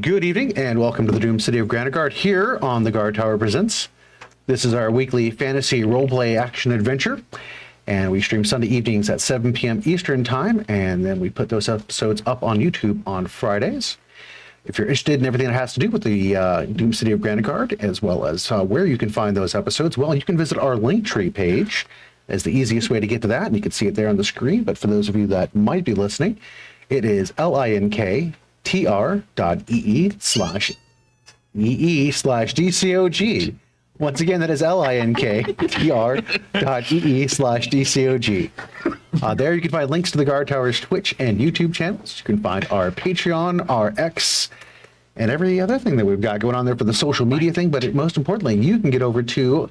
Good evening and welcome to the Doom City of Granitegard here on the Guardtower Presents. This is our weekly fantasy roleplay action adventure, and we stream Sunday evenings at 7 p.m. Eastern Time, and then we put those episodes up on YouTube on Fridays. If you're interested in everything that has to do with the Doom City of Granitegard, as well as where you can find those episodes, well, you can visit our Linktree page as the easiest way to get to that, and you can see it there on the screen. But for those of you that might be listening, it is linktr.ee/dcog. Once again, that is linktr.ee/dcog. There you can find links to the Guardtower's Twitch and YouTube channels. You can find our Patreon, our X, and every other thing that we've got going on there for the social media thing. But most importantly, you can get over to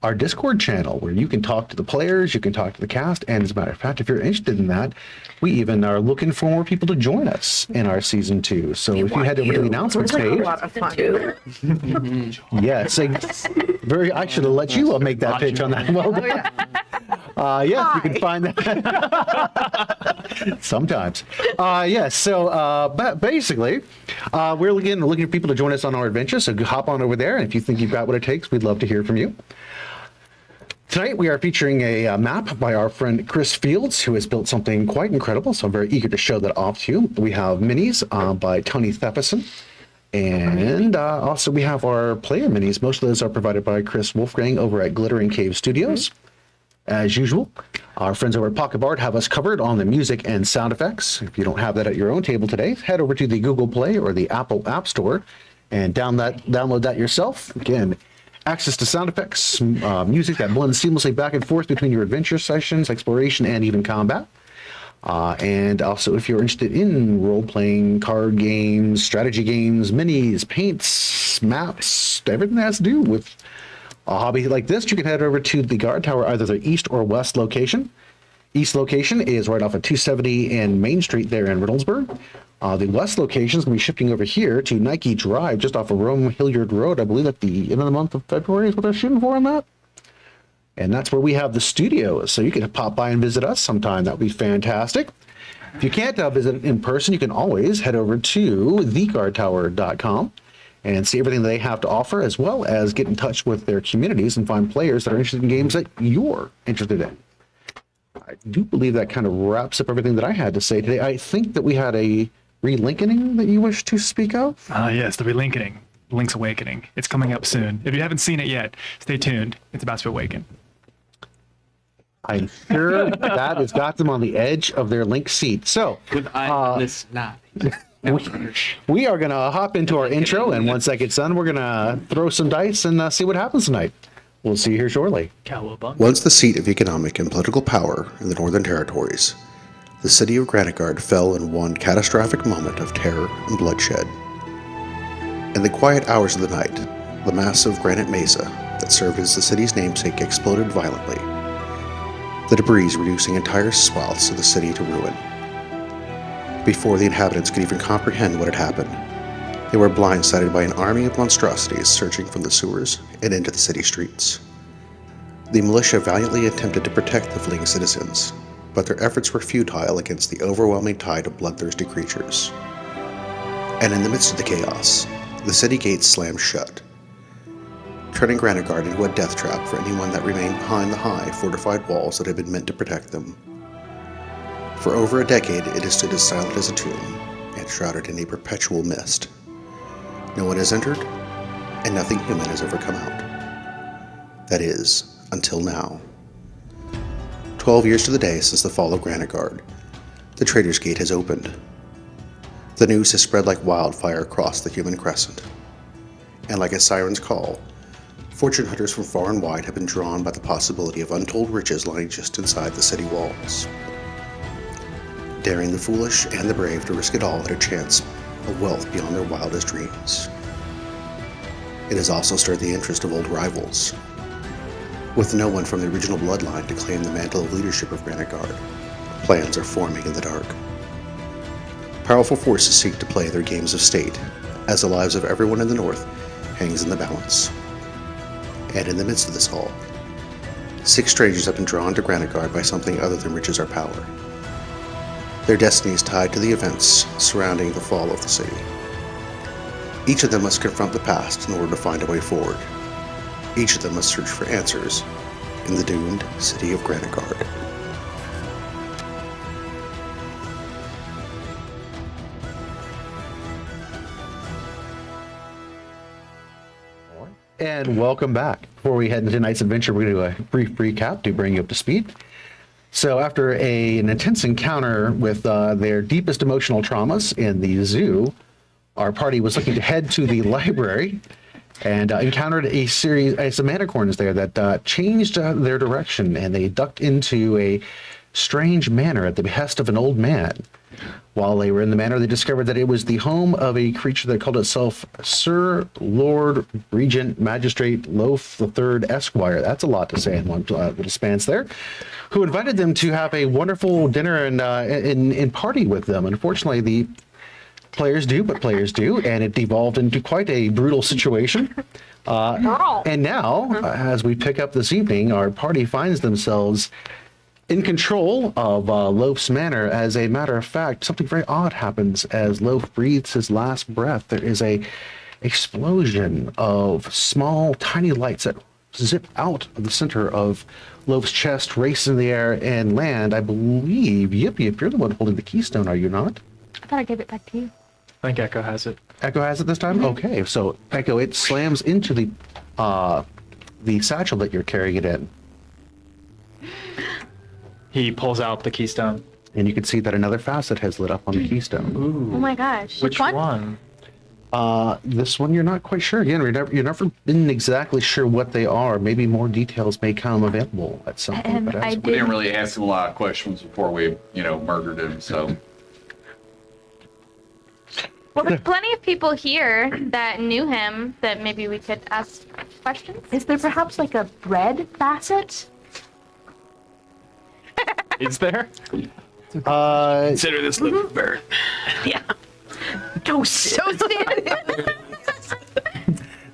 our Discord channel where you can talk to the players, you can talk to the cast, and as a matter of fact, if you're interested in that, we even are looking for more people to join us in our season 2. So if you head over to the announcements page, yes, I should have let you make that pitch on that. Well done. Yes, you can find that sometimes. Yes, so basically, we're looking for people to join us on our adventure. So hop on over there, and if you think you've got what it takes, we'd love to hear from you. Tonight, we are featuring a map by our friend Chris Fields, who has built something quite incredible, so I'm very eager to show that off to you. We have minis by Tony Thepison, and also we have our player minis. Most of those are provided by Chris Wolfgang over at Glittering Cave Studios. As usual, our friends over at Pocket Bard have us covered on the music and sound effects. If you don't have that at your own table today, head over to the Google Play or the Apple App Store and download that yourself. Again, access to sound effects, music that blends seamlessly back and forth between your adventure sessions, exploration, and even combat. And also, if you're interested in role-playing, card games, strategy games, minis, paints, maps, everything that has to do with a hobby like this, you can head over to the Guardtower, either the east or west location. East location is right off of 270 and Main Street there in Riddlesburg. The west location is going to be shifting over here to Nike Drive, just off of Rome Hilliard Road. I believe at the end of the month of February is what they're shooting for on that. And that's where we have the studios, so you can pop by and visit us sometime. That would be fantastic. If you can't visit in person, you can always head over to theguardtower.com and see everything they have to offer, as well as get in touch with their communities and find players that are interested in games that you're interested in. I do believe that kind of wraps up everything that I had to say today. I think that we had a relinkening that you wish to speak of? Yes, the relinkening, Link's Awakening. It's coming up soon. If you haven't seen it yet, stay tuned. It's about to awaken. I'm sure that has got them on the edge of their Link seat. So, we are going to hop into our intro, and once that gets done, we're going to throw some dice and see what happens tonight. We'll see you here shortly. Once the seat of economic and political power in the Northern Territories, the city of Granitegard fell in one catastrophic moment of terror and bloodshed. In the quiet hours of the night, the massive granite mesa that served as the city's namesake exploded violently, the debris reducing entire swaths of the city to ruin. Before the inhabitants could even comprehend what had happened, they were blindsided by an army of monstrosities surging from the sewers and into the city streets. The militia valiantly attempted to protect the fleeing citizens, but their efforts were futile against the overwhelming tide of bloodthirsty creatures. And in the midst of the chaos, the city gates slammed shut, turning Granitegard into a death trap for anyone that remained behind the high, fortified walls that had been meant to protect them. For over a decade, it has stood as silent as a tomb, and shrouded in a perpetual mist. No one has entered, and nothing human has ever come out. That is, until now. 12 years to the day since the fall of Granitegard, the Trader's Gate has opened. The news has spread like wildfire across the human crescent. And like a siren's call, fortune hunters from far and wide have been drawn by the possibility of untold riches lying just inside the city walls. Daring the foolish and the brave to risk it all at a chance of wealth beyond their wildest dreams. It has also stirred the interest of old rivals. With no one from the original bloodline to claim the mantle of leadership of Granitegard, plans are forming in the dark. Powerful forces seek to play their games of state, as the lives of everyone in the north hangs in the balance. And in the midst of this all, 6 strangers have been drawn to Granitegard by something other than riches or power. Their destiny is tied to the events surrounding the fall of the city. Each of them must confront the past in order to find a way forward. Each of them must search for answers in the doomed city of Granitegard. And welcome back. Before we head into tonight's adventure, we're going to do a brief recap to bring you up to speed. So after an intense encounter with their deepest emotional traumas in the zoo, our party was looking to head to the library and encountered a series of manicorns there that changed their direction, and they ducked into a strange manor at the behest of an old man. While they were in the manor, they discovered that it was the home of a creature that called itself Sir Lord Regent Magistrate Loaf III Esquire. That's a lot to say in one little span there. Who invited them to have a wonderful dinner and party with them. Unfortunately, the players do, and it devolved into quite a brutal situation. And now, as we pick up this evening, our party finds themselves in control of Loaf's manor. As a matter of fact, something very odd happens as Loaf breathes his last breath. There is a explosion of small, tiny lights that zip out of the center of Loaf's chest, race in the air, and land. I believe, Yip, you're the one holding the keystone, are you not? I thought I gave it back to you. I think Ehko has it. Ehko has it this time? Okay, so Ehko, it slams into the satchel that you're carrying it in. He pulls out the keystone. And you can see that another facet has lit up on the keystone. Ooh. Oh my gosh. Which one? This one you're not quite sure. Again, you've never been exactly sure what they are. Maybe more details may come available at some point. And But I as We didn't really ask him a lot of questions before we, murdered him, so. Well, there's plenty of people here that knew him that maybe we could ask questions. Is there perhaps like a bread facet? Is there? Consider this the birth. Yeah. Toast.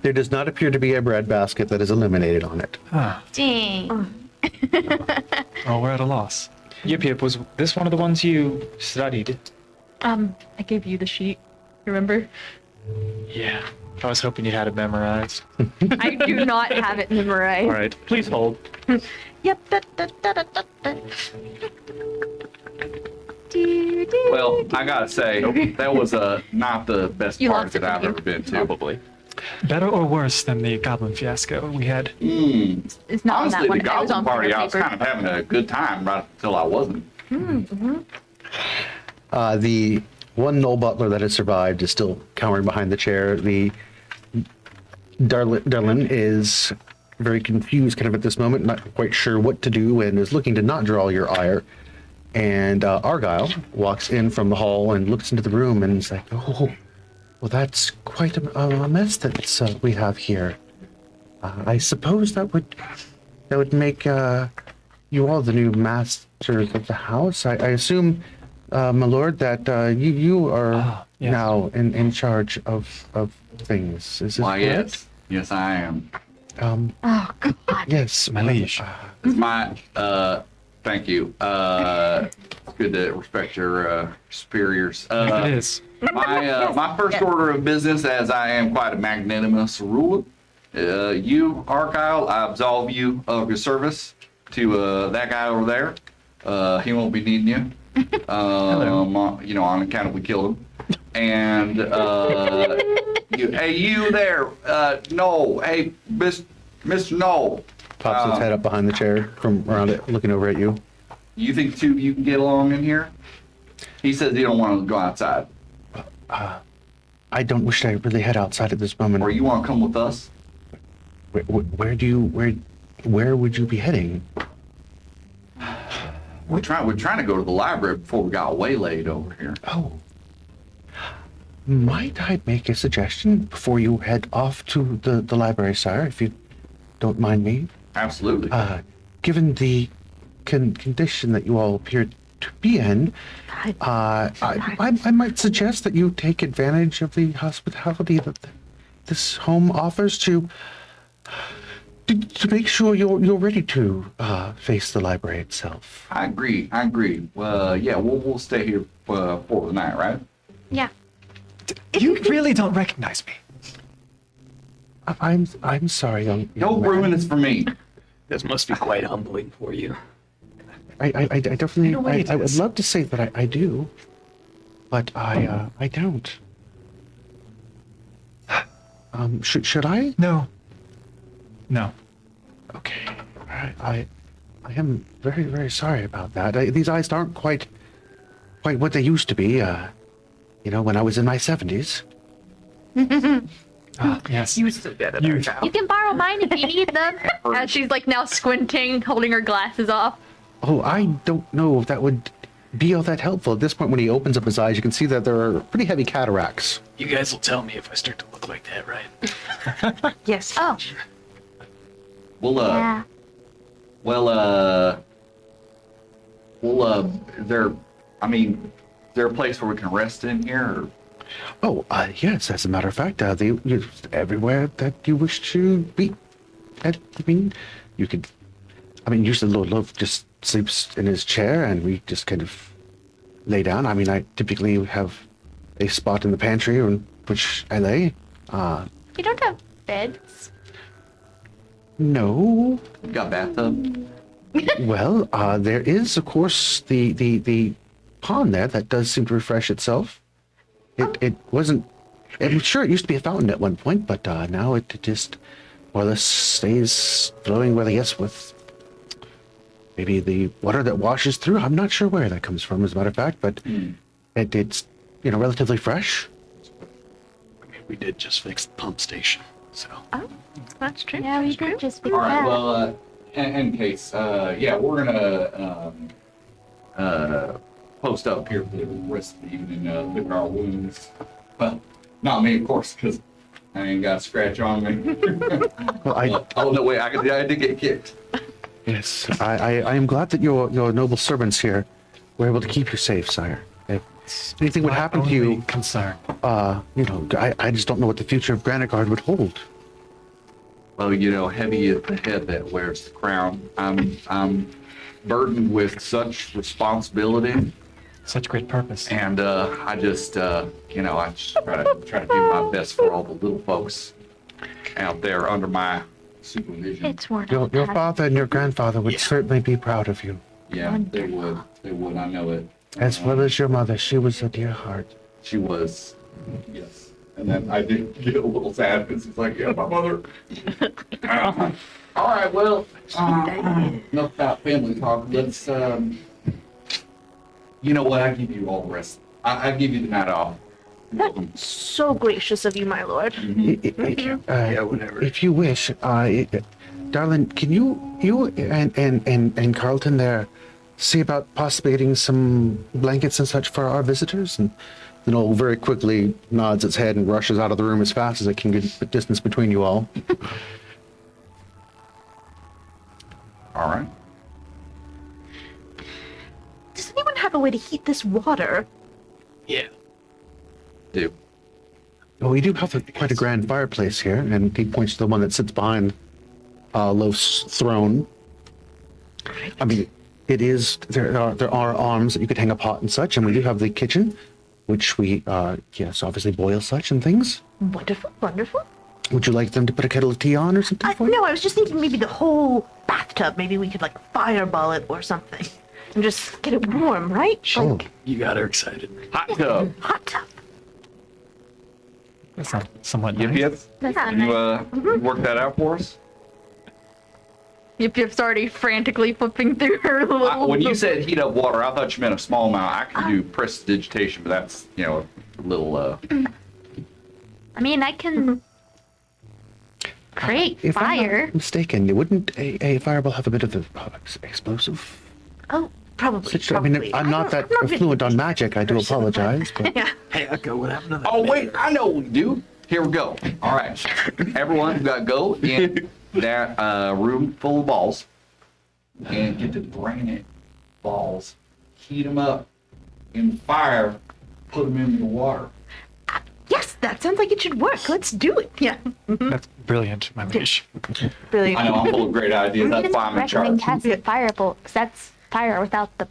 there does not appear to be a bread basket that is illuminated on it. Dang. Oh, we're at a loss. Yip, was this one of the ones you studied? I gave you the sheet. Remember? Yeah. I was hoping you had it memorized. I do not have it memorized. All right, please hold. Yep. Well, I gotta say, that was not the best You part lost it, that I've didn't ever been to. Probably. Better or worse than the goblin fiasco we had? It's not on that Honestly, one. the I was goblin on party, printer I was paper. kind of having a good time right until I wasn't. The one Knoll Butler that has survived is still cowering behind the chair. The Darlin is very confused kind of at this moment, not quite sure what to do, and is looking to not draw your ire. And Argyle walks in from the hall and looks into the room and is like, oh, well, that's quite a mess that we have here. I suppose that would make you all the new masters of the house. I assume, my lord, that you are yes. now in charge of things. Is this Why, correct? yes. Yes, I am. Oh, God. Yes, My liege. It's my, thank you. It's good to respect your superiors. It is. My first order of business, as I am quite a magnanimous ruler, you, Argyle, I absolve you of your service to that guy over there. He won't be needing you. On account of we killed him. And you there, Noel. Hey, Mr. Noel. Pops his head up behind the chair from around it, looking over at you. You think the two of you can get along in here? He says he don't want to go outside. I don't wish to really head outside at this moment. Or you want to come with us? Where would you be heading? We're trying to go to the library before we got waylaid over here. Oh. Might I make a suggestion before you head off to the library, sire, if you don't mind me? Absolutely. Given the condition that you all appear to be in, I might suggest that you take advantage of the hospitality that this home offers to make sure you're ready to face the library itself. I agree. Well, yeah, we'll stay here for the night, right? Yeah. You really don't recognize me. I'm sorry, young Don't man. ruin this for me. This must be quite humbling for you. I definitely, In a way it I would is. love to say that I do, but I don't. Should I? No. No. Okay. I am very, very sorry about that. These eyes aren't quite what they used to be. When I was in my 70s. Ah, yes. You still get it. You- You can borrow mine if you need them. As she's like now squinting, holding her glasses off. Oh, I don't know if that would be all that helpful. At this point, when he opens up his eyes, you can see that there are pretty heavy cataracts. You guys will tell me if I start to look like that, right? Yes. Oh, We'll, yeah. well, is there a place where we can rest in here? Or? Oh, yes, as a matter of fact, everywhere that you wish to be. You could. Usually Lord Love just sleeps in his chair, and we just kind of lay down. I typically have a spot in the pantry in which I lay. You don't have beds. No. You got a bathtub? Well, there is, of course, the pond there that does seem to refresh itself. It wasn't. I'm sure it used to be a fountain at one point, but now it just more or less stays flowing with, I guess, with maybe the water that washes through. I'm not sure where that comes from, as a matter of fact, but it's relatively fresh. I mean, we did just fix the pump station, so. Oh, that's true. Yeah, we That's true. did just be All right. that. Well, in case, we're gonna post up here for the rest of the evening, lick our wounds. Well, not me, of course, because I ain't got a scratch on me. Well, Oh no, wait! I did get kicked. yes, I am glad that your noble servants here were able to keep you safe, sire. If anything would My happen to only you, concern. I just don't know what the future of Granitegard would hold. Well, heavy is the head that wears the crown. I'm burdened with such responsibility, Such great purpose. and I just try to do my best for all the little folks out there under my supervision. It's worth Your father and your grandfather would certainly be proud of you, Yeah, they would. They would. I know it. as well as your mother. She was a dear heart. She was. Yes. And then I did get a little sad because it's like, yeah, my mother. All right. Well, enough about family talk. Let's. You know what? I give you all the rest. I give you the night off. You're welcome. So gracious of you, my lord. Yeah, whatever. If you wish, darling, can you and Carlton there see about possibly getting some blankets and such for our visitors? And very quickly nods its head and rushes out of the room as fast as it can get the distance between you all. All right. Does anyone have a way to heat this water? Yeah. Do. Well, we do have quite a grand fireplace here, and he points to the one that sits behind Loaf's throne. It is there are arms that you could hang a pot and such, and we do have the kitchen, which we obviously boil such and things. Wonderful, wonderful. Would you like them to put a kettle of tea on or something for you? No, I was just thinking maybe the whole bathtub. Maybe we could like fireball it or something, and just get it warm, right? Oh, Like You got her excited. Hot tub. hot tub. That's not somewhat Yip nice. yip. That's not You nice. you work that out for us. Yip Yip's already frantically flipping through her little. When you said heat up water, I thought you meant a small amount. I can do prestidigitation, but that's a little. I mean, I can create if I'm fire. not mistaken, wouldn't a fireball have a bit of the explosive? Oh, probably. I'm not that fluent on magic. I do apologize, but Yeah. Hey, Ehko, what happened to that? Oh wait, I know what we do. Here we go. All right, everyone, we got to go in that room full of balls and get the granite balls, heat them up in fire, put them in the water. Yes, that sounds like it should work. Let's do it. Yeah. That's brilliant, my liege. Really. I know I'm full of great ideas. That's why I'm in recommend charge. casting firebolt, because that's fire without the.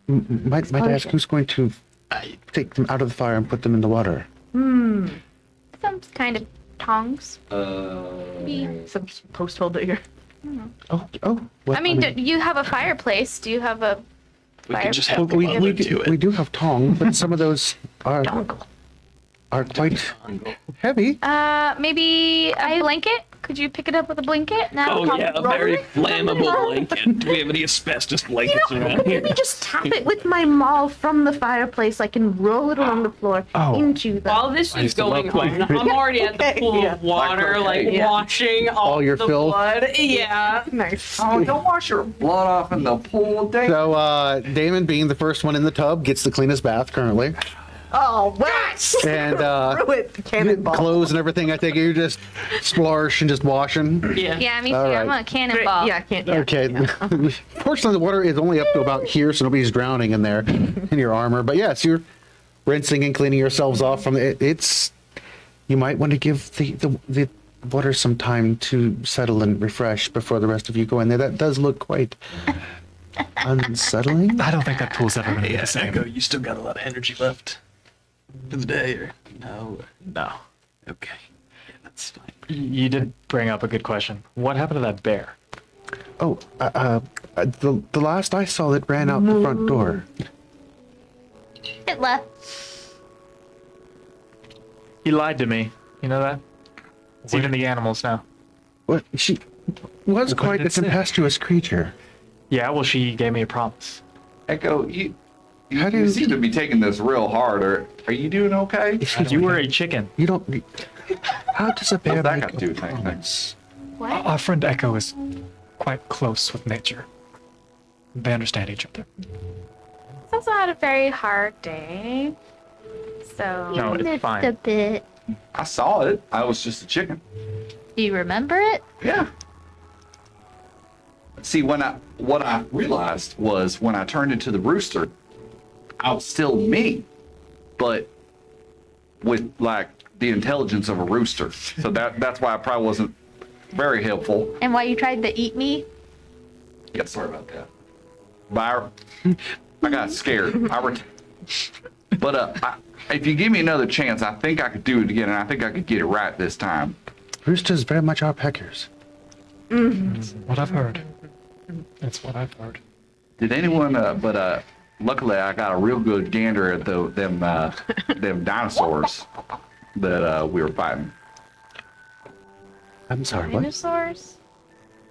might I ask who's going to take them out of the fire and put them in the water? Some kind of tongs. Some post hole digger. Oh. Well, I mean, do you have a fireplace? Do you have a We fire? can just well, have we do it. we do have tongs, but some of those are quite heavy. Maybe a blanket? Could you pick it up with a blanket? And have Oh it yeah, a roll very it? flammable blanket. Do we have any asbestos blankets around here? Maybe just tap it with my maul from the fireplace. I can roll it along the floor into the. While this is used to love going on, I'm already at the pool of water, Like like croquet. washing all your the filth? blood. Yeah. Nice. Oh, don't wash your blood off in the pool, Dave. So Damon, being the first one in the tub, gets the cleanest bath currently, Oh, what? and Ruin the cannonball. clothes and everything. I think you're just splarsh and just washing. Yeah. Yeah, me too. All I'm right. a cannonball. Yeah, I can't. Yeah. Okay. Fortunately, the water is only up to about here, so nobody's drowning in there in your armor. But yes, you're rinsing and cleaning yourselves off from it. It's you might want to give the water some time to settle and refresh before the rest of you go in there. That does look quite unsettling. I don't think that pool's ever going to be Yeah, the same. Echo, you still got a lot of energy left for the day, or no? No. Okay, yeah, that's fine. You did bring up a good question. What happened to that bear? Oh, the last I saw, it ran out the front door. It left. He lied to me. You know that? It's even the animals now. What she was What quite did a it say? tempestuous creature. Yeah, well, she gave me a promise. Echo, you How do you you- seem to be taking this real hard. Are you doing okay? You were a chicken. You don't. How does a bear What's that make got to do a with anything? promise? What? Our friend Echo is quite close with nature. They understand each other. It's also had a very hard day. So. No, it's Lift fine. a bit. I saw it. I was just a chicken. Do you remember it? Yeah. See, what I realized was when I turned into the rooster, I was still me, but with like the intelligence of a rooster. So that's why I probably wasn't very helpful. And why you tried to eat me? Yeah, sorry about that. But I got scared. But if you give me another chance, I think I could do it again, and I think I could get it right this time. Roosters very much are peckers. What I've heard. That's what I've heard. Did anyone? But luckily, I got a real good gander at them dinosaurs that we were fighting. I'm sorry, what? Dinosaurs?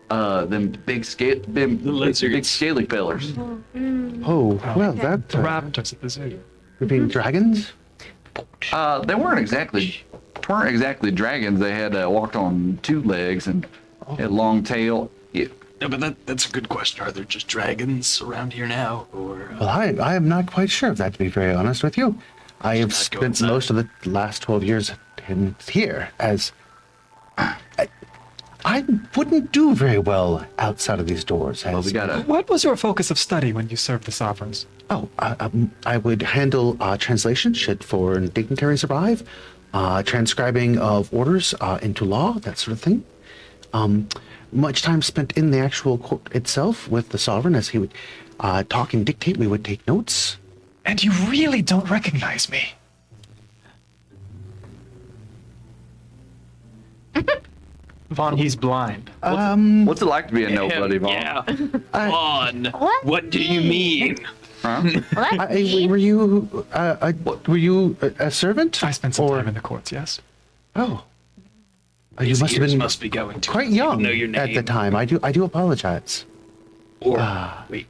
Them big lizards. scaly fellers. Oh, well, that The raptors at the zoo. would be dragons. They weren't exactly dragons. They had walked on two legs and had long tail. Yeah. No, but that's a good question. Are there just dragons around here now, or Well, I am not quite sure of that, to be very honest with you. I have not go spent inside. most of the last 12 years in here as. I wouldn't do very well outside of these doors. Well, As, we got a What was your focus of study when you served the sovereigns? I would handle translation should foreign dignitaries arrive, transcribing of orders into law, that sort of thing. Much time spent in the actual court itself with the sovereign as he would talk and dictate. We would take notes. And you really don't recognize me. Vaughn, he's blind. what's it like to be a nobody, Vaughn? yeah, Vaughn. What? What do you mean? Huh? Well, that's mean. Were you a servant? I spent some Or- time in the courts, yes. Oh. You These must have ears been must be going to quite even young know your at the name. time. I do apologize. Or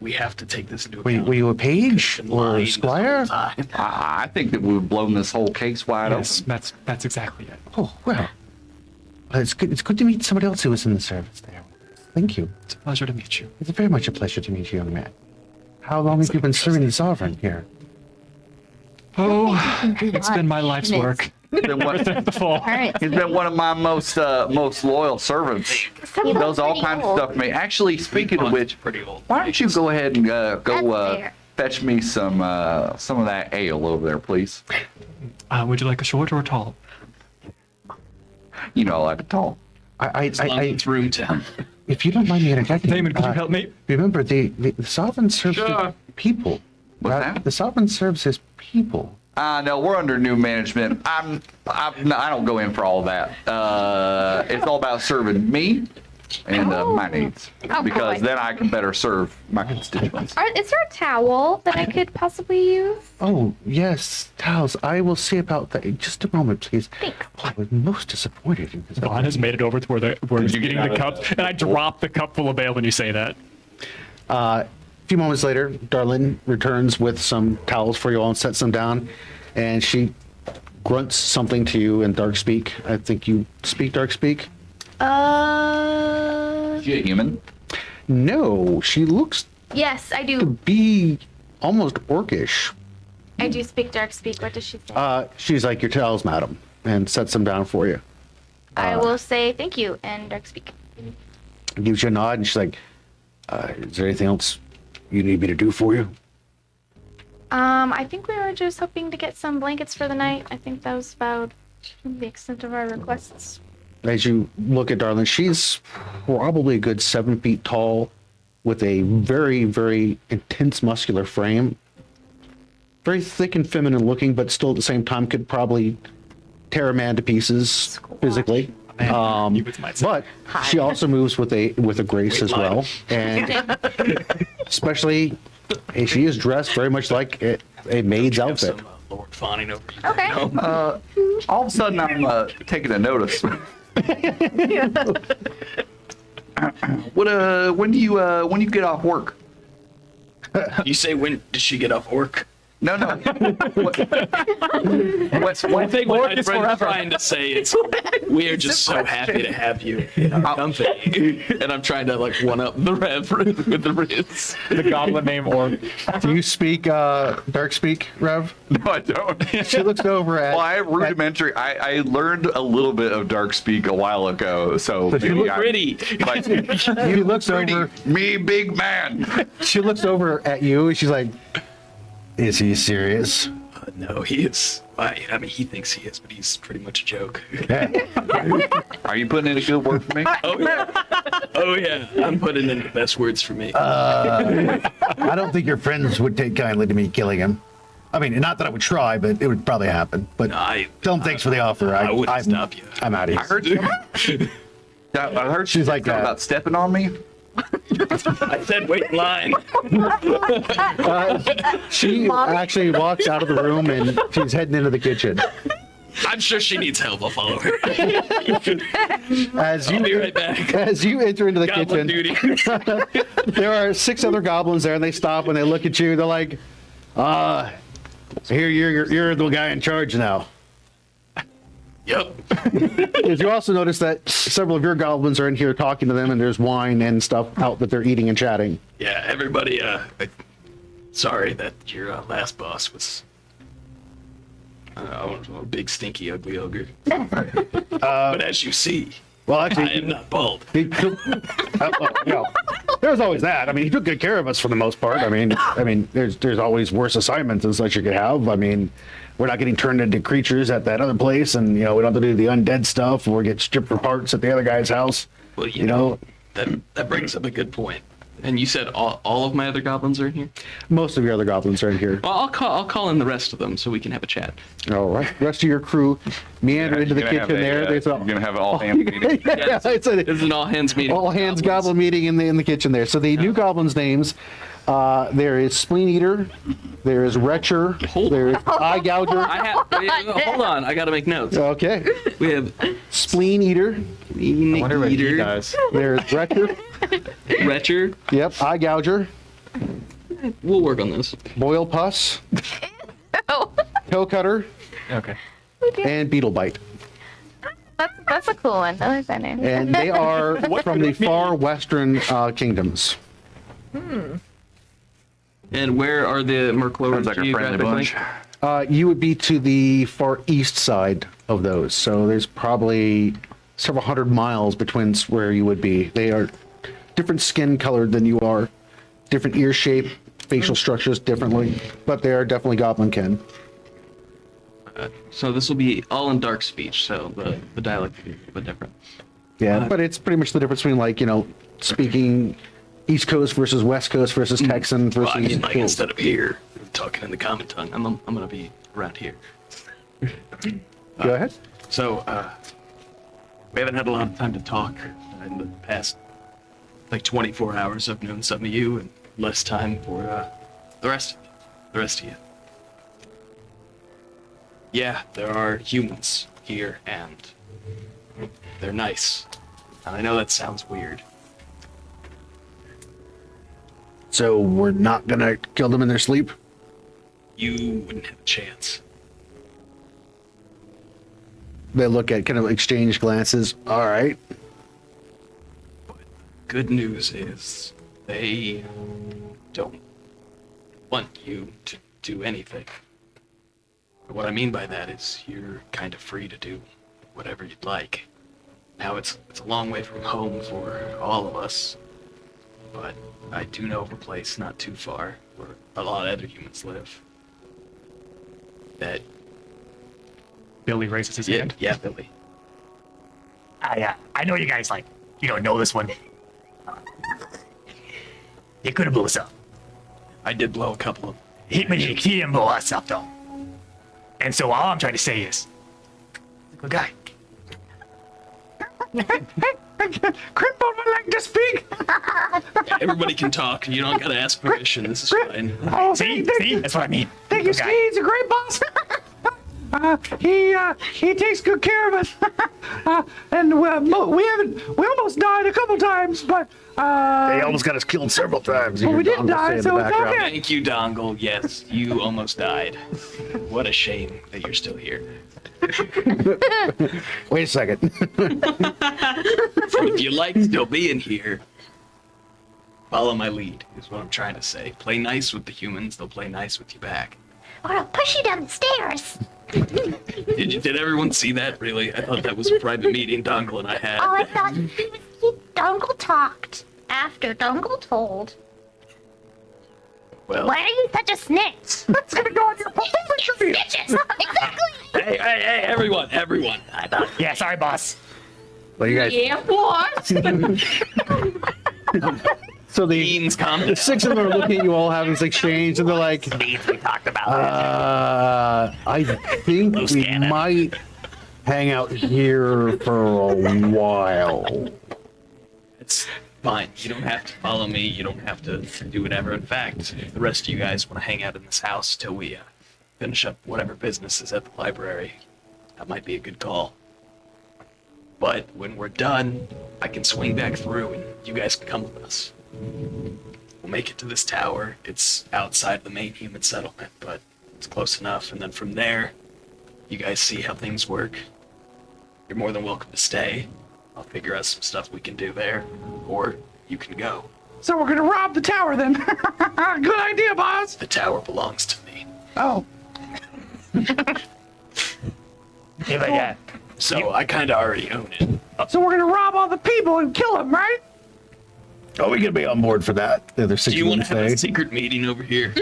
we have to take this into account. Were you a page Been or lying a this squire? whole time. I think that we've blown this whole case wide Yes, open. that's exactly it. Oh well. It's good to meet somebody else who was in the service there. Thank you. It's a pleasure to meet you. It's very much a pleasure to meet you, young man. How long have you been serving the sovereign here? Oh, it's been my life's work. He's been one, The fall. Alright. he's been one of my most loyal servants. He does all kinds of stuff for me. Actually, speaking of which, Pretty old. why don't you go ahead and That's fair. fetch me some of that ale over there, please? Would you like a short or a tall? You know, I like a tall. As long as it's room temp. If you don't mind me interjecting, Damon, could you help me? remember the sovereign serves Sure. the people. What's that? The sovereign serves his people. No, we're under new management. No, I don't go in for all that. It's all about serving me and my needs, Oh, because boy. then I can better serve my constituents. Is there a towel that I could possibly use? Oh, yes, towels. I will see about that in just a moment, please. Thanks. I was most disappointed in this. Vahn has made it over to where he's you get getting out the of cup, and I drop the cup full of ale when you say that. A few moments later, Darlene returns with some towels for you all and sets them down, and she grunts something to you in dark speak. I think you speak dark speak. Is she a human? No, she looks Yes, I to do. be almost orcish. I do speak dark speak. What does she say? She's like, your towels, madam, and sets them down for you. I will say thank you and dark speak. Gives you a nod, and she's like, is there anything else you need me to do for you? I think we were just hoping to get some blankets for the night. I think that was about the extent of our requests. As you look at Darlene, she's probably a good 7 feet tall with a very, very intense muscular frame. Very thick and feminine looking, but still at the same time could probably tear a man to pieces physically. You might say. But she also moves with a grace as well. And especially, she is dressed very much like a maid's Have outfit. some Lord fawning over you. Okay. All of a sudden, I'm taking a notice. When do you get off work? You say, when did she get off work? No. What's One thing Work my is friend's forever. trying to say is, we are just so happy to have you in our company. And I'm trying to like one up the rev with the Riz. The goblin name orc. Do you speak dark speak, Rev? No, I don't. She looks over at. Well, I have rudimentary. I learned a little bit of dark speak a while ago, so But you maybe Look pretty. Like, She looks over. me, big man. She looks over at you, and she's like, "Is he serious?" No, he is. I mean, he thinks he is, but he's pretty much a joke. Are you putting in a good word for me? Oh yeah. Oh yeah. I'm putting in the best words for me. I don't think your friends would take kindly to me killing him. I mean, not that I would try, but it would probably happen. But tell him thanks for the offer. I wouldn't stop you. I'm out of here. I heard She's like, something about stepping on me. I said wait in line. She actually walks out of the room and she's heading into the kitchen. I'm sure she needs help. I'll follow her. As I'll be you right back. as you enter into the Goblin kitchen, duty. there are 6 other goblins there, and they stop and they look at you. They're like, here you're the guy in charge now." Yep. As you also notice that several of your goblins are in here talking to them, and there's wine and stuff out that they're eating and chatting. Yeah, everybody, sorry that your last boss was a big, stinky, ugly ogre. But as you see, Well, I actually, am not bald. he took, there's always that. I mean, he took good care of us for the most part. I mean, there's always worse assignments and such you could have. I mean, we're not getting turned into creatures at that other place, and we don't have to do the undead stuff or get stripped for parts at the other guy's house. Well, you know, that brings up a good point. And you said all of my other goblins are in here? Most of your other goblins are in here. Well, I'll call in the rest of them so we can have a chat. All right, the rest of your crew meander into the kitchen there. You're gonna have an all hands meeting. Yeah, it's a This is an all hands meeting. all hands goblin meeting in the kitchen there. So the new goblins' names, there is Spleen Eater, there is Retcher, there is Eye Gouger. Hold on, I gotta make notes. Okay, We have Spleen Eater, I wonder what he Eater, does. there's Retcher, Retcher. yep, Eye Gouger, We'll work on this. Boil Pus, Oh, Toe Cutter, Okay. and Beetle Bite. that's a cool one. I like that name. And they are from the far western kingdoms. And where are the Merclorans Sounds like a friendly bunch. You would be to the far east side of those. So there's probably several hundred miles between where you would be. They are different skin colored than you are, different ear shape, facial structures differently, but they are definitely goblinkin. So this will be all in dark speech, so the dialect will be a bit different. Yeah, but it's pretty much the difference between speaking East Coast versus West Coast versus Texan versus. Well, I mean, like, instead of here, talking in the common tongue, I'm gonna be around here. Go ahead. So, we haven't had a lot of time to talk in the past, like 24 hours. I've known some of you, and less time for the rest of you. Yeah, there are humans here, and they're nice. And I know that sounds weird. So we're not gonna kill them in their sleep? You wouldn't have a chance. They look at, kind of exchange glances. All right. Good news is they don't want you to do anything. What I mean by that is you're kind of free to do whatever you'd like. Now it's a long way from home for all of us, but I do know of a place not too far where a lot of other humans live. That Billy raises his hand. yeah, Billy. I know you guys you don't know this one. You could have blew us up. I did blow a couple of He didn't blow us up though. And so all I'm trying to say is, he's a good guy. Crimpo would like to speak. Everybody can talk. You don't gotta ask permission. This is fine. Oh, See, that's what I mean. Thank you, Good guy. Ski. He's a great boss. He takes good care of us. And we almost died a couple times, but They almost got us killed several times. Well, we Your didn't Dongle die, say in so the it's background. okay. Thank you, Dongle. Yes, you almost died. What a shame that you're still here. Wait a second. If you like still being here, follow my lead, is what I'm trying to say. Play nice with the humans, they'll play nice with you back. Or I'll push you down the stairs. Did everyone see that, really? I thought that was a private meeting Dongle and I had. Oh, I thought Dongle talked after Dongle told. Well, Why are you such a snitch? it's gonna go on your performance review. Snitches! Exactly! hey, everyone. Yeah, sorry, boss. Well, you guys. Yeah, boss. So the Beans, calm down. six of them are looking at you all having this exchange, and they're like, Things we talked about. I think Loose we cannon. might hang out here for a while. It's fine. You don't have to follow me. You don't have to do whatever. In fact, if the rest of you guys want to hang out in this house till we finish up whatever business is at the library, that might be a good call. But when we're done, I can swing back through and you guys can come with us. We'll make it to this tower. It's outside the main human settlement, but it's close enough. And then from there, you guys see how things work. You're more than welcome to stay. I'll figure out some stuff we can do there, or you can go. So we're gonna rob the tower then. Good idea, boss. The tower belongs to me. Oh, Yeah, but yeah. So I kind of already own it. so we're gonna rob all the people and kill them, right? Are we gonna be on board for that? The other six Do you of want them to have say. a secret meeting over here?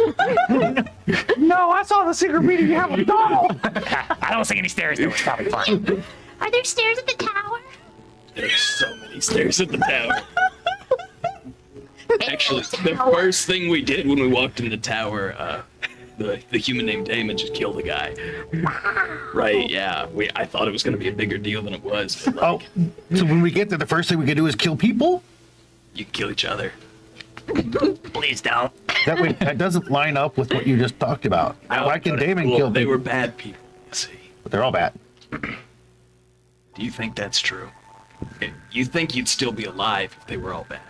No, I saw the secret meeting you have with Donald. I don't see any stairs, though. It's probably fine. Are there stairs at the tower? There's so many stairs at the tower. Actually, the first thing we did when we walked in the tower, the human named Damon just killed a guy. Right? Yeah. I thought it was going to be a bigger deal than it was. But, Oh, so when we get there, the first thing we can do is kill people? you can kill each other. Please don't. That doesn't line up with what you just talked about. Why can Damon Well, kill they people? were bad people. You see. But they're all bad. Do you think that's true? You think you'd still be alive if they were all bad?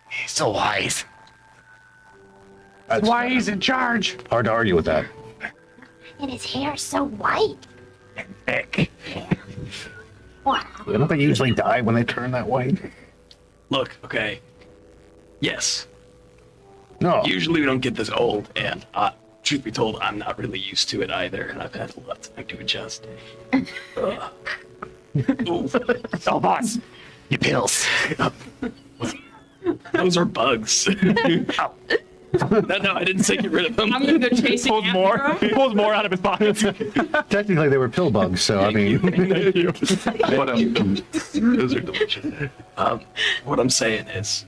He's so wise. That's Why he's in charge. hard to argue with that. And his hair's so white. Thick. Wow. Don't they usually die when they turn that white? Look, okay. Yes. No. Usually we don't get this old, and truth be told, I'm not really used to it either, and I've had a lot of time to adjust. Ooh, Oh, boss. Your pills. those are bugs. Oh. No, I didn't say get rid of him. I'm gonna go chasing Pulls after more. him. He pulls more out of his pockets. Technically, they were pill bugs, so I mean, Thank you. Those are delicious. What I'm saying is,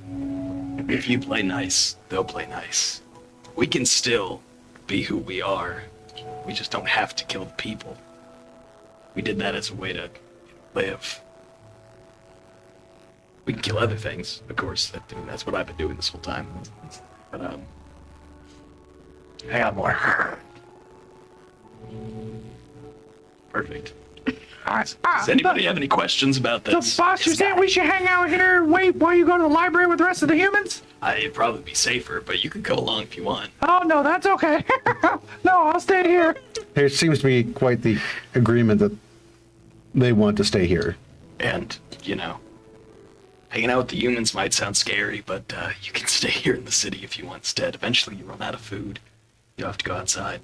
if you play nice, they'll play nice. We can still be who we are. We just don't have to kill the people. We did that as a way to live. We can kill other things, of course. That's what I've been doing this whole time. But I got more. perfect. Alright. Does anybody have any questions about So, this? boss, you're saying we should hang out here and wait while you go to the library with the rest of the humans? It'd probably be safer, but you could go along if you want. Oh, no, that's okay. No, I'll stay here. there seems to be quite the agreement that they want to stay here. And, hanging out with the humans might sound scary, but you can stay here in the city if you want instead. Eventually you run out of food. You'll have to go outside.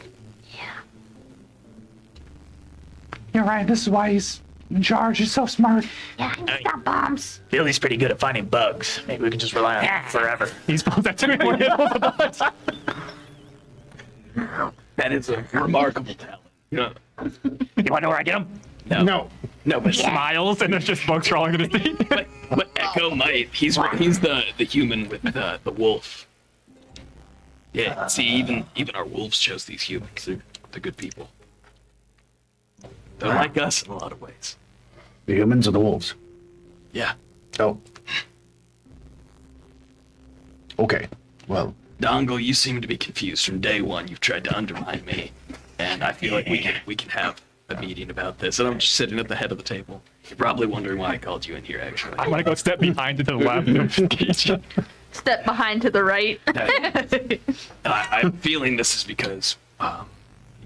You're right, this is why he's in charge. He's so smart. Yeah, he's got bombs. Billy's pretty good at finding bugs. Maybe we can just rely on him forever. He's supposed that took me 4 hits with the bugs. That is a remarkable talent. You want to know where I get him? No. No, but Smiles and there's just bugs crawling in his feet. but Ehko might. He's the human with the wolf. Yeah. See, even our wolves chose these humans. They're good people. They're like us in a lot of ways. The humans or the wolves? Yeah. Oh. Okay. Well, Dongle, you seem to be confused from day one. You've tried to undermine me, and I feel like we can have a meeting about this. And I'm just sitting at the head of the table. You're probably wondering why I called you in here, actually. I'm gonna go step behind to the left of Skeech. Step behind to the right. I'm feeling this is because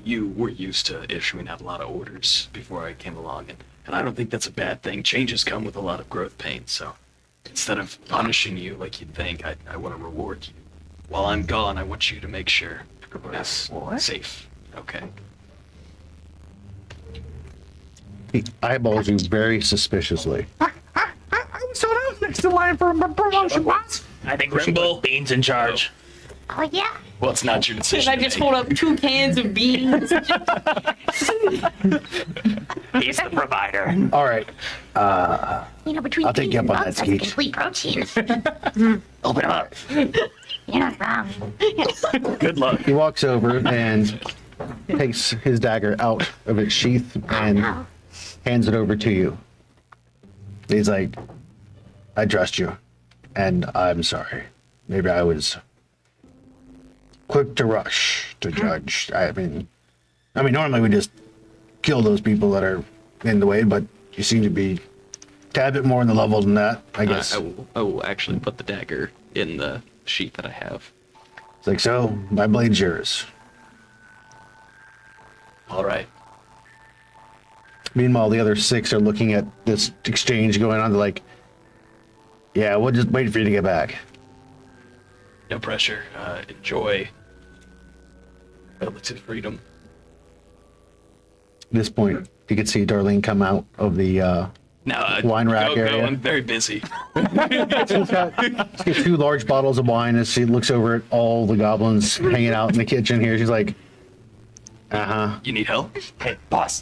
you were used to issuing out a lot of orders before I came along, and I don't think that's a bad thing. Changes come with a lot of growth pains, so instead of punishing you like you'd think, I want to reward you. While I'm gone, I want you to make sure everybody's safe. Okay. he eyeballs you very suspiciously. I was told I was next in line for a promotion, boss. I think we should put Beans in charge. Oh, yeah. Well, it's not your Can decision. I just hold up 2 cans of beans? He's the provider. All right. You know, between I'll take beans you and up on bugs, that, that's Skeech. complete protein. Open him up. You're not wrong. Good luck. He walks over and takes his dagger out of its sheath and No. hands it over to you. He's like, I trust you, and I'm sorry. Maybe I was quick to rush to judge. I mean, normally we just kill those people that are in the way, but you seem to be a tad bit more in the level than that, I guess. I will actually put the dagger in the sheet that I have. It's like, so, my blade's yours. All right. Meanwhile, the other 6 are looking at this exchange going on. They're like, yeah, we'll just wait for you to get back. No pressure. Enjoy relative freedom. At this point, you can see Darlene come out of the Now, wine rack go, area. I'm very busy. she's got 2 large bottles of wine as she looks over at all the goblins hanging out in the kitchen here. She's like, uh-huh. You need help? Hey, boss.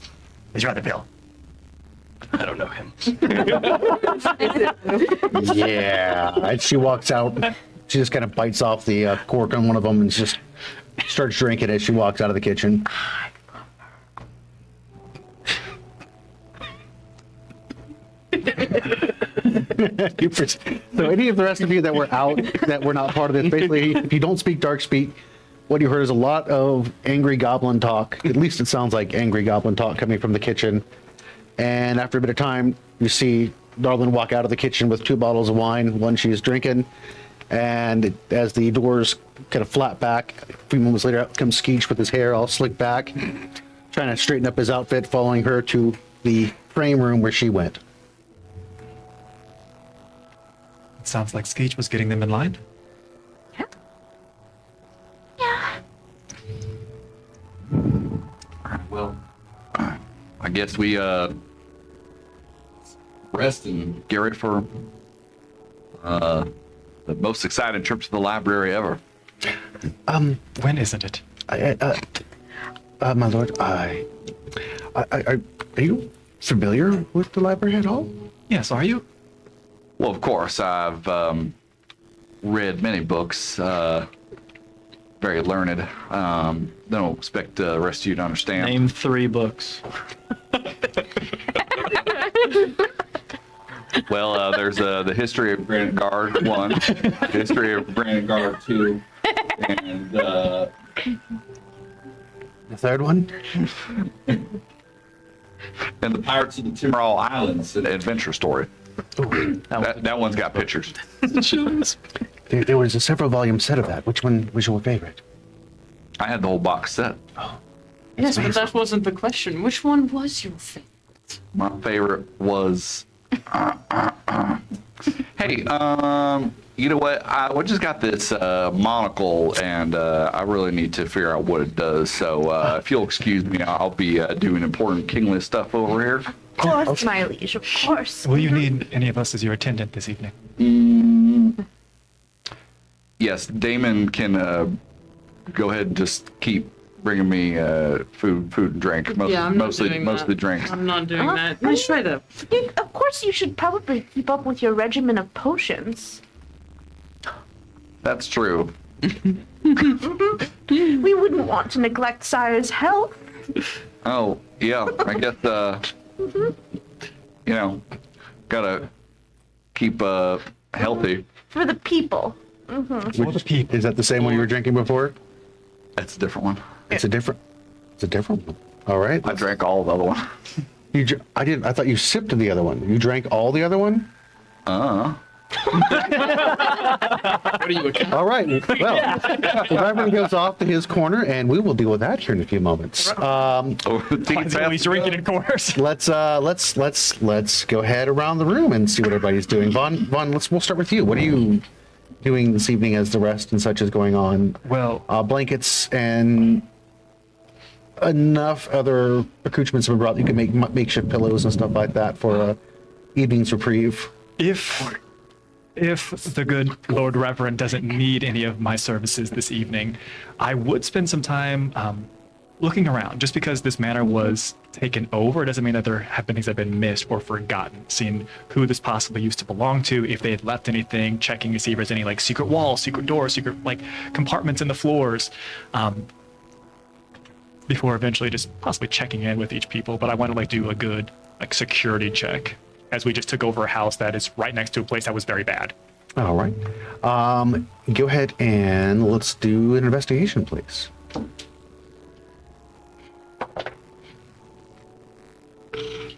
He's your other bill. I don't know him. Yeah. And she walks out. She just kind of bites off the cork on one of them and just starts drinking as she walks out of the kitchen. So any of the rest of you that were out, that were not part of this, basically, if you don't speak dark speak, what you heard is a lot of angry goblin talk. At least it sounds like angry goblin talk coming from the kitchen. And after a bit of time, you see Darlin walk out of the kitchen with 2 bottles of wine, one she's drinking. And as the doors kind of flap back, a few moments later, out comes Skeech with his hair all slicked back, trying to straighten up his outfit, following her to the frame room where she went. Sounds like Skeech was getting them in line. Well, I guess we rest and get ready for the most exciting trip to the library ever. When isn't it? My lord, are you familiar with the library at all? Yes, are you? Well, of course, I've read many books, very learned. Don't expect the rest of you to understand. Name 3 books. Well, there's the history of Granitegard 1, the history of Granitegard 2, and The third one? and the Pirates of the Timorol Islands, an adventure story. That one's got pictures. There was a several volume set of that. Which one was your favorite? I had the whole box set. Yes, but that wasn't the question. Which one was your favorite? My favorite was. Hey, you know what? I just got this monocle, and I really need to figure out what it does. So if you'll excuse me, I'll be doing important kingly stuff over here. Of course, my liege, of course. Will you need any of us as your attendant this evening? Yes, Damon can go ahead and just keep bringing me food and drink. Mostly drinks. I'm not doing that. Let's try to. Of course, you should probably keep up with your regimen of potions. That's true. We wouldn't want to neglect Sire's health. Oh, yeah, I guess, you know, gotta keep healthy. For the people. Is that the same one you were drinking before? That's a different one. It's a different one. All right. I drank all the other one. I thought you sipped the other one. You drank all the other one? What are you, All right. Well, the Reverend goes off to his corner, and we will deal with that here in a few moments. He's drinking in corners. Let's go ahead around the room and see what everybody's doing. Vaughn, we'll start with you. What are you doing this evening as the rest and such is going on? Well, blankets and enough other accoutrements have been brought. You can make makeshift pillows and stuff like that for evening's reprieve. If the good Lord Reverend doesn't need any of my services this evening, I would spend some time looking around. Just because this manor was taken over doesn't mean that there have been things that have been missed or forgotten. Seeing who this possibly used to belong to, if they had left anything, checking to see if there's any like secret walls, secret doors, secret like compartments in the floors, before eventually just possibly checking in with each people. But I want to like do a good like security check, as we just took over a house that is right next to a place that was very bad. All right. Go ahead and let's do an investigation, please.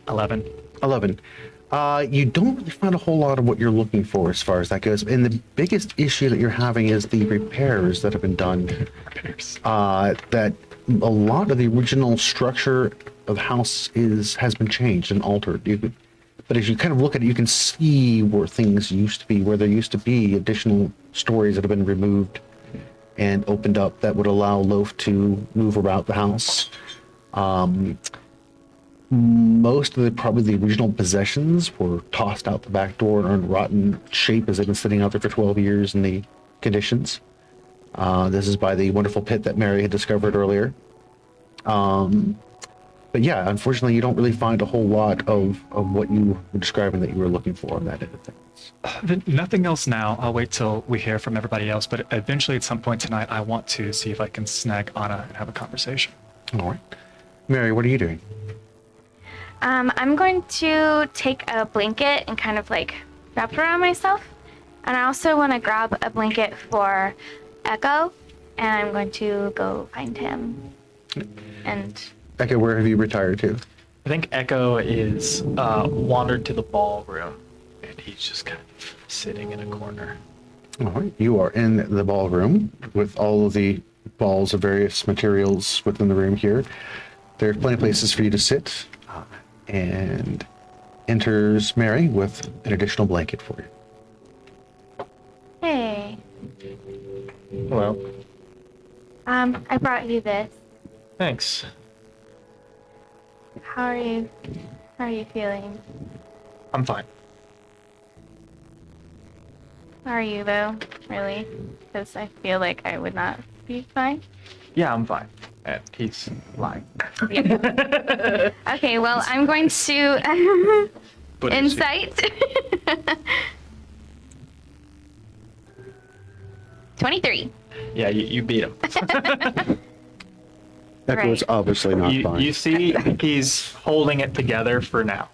11. You don't really find a whole lot of what you're looking for as far as that goes. And the biggest issue that you're having is the repairs that have been done. That a lot of the original structure of the house has been changed and altered. But as you kind of look at it, you can see where things used to be, where there used to be additional stories that have been removed and opened up that would allow Loaf to move about the house. Most of probably the original possessions were tossed out the back door and are in rotten shape as they've been sitting out there for 12 years in the conditions. This is by the wonderful pit that Mary had discovered earlier. But yeah, unfortunately, you don't really find a whole lot of what you were describing that you were looking for on that end of things. Nothing else now. I'll wait till we hear from everybody else. But eventually, at some point tonight, I want to see if I can snag Ana and have a conversation. All right. Mary, what are you doing? I'm going to take a blanket and kind of like wrap it around myself. And I also want to grab a blanket for Ehko, and I'm going to go find him. And Ehko, where have you retired to? I think Ehko is wandered to the ballroom, and he's just kind of sitting in a corner. All right. You are in the ballroom with all of the balls of various materials within the room here. There's plenty of places for you to sit. And enters Mary with an additional blanket for you. hey, Hello. I brought you this. Thanks. How are you feeling? I'm fine. Are you though? Really? Because I feel like I would not be fine. Yeah, I'm fine. And he's lying. Yeah. Okay, well, I'm going to But it's- insight. 23. Yeah, you beat him. Echo's Right. obviously not fine. You see he's holding it together for now.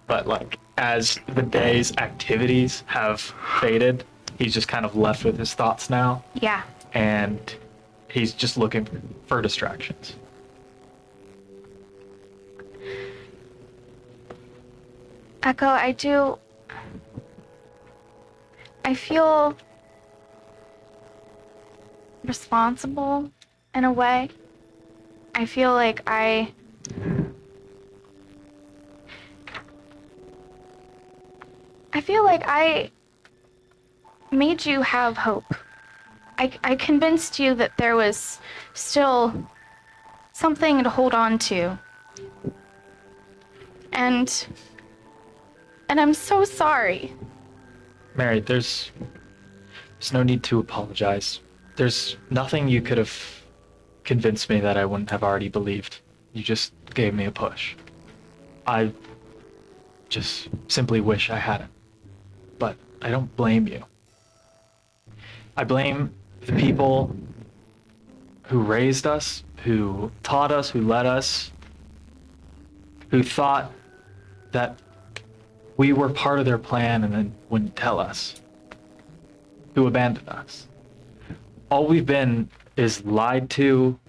But like as the day's activities have faded, he's just kind of left with his thoughts now, Yeah. and he's just looking for distractions. Echo, I feel responsible in a way. I feel like I made you have hope. I convinced you that there was still something to hold on to. And I'm so sorry. Mary, there's no need to apologize. There's nothing you could have convinced me that I wouldn't have already believed. You just gave me a push. I just simply wish I hadn't. But I don't blame you. I blame the people who raised us, who taught us, who led us, who thought that we were part of their plan and then wouldn't tell us, who abandoned us. All we've been is lied to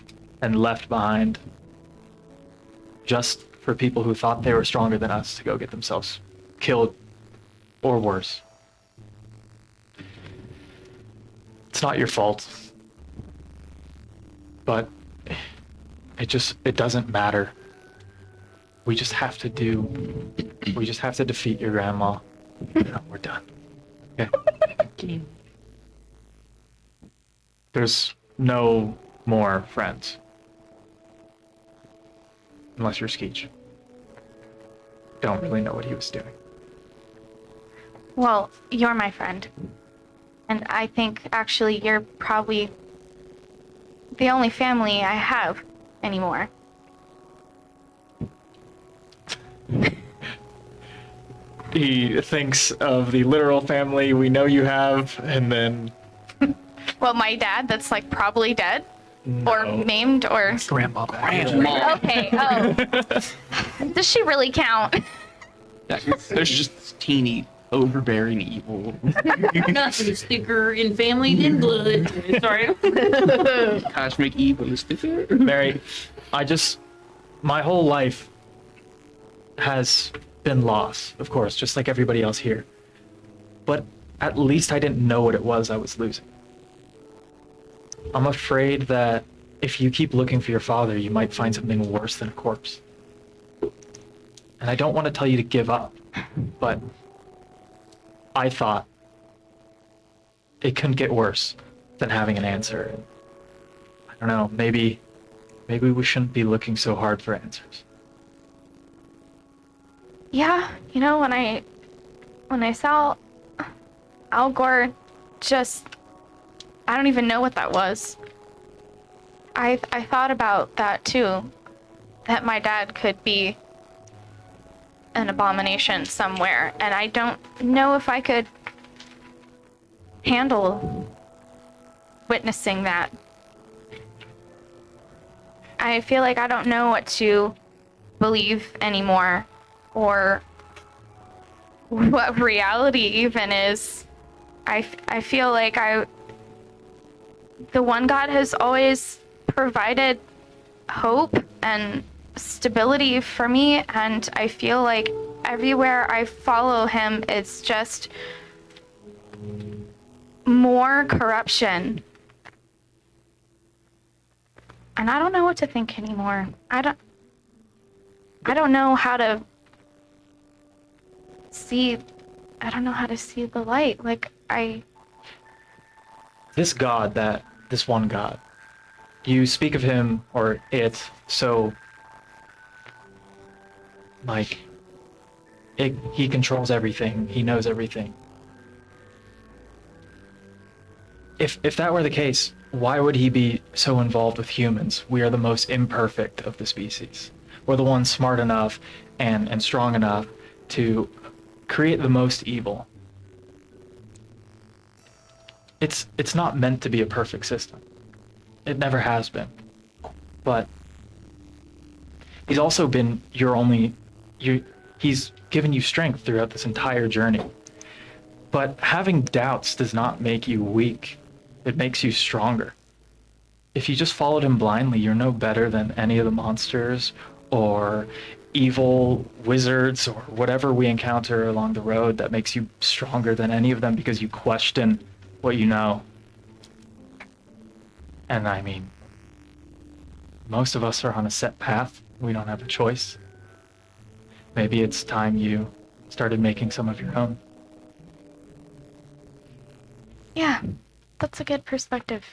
and left behind just for people who thought they were stronger than us to go get themselves killed or worse. It's not your fault, but it doesn't matter. We just have to defeat your grandma. We're done. Okay? There's no more friends. Unless you're Skeech. Don't really know what he was doing. Well, you're my friend. And I think actually you're probably the only family I have anymore. He thinks of the literal family we know you have, and then Well, my dad, that's like probably dead or maimed or. Grandma. Okay, oh. Does she really count? There's just teeny, overbearing evil. Nothing thicker in family than blood. Sorry. Cosmic evil is thicker. Mary, my whole life has been loss, of course, just like everybody else here. But at least I didn't know what it was I was losing. I'm afraid that if you keep looking for your father, you might find something worse than a corpse. And I don't want to tell you to give up, but I thought it couldn't get worse than having an answer. I don't know, maybe we shouldn't be looking so hard for answers. Yeah, you know, when I saw Al Gore, I don't even know what that was. I thought about that too, that my dad could be an abomination somewhere, and I don't know if I could handle witnessing that. I feel like I don't know what to believe anymore, or what reality even is. I feel like the one God has always provided hope and stability for me, and I feel like everywhere I follow him, it's just more corruption. And I don't know what to think anymore. I don't know how to see the light. Like, This one God, you speak of him or it so like he controls everything, he knows everything. If that were the case, why would he be so involved with humans? We are the most imperfect of the species. We're the ones smart enough and strong enough to create the most evil. It's not meant to be a perfect system. It never has been. But he's also been he's given you strength throughout this entire journey. But having doubts does not make you weak. It makes you stronger. If you just followed him blindly, you're no better than any of the monsters or evil wizards or whatever we encounter along the road that makes you stronger than any of them because you question what you know. And I mean, most of us are on a set path. We don't have a choice. Maybe it's time you started making some of your own. Yeah, that's a good perspective.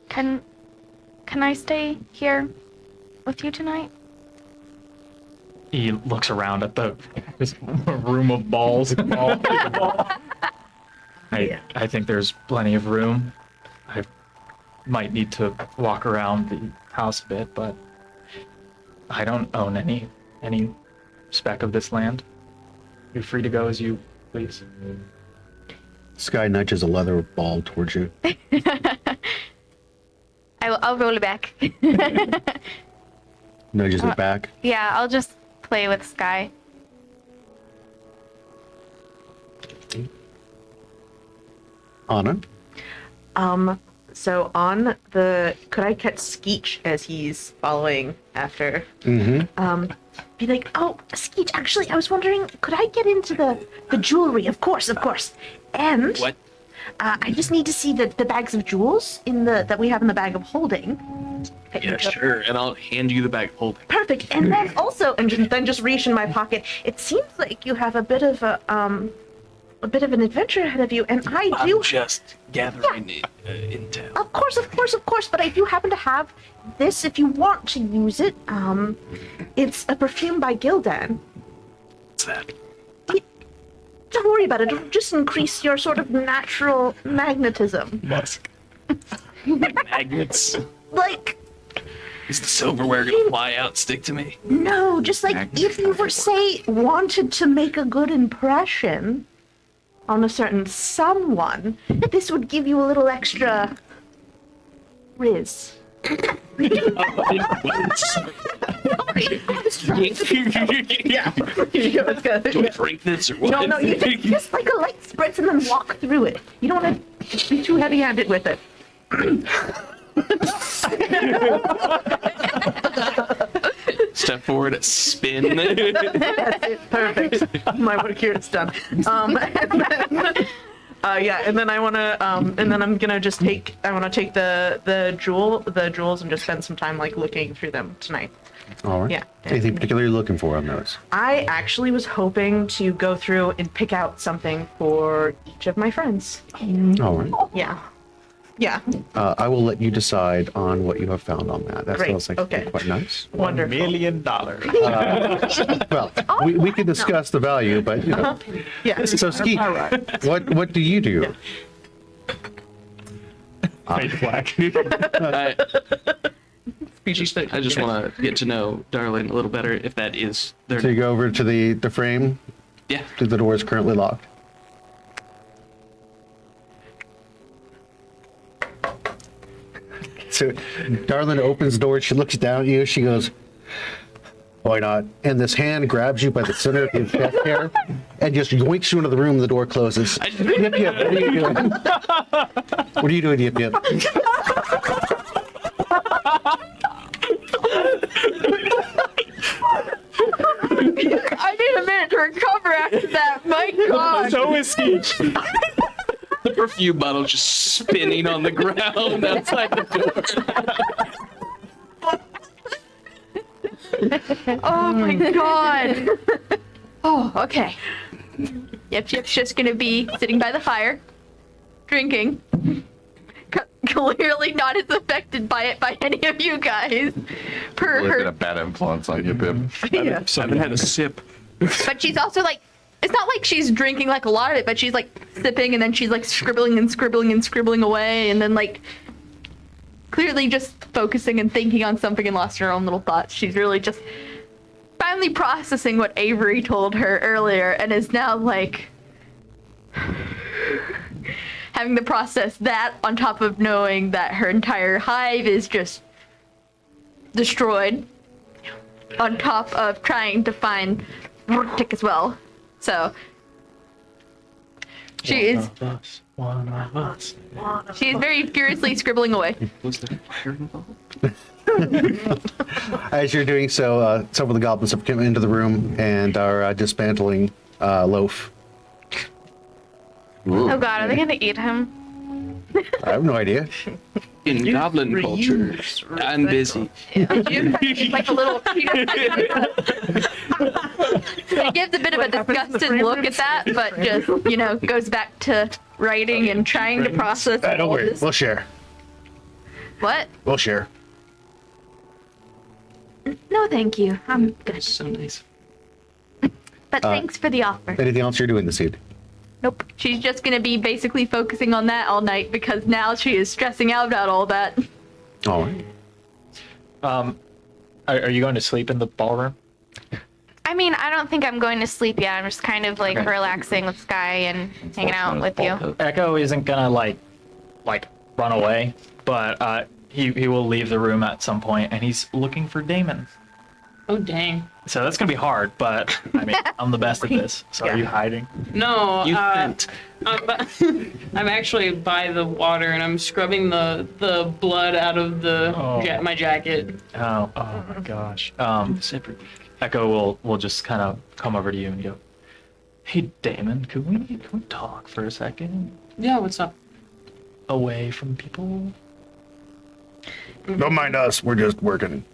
Can I stay here with you tonight? He looks around at this room of balls. I think there's plenty of room. I might need to walk around the house a bit, but I don't own any speck of this land. You're free to go as you please. Sky nudges a leather ball towards you. I'll roll it back. Nudges it back. Yeah, I'll just play with Sky. Ana? So on could I catch Skeech as he's following after? Mm-hmm. Be like, oh, Skeech, actually, I was wondering, could I get into the jewelry? Of course. And What? I just need to see the bags of jewels that we have in the bag of holding. Yeah, sure. And I'll hand you the bag of holding. Perfect. And then also, then just reach in my pocket. It seems like you have a bit of an adventure ahead of you, and I do. I'm just gathering intel. Of course. But I do happen to have this if you want to use it. It's a perfume by Gildan. What's that? Don't worry about it. It'll just increase your sort of natural magnetism. Musk. Magnets. Like, Is the silverware gonna fly out and stick to me? no, just like if you were, say, wanted to make a good impression on a certain someone, this would give you a little extra riz. Yeah. Do I drink this or what? No, you just like a light spritz and then walk through it. You don't want to be too heavy-handed with it. Step forward, spin. That's it. Perfect. My work here is done. And then I want to, and then I'm gonna just take the jewels and just spend some time like looking through them tonight. All right. Yeah. Anything particular you're looking for on those? I actually was hoping to go through and pick out something for each of my friends. All right. Yeah. I will let you decide on what you have found on that. That Great. sounds like Okay. quite nice. Wonderful. $1 million. Well, we could discuss the value, but you know. Yeah. So Skeech, what do you do? Fade black. I just want to get to know Darling a little better, if that is their... So you go over to the frame. Yeah. The door is currently locked. So Darlin opens the door. She looks down at you. She goes, "Why not?" And this hand grabs you by the center of your chest hair and just yoinks you into the room. And the door closes. Yip, yip. What are you doing? What are you doing, Yip, Yip? I need a minute to recover after that. My God. So is Skeech. The perfume bottle just spinning on the ground outside the door. Oh my God. Oh, okay. Yip's just gonna be sitting by the fire, drinking. Clearly not as affected by it by any of you guys. Per Really been a her, bad influence on you, Pip. Yeah. I haven't had a sip. but she's also like it's not like she's drinking like a lot of it, but she's like sipping and then she's like scribbling and scribbling and scribbling away and then like clearly just focusing and thinking on something and lost her own little thoughts. She's really just finally processing what Avery told her earlier and is now like having to process that on top of knowing that her entire hive is just destroyed, on top of trying to find Vortic as well. So she is One of us. she is very furiously scribbling away. Was there fire involved? As you're doing so, some of the goblins have come into the room and are dismantling Loaf. Oh god, are they gonna eat him? I have no idea. In goblin culture, I'm busy. Like a little. He gives a bit of a disgusted look at that, but just goes back to writing and trying to process. Don't all worry, this. we'll share. What? We'll share. No, thank you. I'm good. So nice. But thanks for the offer. Anything else you're doing this evening? Nope. She's just gonna be basically focusing on that all night because now she is stressing out about all that. All right. Are you going to sleep in the ballroom? I mean, I don't think I'm going to sleep yet. I'm just kind of like relaxing with Sky and hanging out with you. Ehko isn't gonna like run away, but he will leave the room at some point, and he's looking for Damon. Oh, dang. So that's gonna be hard, but I mean, I'm the best at this. So are you hiding? No, You can't. I'm actually by the water and I'm scrubbing the blood out of my jacket. Oh my gosh. Separate. Ehko will just kind of come over to you and go, "Hey, Damon, can we talk for a second? Yeah, what's up? Away from people." Don't mind us. We're just working.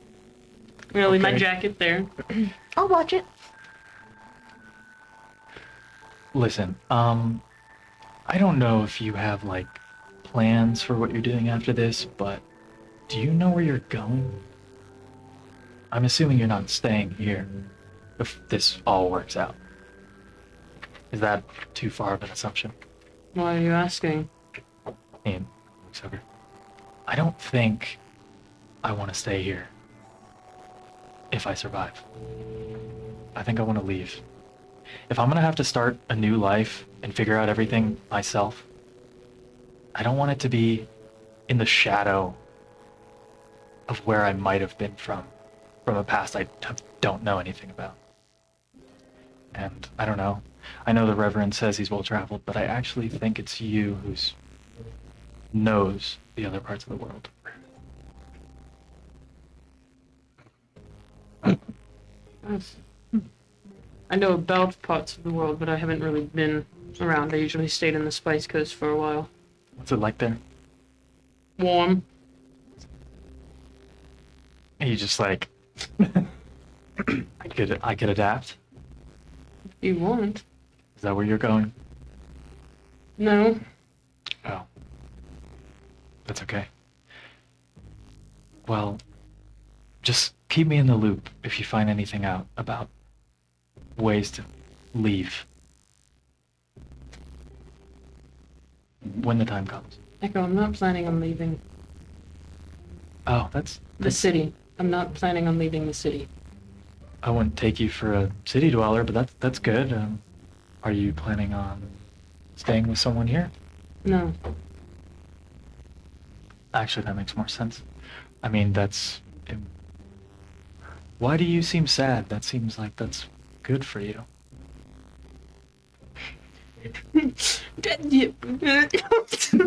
I'm gonna leave my Okay. jacket there. I'll watch it. Listen, I don't know if you have like plans for what you're doing after this, but do you know where you're going? I'm assuming you're not staying here if this all works out. Is that too far of an assumption? Why are you asking? Ian, looks over. I don't think I want to stay here if I survive. I think I want to leave. If I'm going to have to start a new life and figure out everything myself, I don't want it to be in the shadow of where I might have been from a past I don't know anything about. And I don't know. I know the Reverend says he's well-traveled, but I actually think it's you who knows the other parts of the world. I know about parts of the world, but I haven't really been around. I usually stayed in the Spice Coast for a while. What's it like there? Warm. And you just like, I could adapt. If you want. Is that where you're going? No. Oh. That's okay. Well, just keep me in the loop if you find anything out about ways to leave. When the time comes. Ehko, I'm not planning on leaving Oh, that's the city. I'm not planning on leaving the city. I wouldn't take you for a city dweller, but that's good. Are you planning on staying with someone here? No. Actually, that makes more sense. I mean, why do you seem sad? That seems like that's good for you.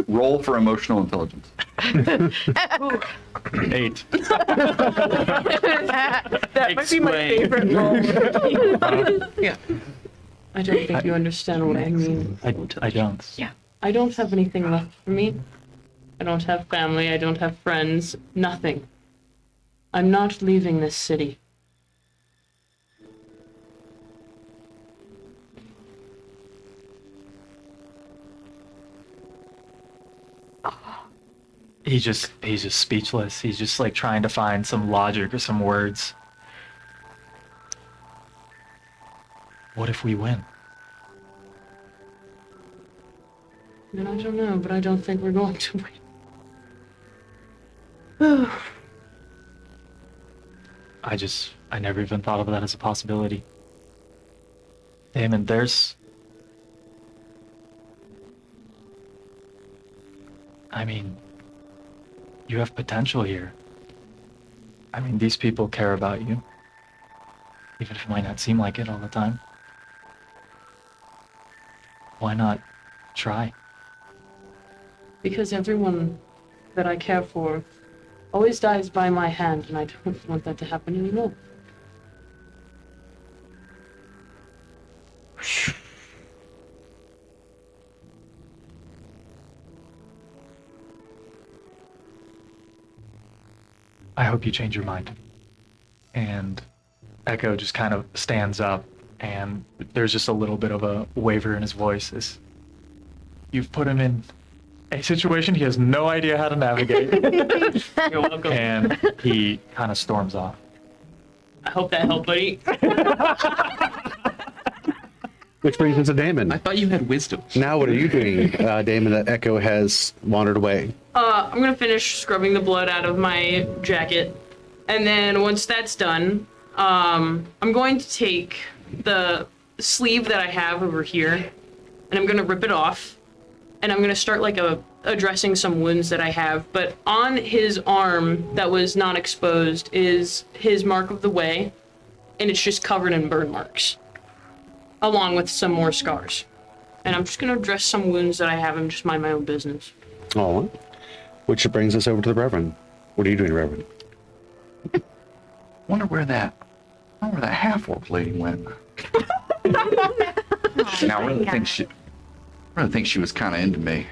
Roll for emotional intelligence. 8. That might be my favorite role. Yeah. I don't think you understand what I mean. I don't. Yeah. I don't have anything left for me. I don't have family. I don't have friends. Nothing. I'm not leaving this city. He's just speechless. He's just like trying to find some logic or some words. What if we win? And I don't know, but I don't think we're going to win. I never even thought of that as a possibility. Damon, you have potential here. These people care about you. Even if it might not seem like it all the time. Why not try? Because everyone that I care for always dies by my hand, and I don't want that to happen anymore. I hope you change your mind. And Ehko just kind of stands up, and there's just a little bit of a waver in his voice as you've put him in a situation he has no idea how to navigate. You're welcome. And he kind of storms off. I hope that helped, buddy. Which brings us to Damon. I thought you had wisdom. Now what are you doing, Damon, that Ehko has wandered away? I'm gonna finish scrubbing the blood out of my jacket, and then once that's done, I'm going to take the sleeve that I have over here, and I'm gonna rip it off, and I'm gonna start addressing some wounds that I have. But on his arm that was not exposed is his mark of the way, and it's just covered in burn marks, along with some more scars. And I'm just gonna address some wounds that I have and just mind my own business. All right. Which brings us over to the Reverend. What are you doing, Reverend? Wonder where that half-orc lady went. Now, I really think she was kind of into me.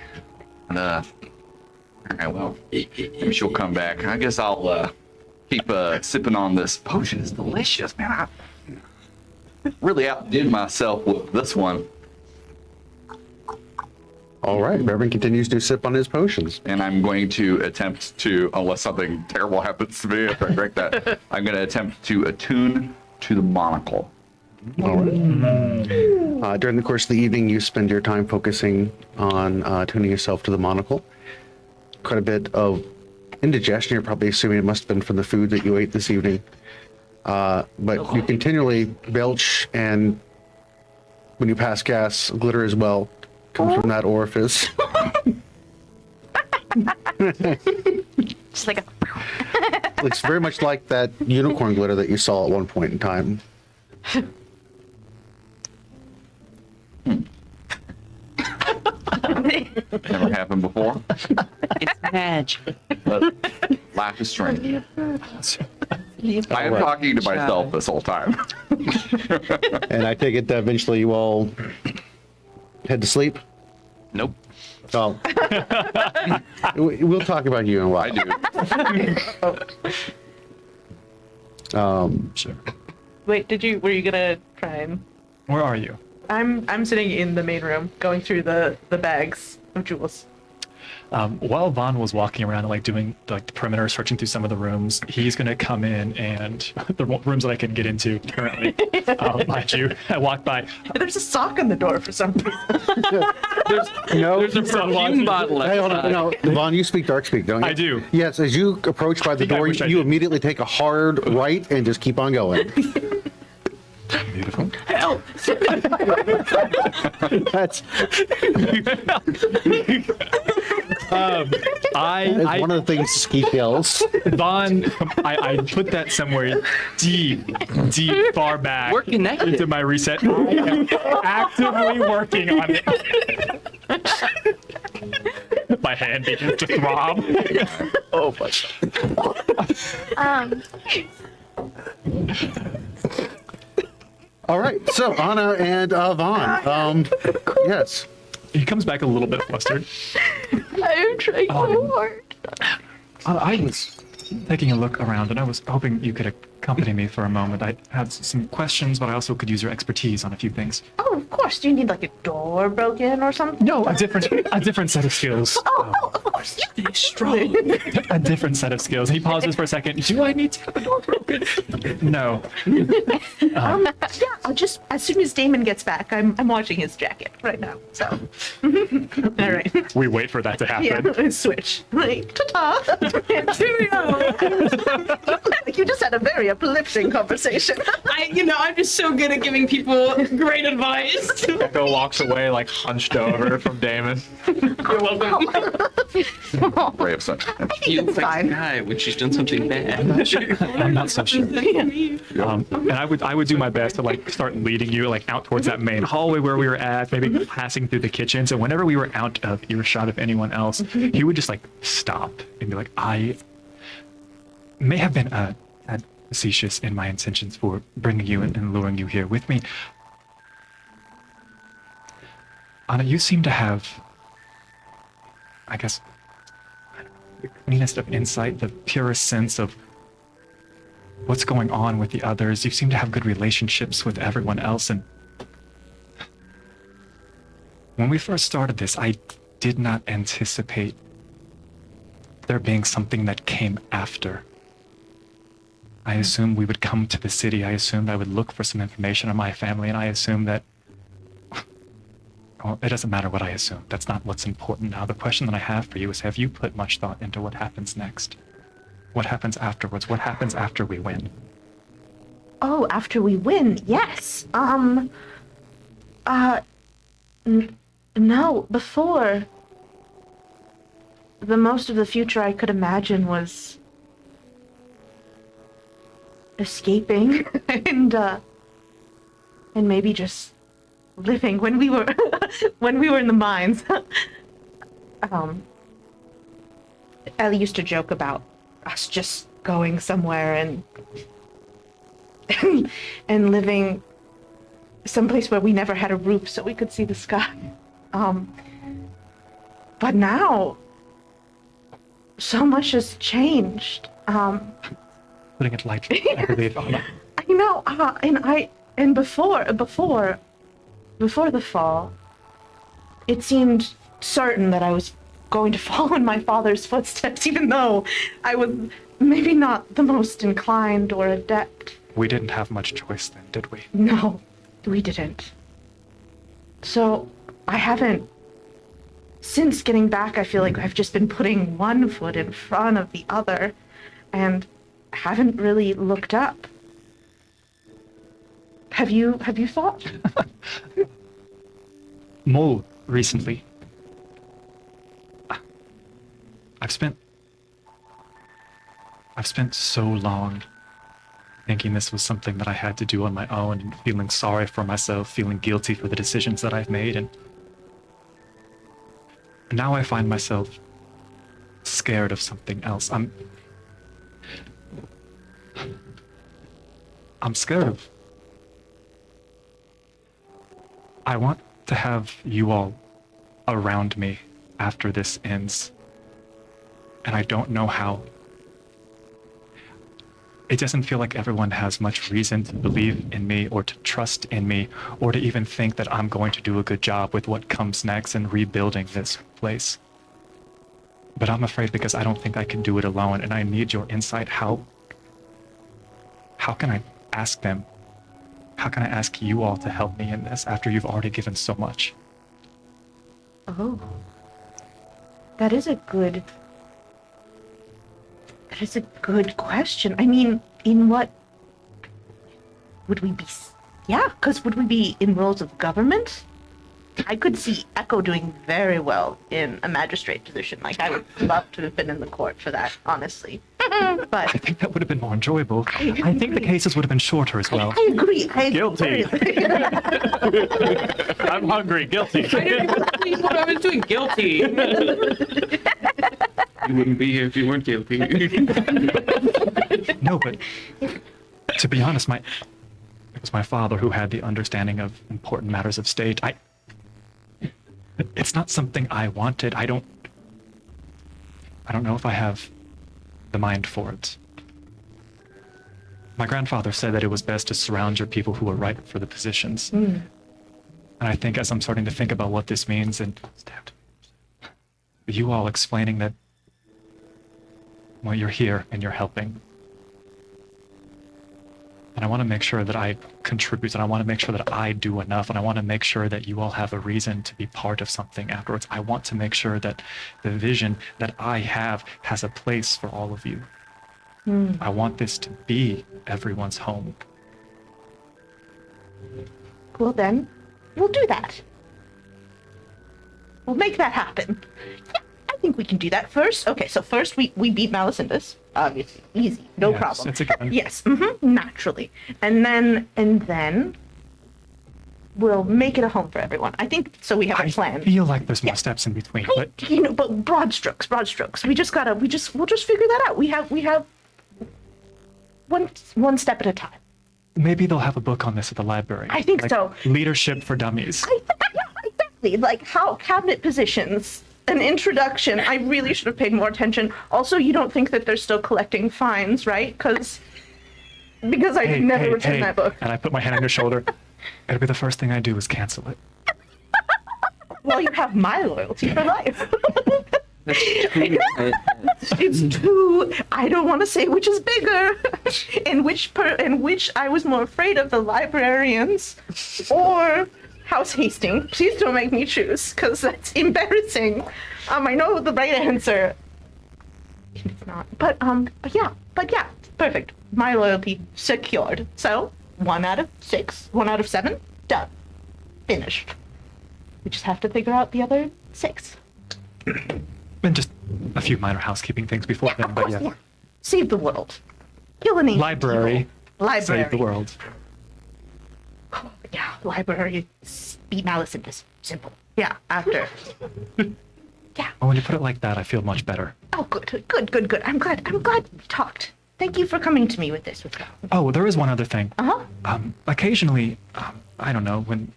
And, all right, well, maybe she'll come back. I guess I'll keep sipping on this potion. It's delicious, man. I really outdid myself with this one. All right, Reverend continues to sip on his potions. And I'm going to attempt to, unless something terrible happens to me after I drink that, I'm going to attempt to attune to the monocle. All right. During the course of the evening, you spend your time focusing on tuning yourself to the monocle. Quite a bit of indigestion. You're probably assuming it must have been from the food that you ate this evening. But you continually belch, and when you pass gas, glitter as well comes from that orifice. Just like a. Looks very much like that unicorn glitter that you saw at one point in time. Never happened before. It's magic. But life is strange. I am talking to myself this whole time. And I take it that eventually you all head to sleep? Nope. Oh. We'll talk about you in a while. I do. Sure. Wait, were you gonna try and? Where are you? I'm sitting in the main room, going through the bags of jewels. While Vahn was walking around and doing the perimeter, searching through some of the rooms, he's gonna come in and the rooms that I can get into currently. Mind you, I walk by. There's a sock on the door for some reason. There's a perfume bottle. Hey, hold on. No, Vahn, you speak dark speak, don't you? I do. Yes, as you approach by the door, you immediately take a hard right and just keep on going. Beautiful. Help! That's one of the things Skeech yells. Vahn, I put that somewhere deep, far back We're connected. into my reset. I am actively working on it. My hand begins to throb. Oh my God. All right, so Ana and Vahn. Yes. He comes back a little bit flustered. I'm trying so hard. I was taking a look around, and I was hoping you could accompany me for a moment? I have some questions, but I also could use your expertise on a few things. Oh, of course. Do you need like a door broken or something? No, a different set of skills. Of course. Yeah. Strong. A different set of skills. He pauses for a second. Do I need to have the door broken? No. Yeah, I'll just as soon as Damon gets back, I'm watching his jacket right now. So, all right. We wait for that to happen. Yeah, switch. Like, ta-ta. Like you just had a very uplifting conversation. I'm just so good at giving people great advice. Ehko walks away like hunched over from Damon. You're welcome. Ray of sunshine. You It's look like fine. a guy when she's done something bad. I'm not so sure. And I would do my best to like start leading you like out towards that main hallway where we were at, maybe passing through the kitchen. So whenever we were out of earshot of anyone else, he would just like stop and be like, I may have been facetious in my intentions for bringing you and luring you here with me. Ana, you seem to have, I guess, the cleanest of insight, the purest sense of what's going on with the others. You seem to have good relationships with everyone else. And when we first started this, I did not anticipate there being something that came after. I assumed we would come to the city. I assumed I would look for some information on my family, and I assumed that, well, it doesn't matter what I assume. That's not what's important now. The question that I have for you is, have you put much thought into what happens next? What happens afterwards? What happens after we win? Oh, after we win, yes. No, before. The most of the future I could imagine was escaping and maybe just living when we were in the mines. Ellie used to joke about us just going somewhere and living someplace where we never had a roof so we could see the sky. But now so much has changed. Putting it lightly, I believe, Ana. I know, and before the fall, it seemed certain that I was going to follow in my father's footsteps, even though I was maybe not the most inclined or adept. We didn't have much choice then, did we? No, we didn't. So, I haven't. Since getting back, I feel like I've just been putting one foot in front of the other, and haven't really looked up. Have you thought? More recently. I've spent so long thinking this was something that I had to do on my own and feeling sorry for myself, feeling guilty for the decisions that I've made, and now I find myself scared of something else. I'm scared of... I want to have you all around me after this ends. And I don't know how. It doesn't feel like everyone has much reason to believe in me or to trust in me or to even think that I'm going to do a good job with what comes next in rebuilding this place. But I'm afraid because I don't think I can do it alone, and I need your insight. How can I ask them? How can I ask you all to help me in this after you've already given so much? Oh. That is a good question. I mean, in what would we be? Yeah, because would we be in roles of government? I could see Ehko doing very well in a magistrate position. Like, I would love to have been in the court for that, honestly. But I think that would have been more enjoyable. I think the cases would have been shorter as well. I agree. Guilty. I'm hungry. Guilty. I didn't believe what I was doing. Guilty. You wouldn't be here if you weren't guilty. No, but to be honest, it was my father who had the understanding of important matters of state. It's not something I wanted. I don't know if I have the mind for it. My grandfather said that it was best to surround your people who are right for the positions. And I think as I'm starting to think about what this means, and you all explaining that, well, you're here and you're helping. And I want to make sure that I contribute, and I want to make sure that I do enough, and I want to make sure that you all have a reason to be part of something afterwards. I want to make sure that the vision that I have has a place for all of you. I want this to be everyone's home. Well then, we'll do that. We'll make that happen. Yeah, I think we can do that first. Okay, so first we beat Malacindus. Obviously, easy, no Yes, problem. it's a given. Yes, naturally. And then we'll make it a home for everyone. I think so. We have a plan. I feel like there's more steps in between, but But broad strokes. We'll just figure that out. We have one step at a time. maybe they'll have a book on this at the library. I think so. Leadership for Dummies. Yeah, exactly. Like how cabinet positions, an introduction. I really should have paid more attention. Also, you don't think that they're still collecting fines, right? Because I never returned that book. And I put my hand on your shoulder. It'll be the first thing I do is cancel it. Well, you have my loyalty for life. It's two. I don't want to say which is bigger, and which I was more afraid of, the librarians or House Hastings. Please don't make me choose, because that's embarrassing. I know the right answer. It's not. But yeah, perfect. My loyalty secured. So 1 out of 6, 1 out of 7, done, finished. We just have to figure out the other 6. And just a few minor housekeeping things before then, but yeah. Save the world. Kill an ancient Library. evil. Library. Save the world. Yeah, library. Beat malice in this. Simple. Yeah, after. Well, when you put it like that, I feel much better. Oh, good. I'm glad we talked. Thank you for coming to me with this. Oh, there is one other thing. Uh-huh. Occasionally, I don't know, when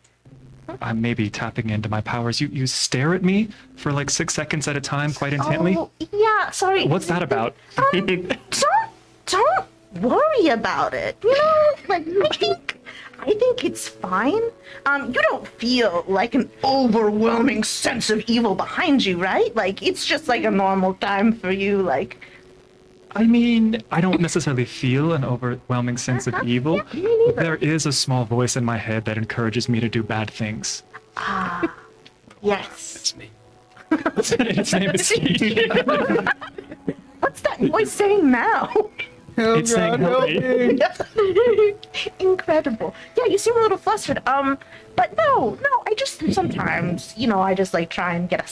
I'm maybe tapping into my powers, you stare at me for like 6 seconds at a time quite intently. Oh, yeah, sorry. What's that about? Don't worry about it. You know, like, I think it's fine. You don't feel like an overwhelming sense of evil behind you, right? Like, it's just like a normal time for you, like... I mean, I don't necessarily feel an overwhelming sense of evil. Yeah, me neither. There is a small voice in my head that encourages me to do bad things. Yes. It's me. Its name is Skeech. What's that voice saying now? It's saying help me. Incredible. Yeah, you seem a little flustered. But no, I just sometimes, I just like try and get a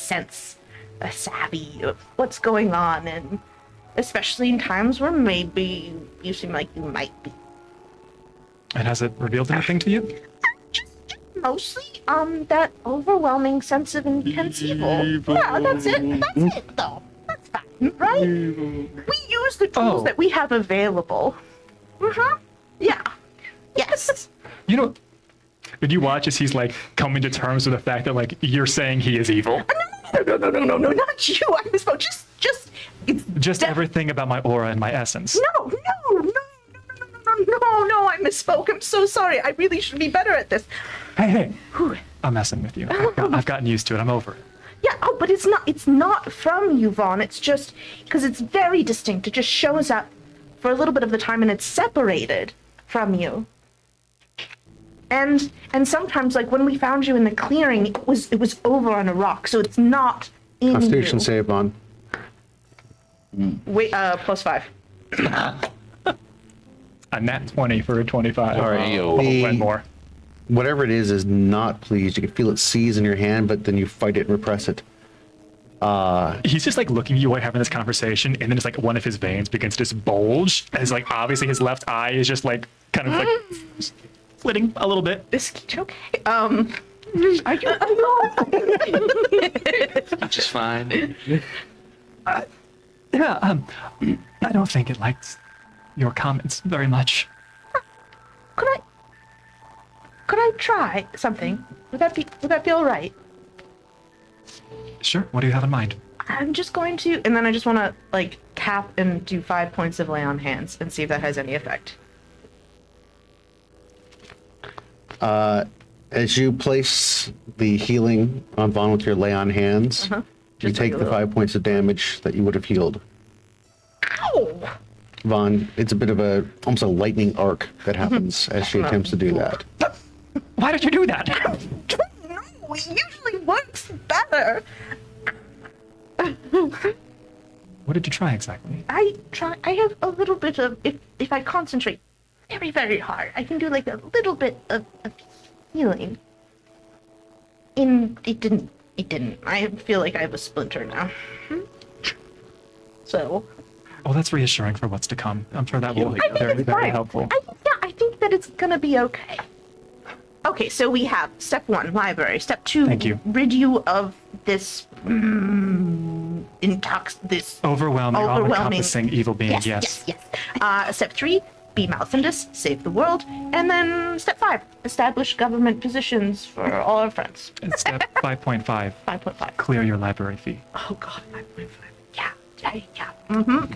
savvy of what's going on, and especially in times where maybe you seem like you might be. And has it revealed anything to you? Just mostly, that overwhelming sense of intense evil. Yeah, that's it. That's it, though. That's fine, right? We use the tools that we have available. Yeah. Yes. You know, did you watch as he's like coming to terms with the fact that like you're saying he is evil? No, not you. I misspoke. Just everything about my aura and my essence. No, I misspoke. I'm so sorry. I really should be better at this. Hey, I'm messing with you. I've gotten used to it. I'm over it. Yeah, but it's not from you, Vahn. It's just because it's very distinct. It just shows up for a little bit of the time and it's separated from you. And sometimes, like when we found you in the clearing, it was over on a rock, so it's not in Constitution you. save, Vahn. Wait, +5. A nat 20 for a 25. All right, yo. One more. Whatever it is not pleased. You can feel it seize in your hand, but then you fight it and repress it. He's just like looking you while having this conversation, and then it's like one of his veins begins to just bulge, as like obviously his left eye is just like kind of like flitting a little bit. Is Skeech okay? Are you Just fine. Yeah, I don't think it likes your comments very much. Could I try something? Would that be all right? Sure. What do you have in mind? I'm just going to, and then I just want to like tap and do 5 points of lay on hands and see if that has any effect. As you place the healing on Vaughn with your lay on hands, you Just take like a the little- 5 points of damage that you would have healed. Ow! Vaughn, it's a bit of almost a lightning arc that happens as she attempts to do that. Why did you do that? No, it usually works better. What did you try exactly? I have a little bit of, if I concentrate very, very hard, I can do like a little bit of healing. It didn't. I feel like I have a splinter now. So. Oh, that's reassuring for what's to come. I'm sure that will be very, very helpful. I think that it's gonna be okay. Okay, so we have step 1, library. Step 2, Thank you. rid you of this this Overwhelming, all-encompassing evil being, yes. Step 3, be Malfindus, save the world, and then step 5, establish government positions for all our friends. And step 5.5, 5.5. clear your library fee. Oh God, 5.5. Yeah.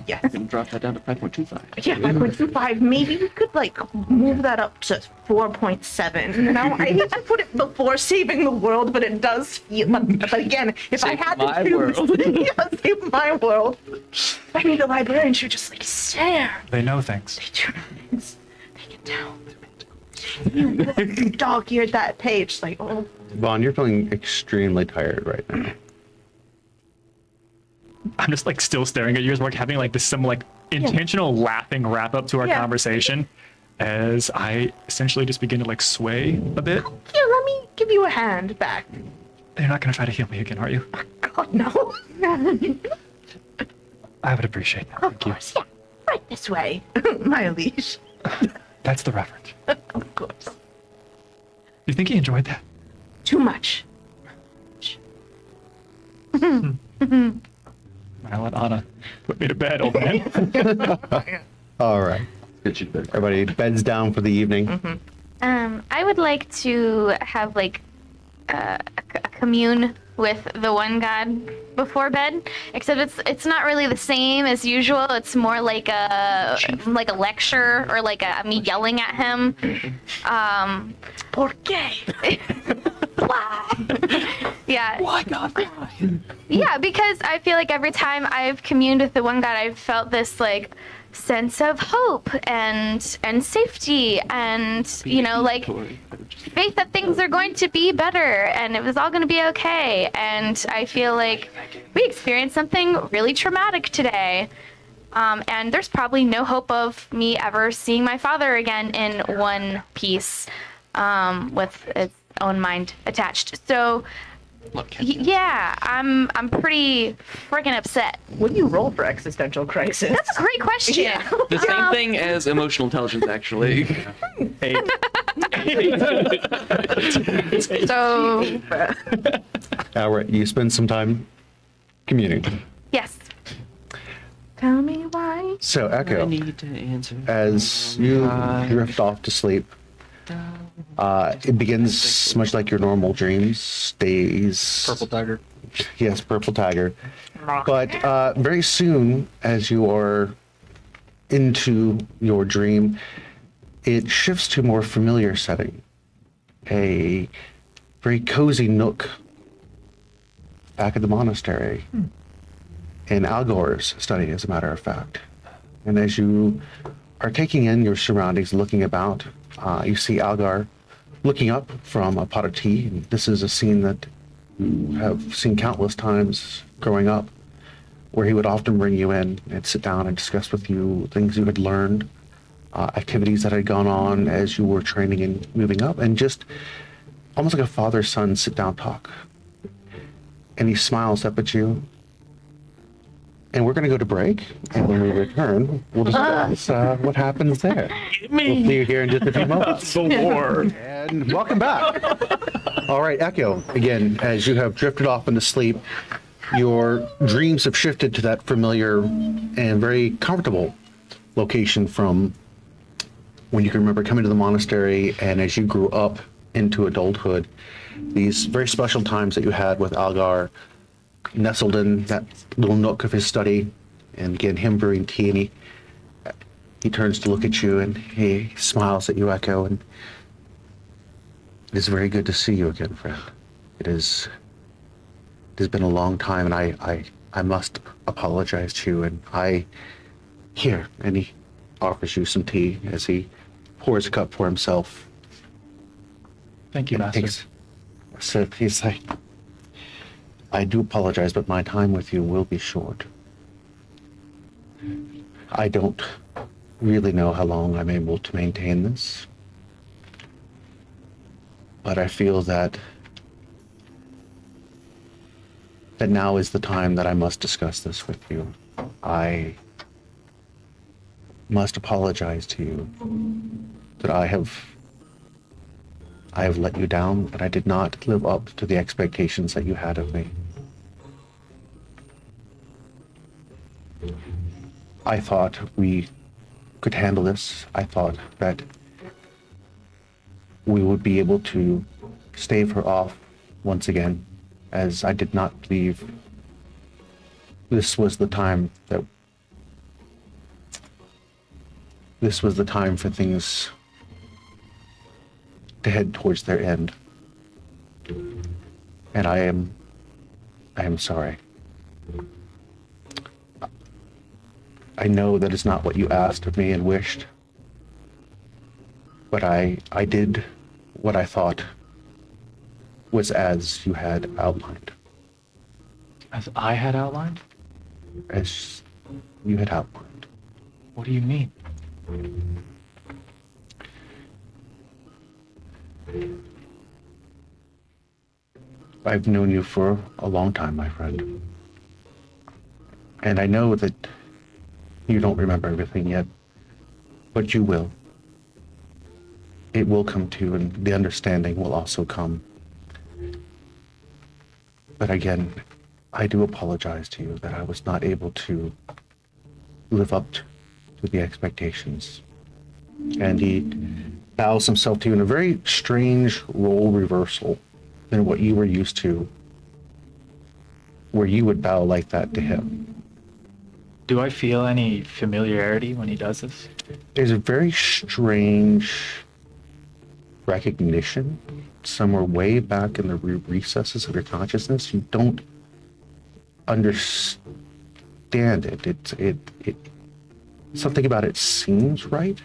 Yes. Can drop that down to 5.25. Yeah, 5.25. Maybe we could like move that up to 4.7. You know, I hate to put it before saving the world, but it does feel. But again, if I Save had my to choose, world. yeah, save my world. I mean, the librarian should just like stare. They know things. They can tell. You dog-eared that page, like, oh. Vaughn, you're feeling extremely tired right now. I'm just like still staring at you as we're having like this some like intentional laughing wrap up to our conversation as I essentially just begin to like sway a bit. Here, let me give you a hand back. You're not gonna try to heal me again, are you? God, no. I would appreciate that. Of Thank you. course, yeah. Right this way, my liege. That's the Reverend. Of course. You think he enjoyed that? Too much. I'll let Ana put me to bed, old man. All right. Get you to bed. Everybody beds down for the evening. I would like to have like a commune with the one god before bed, except it's not really the same as usual. It's more like a lecture or like me yelling at him. ¿Por qué? Yeah. Why God? Yeah, because I feel like every time I've communed with the one god, I've felt this like sense of hope and safety and like faith that things are going to be better and it was all going to be okay. And I feel like we experienced something really traumatic today. And there's probably no hope of me ever seeing my father again in one piece with its own mind attached. So yeah, I'm pretty freaking upset. What do you roll for existential crisis? That's a great question. Yeah. The same thing as emotional intelligence, actually. So You spend some time communing. yes. Tell me why. So, I Echo, need to answer. as you drift off to sleep, it begins much like your normal dreams. Days. Purple tiger. Yes, purple tiger. But very soon, as you are into your dream, it shifts to a more familiar setting. A very cozy nook back at the monastery. In Algor's study, as a matter of fact. And as you are taking in your surroundings, looking about, you see Algar looking up from a pot of tea. And this is a scene that you have seen countless times growing up, where he would often bring you in and sit down and discuss with you things you had learned, activities that had gone on as you were training and moving up, and just almost like a father-son sit-down talk. And he smiles up at you. And we're going to go to break, and when we return, we'll discuss what happens there. We'll see you here in just a few moments. The war. And welcome back. All right, Echo, again, as you have drifted off into sleep, your dreams have shifted to that familiar and very comfortable location from when you can remember coming to the monastery and as you grew up into adulthood, these very special times that you had with Algar, nestled in that little nook of his study, and again, him brewing tea, and he turns to look at you and he smiles at you, Echo, and It is very good to see you again, friend. It has been a long time, and I must apologize to you. And here, and he offers you some tea as he pours a cup for himself. Thank you, And Master. takes a sip. He's like, I do apologize, but my time with you will be short. I don't really know how long I'm able to maintain this, but I feel that now is the time that I must discuss this with you. I must apologize to you that I have let you down, that I did not live up to the expectations that you had of me. I thought we could handle this. I thought that we would be able to stave her off once again, as I did not believe this was the time for things to head towards their end. And I am sorry. I know that is not what you asked of me and wished, but I did what I thought was as you had outlined. As I had outlined? As you had outlined. What do you mean? I've known you for a long time, my friend. And I know that you don't remember everything yet, but you will. It will come to, and the understanding will also come. But again, I do apologize to you that I was not able to live up to the expectations. And he bows himself to you in a very strange role reversal than what you were used to, where you would bow like that to him. Do I feel any familiarity when he does this? There's a very strange recognition somewhere way back in the recesses of your consciousness. You don't understand it. It something about it seems right,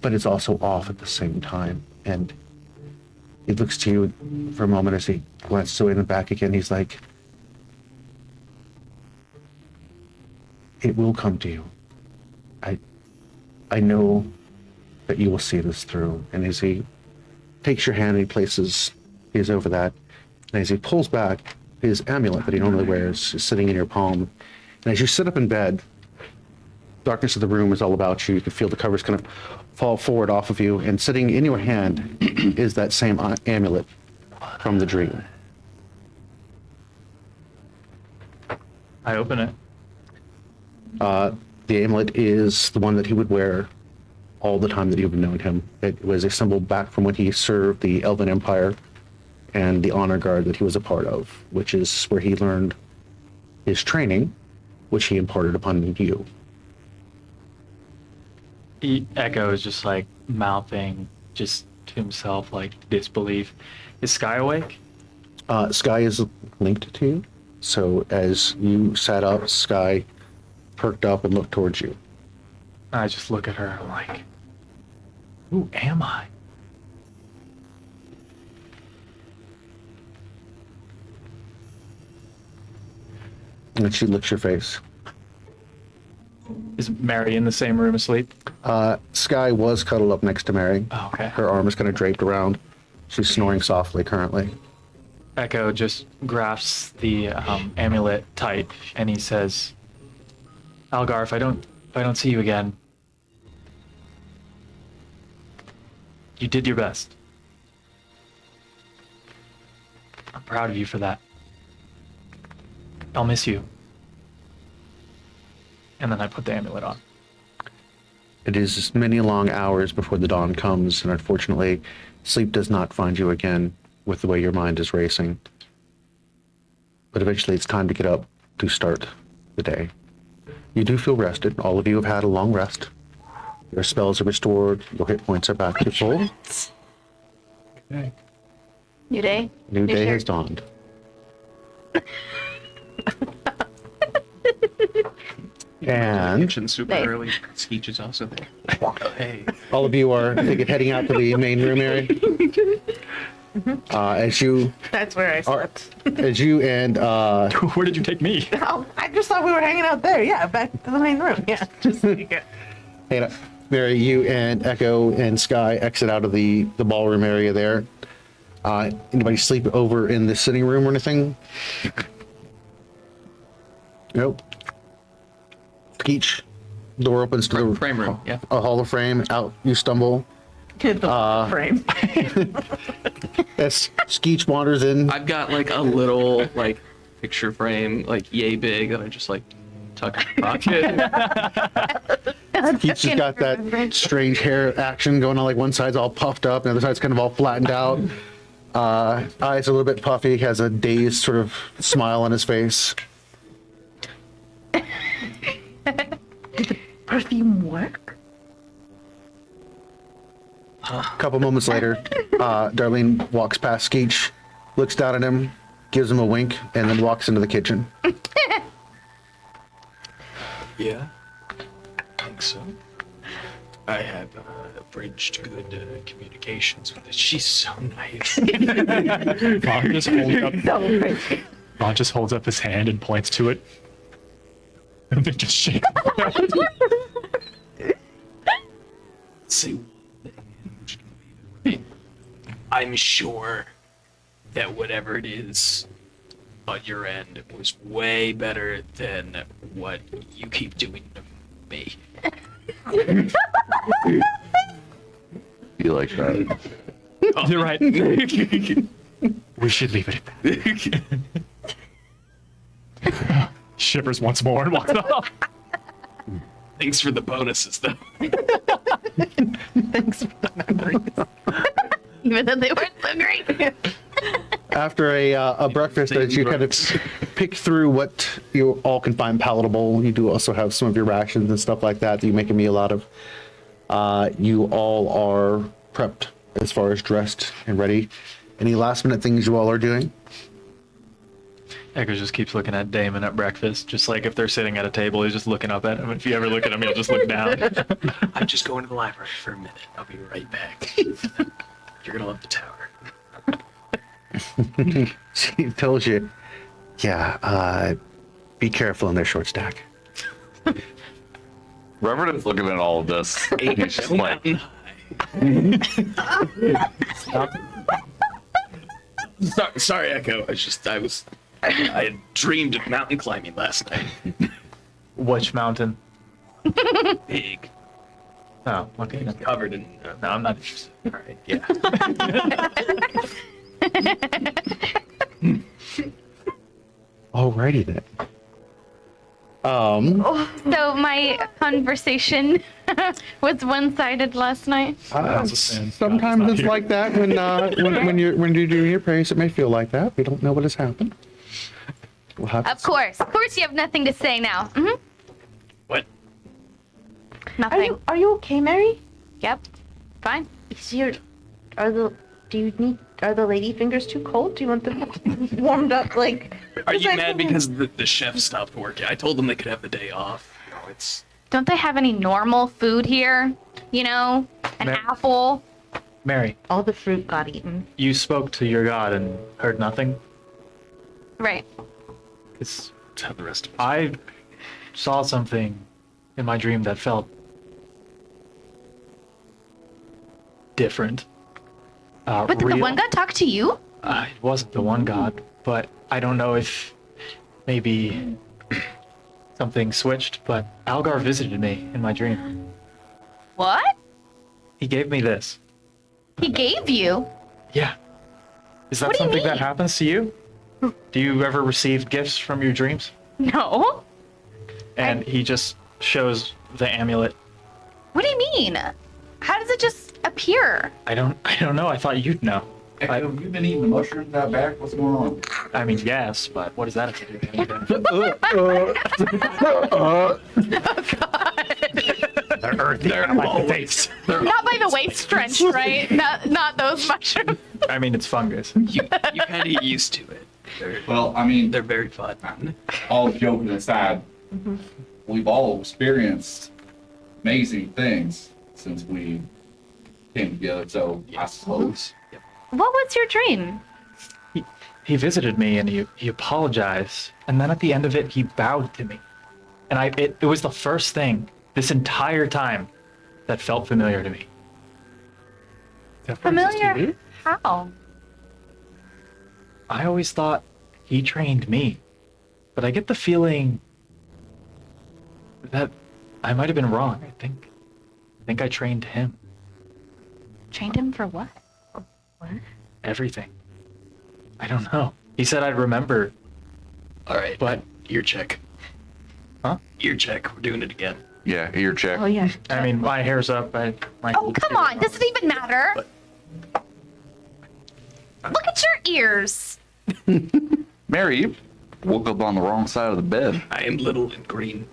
but it's also off at the same time. And he looks to you for a moment as he glances away in the back again. He's like, it will come to you. I know that you will see this through. And as he takes your hand and he places his over that, and as he pulls back, his amulet that he normally wears is sitting in your palm. And as you sit up in bed, darkness of the room is all about you. You can feel the covers kind of fall forward off of you, and sitting in your hand is that same amulet from the dream. I open it. The amulet is the one that he would wear all the time that you've known him. It was a symbol back from when he served the Elven Empire and the honor guard that he was a part of, which is where he learned his training, which he imparted upon you. Ehko is just like mouthing just to himself, like disbelief. Is Sky awake? Sky is linked to you. So as you sat up, Sky perked up and looked towards you. I just look at her and I'm like, who am I? And she licks your face. Is Mary in the same room asleep? Sky was cuddled up next to Mary. Oh, okay. Her arm is kind of draped around. She's snoring softly currently. Ehko just grasps the amulet tight and he says, Algar, if I don't see you again, you did your best. I'm proud of you for that. I'll miss you. And then I put the amulet on. It is many long hours before the dawn comes, and unfortunately, sleep does not find you again with the way your mind is racing. But eventually it's time to get up to start the day. You do feel rested. All of you have had a long rest. Your spells are restored. Your hit points are back to full. Okay. New day. New day shirt. has dawned. And Kitchen super Nice. early. Skeech is also there. Hey. all of you are heading out to the main room area. As you That's where I are, slept. as you and Where did you take me? Oh, I just thought we were hanging out there. Yeah, back to the main room. Yeah, just yeah. hey, Mary, you and Echo and Sky exit out of the ballroom area there. Anybody sleep over in the sitting room or anything? Nope. Each door opens to the Frame room, yeah. a hall of frame. Out you stumble. The frame. As Skeech wanders in. I've got like a little like picture frame, like yay big, that I just like tuck in my pocket. Skeech has got that strange hair action going on. Like one side's all puffed up, and the other side's kind of all flattened out. Eyes a little bit puffy. Has a dazed sort of smile on his face. Perfume work? A couple moments later, Darlene walks past Skeech, looks down at him, gives him a wink, and then walks into the kitchen. Yeah, I think so. I have bridged good communications with her. She's so nice. Vahn just holds up his hand and points to it. And then just shakes. Say one thing. I'm sure that whatever it is on your end was way better than what you keep doing to me. You like that? You're right. We should leave it at that. Shivers once more and walks off. Thanks for the bonuses, though. Thanks for the memories. Even though they weren't so great. After a breakfast that you kind of pick through what you all can find palatable, you do also have some of your rations and stuff like that that you make a meal out of. You all are prepped as far as dressed and ready. Any last minute things you all are doing? Ehko just keeps looking at Damon at breakfast, just like if they're sitting at a table, he's just looking up at him. If you ever look at him, he'll just look down. I'm just going to the library for a minute. I'll be right back. You're gonna love the tower. She tells you, yeah, be careful in their short stack. Reverend is looking at all of this. He's just like, Sorry, Ehko. I had dreamed of mountain climbing last night. Which mountain? Big, Oh, okay. covered in. No, I'm not interested. All right, yeah. Alrighty then. So my conversation was one-sided last night. Sometimes it's like that when you're doing your prayers. It may feel like that. We don't know what has happened. We'll have Of course, you have nothing to say now. What? Nothing. Are you okay, Mary? Yep. Fine. Are the lady fingers too cold? Do you want them warmed up like? Are you mad because the chef stopped working? I told them they could have the day off. No, it's. Don't they have any normal food here? You know, an Ma'am. apple. Mary, All the fruit got eaten. you spoke to your god and heard nothing? Right. It's, That's how the rest of us. I saw something in my dream that felt different. But did the one god talk to you? It wasn't the one god, but I don't know if maybe something switched, but Algar visited me in my dream. What? He gave me this. He gave you? Yeah. Is that What do you something that mean? happens to you? Do you ever receive gifts from your dreams? No. And he just shows the amulet. What do you mean? How does it just appear? I don't know. I thought you'd know. have you been eating the mushrooms out back? What's going on? I mean, yes, but what does that have to do with anything? They're earthy. I like the taste. Not by the waist trench, right? Not those mushrooms. I mean, it's fungus. You kind of get used to it. Well, I mean, They're very fun. all joking aside, we've all experienced amazing things since we came together. So I suppose. What was your dream? He visited me and he apologized, and then at the end of it, he bowed to me. And it was the first thing this entire time that felt familiar to me. Familiar? How? I always thought he trained me, but I get the feeling that I might have been wrong. I think I trained him. Trained him for what? Everything. I don't know. He said I'd remember. All right, But- ear check. Huh? Ear check. We're doing it again. Yeah, ear check. Oh yeah. I mean, my hair's up. My Oh, come on. Does it even matter? Look at your ears. Mary, you woke up on the wrong side of the bed. I am little and green.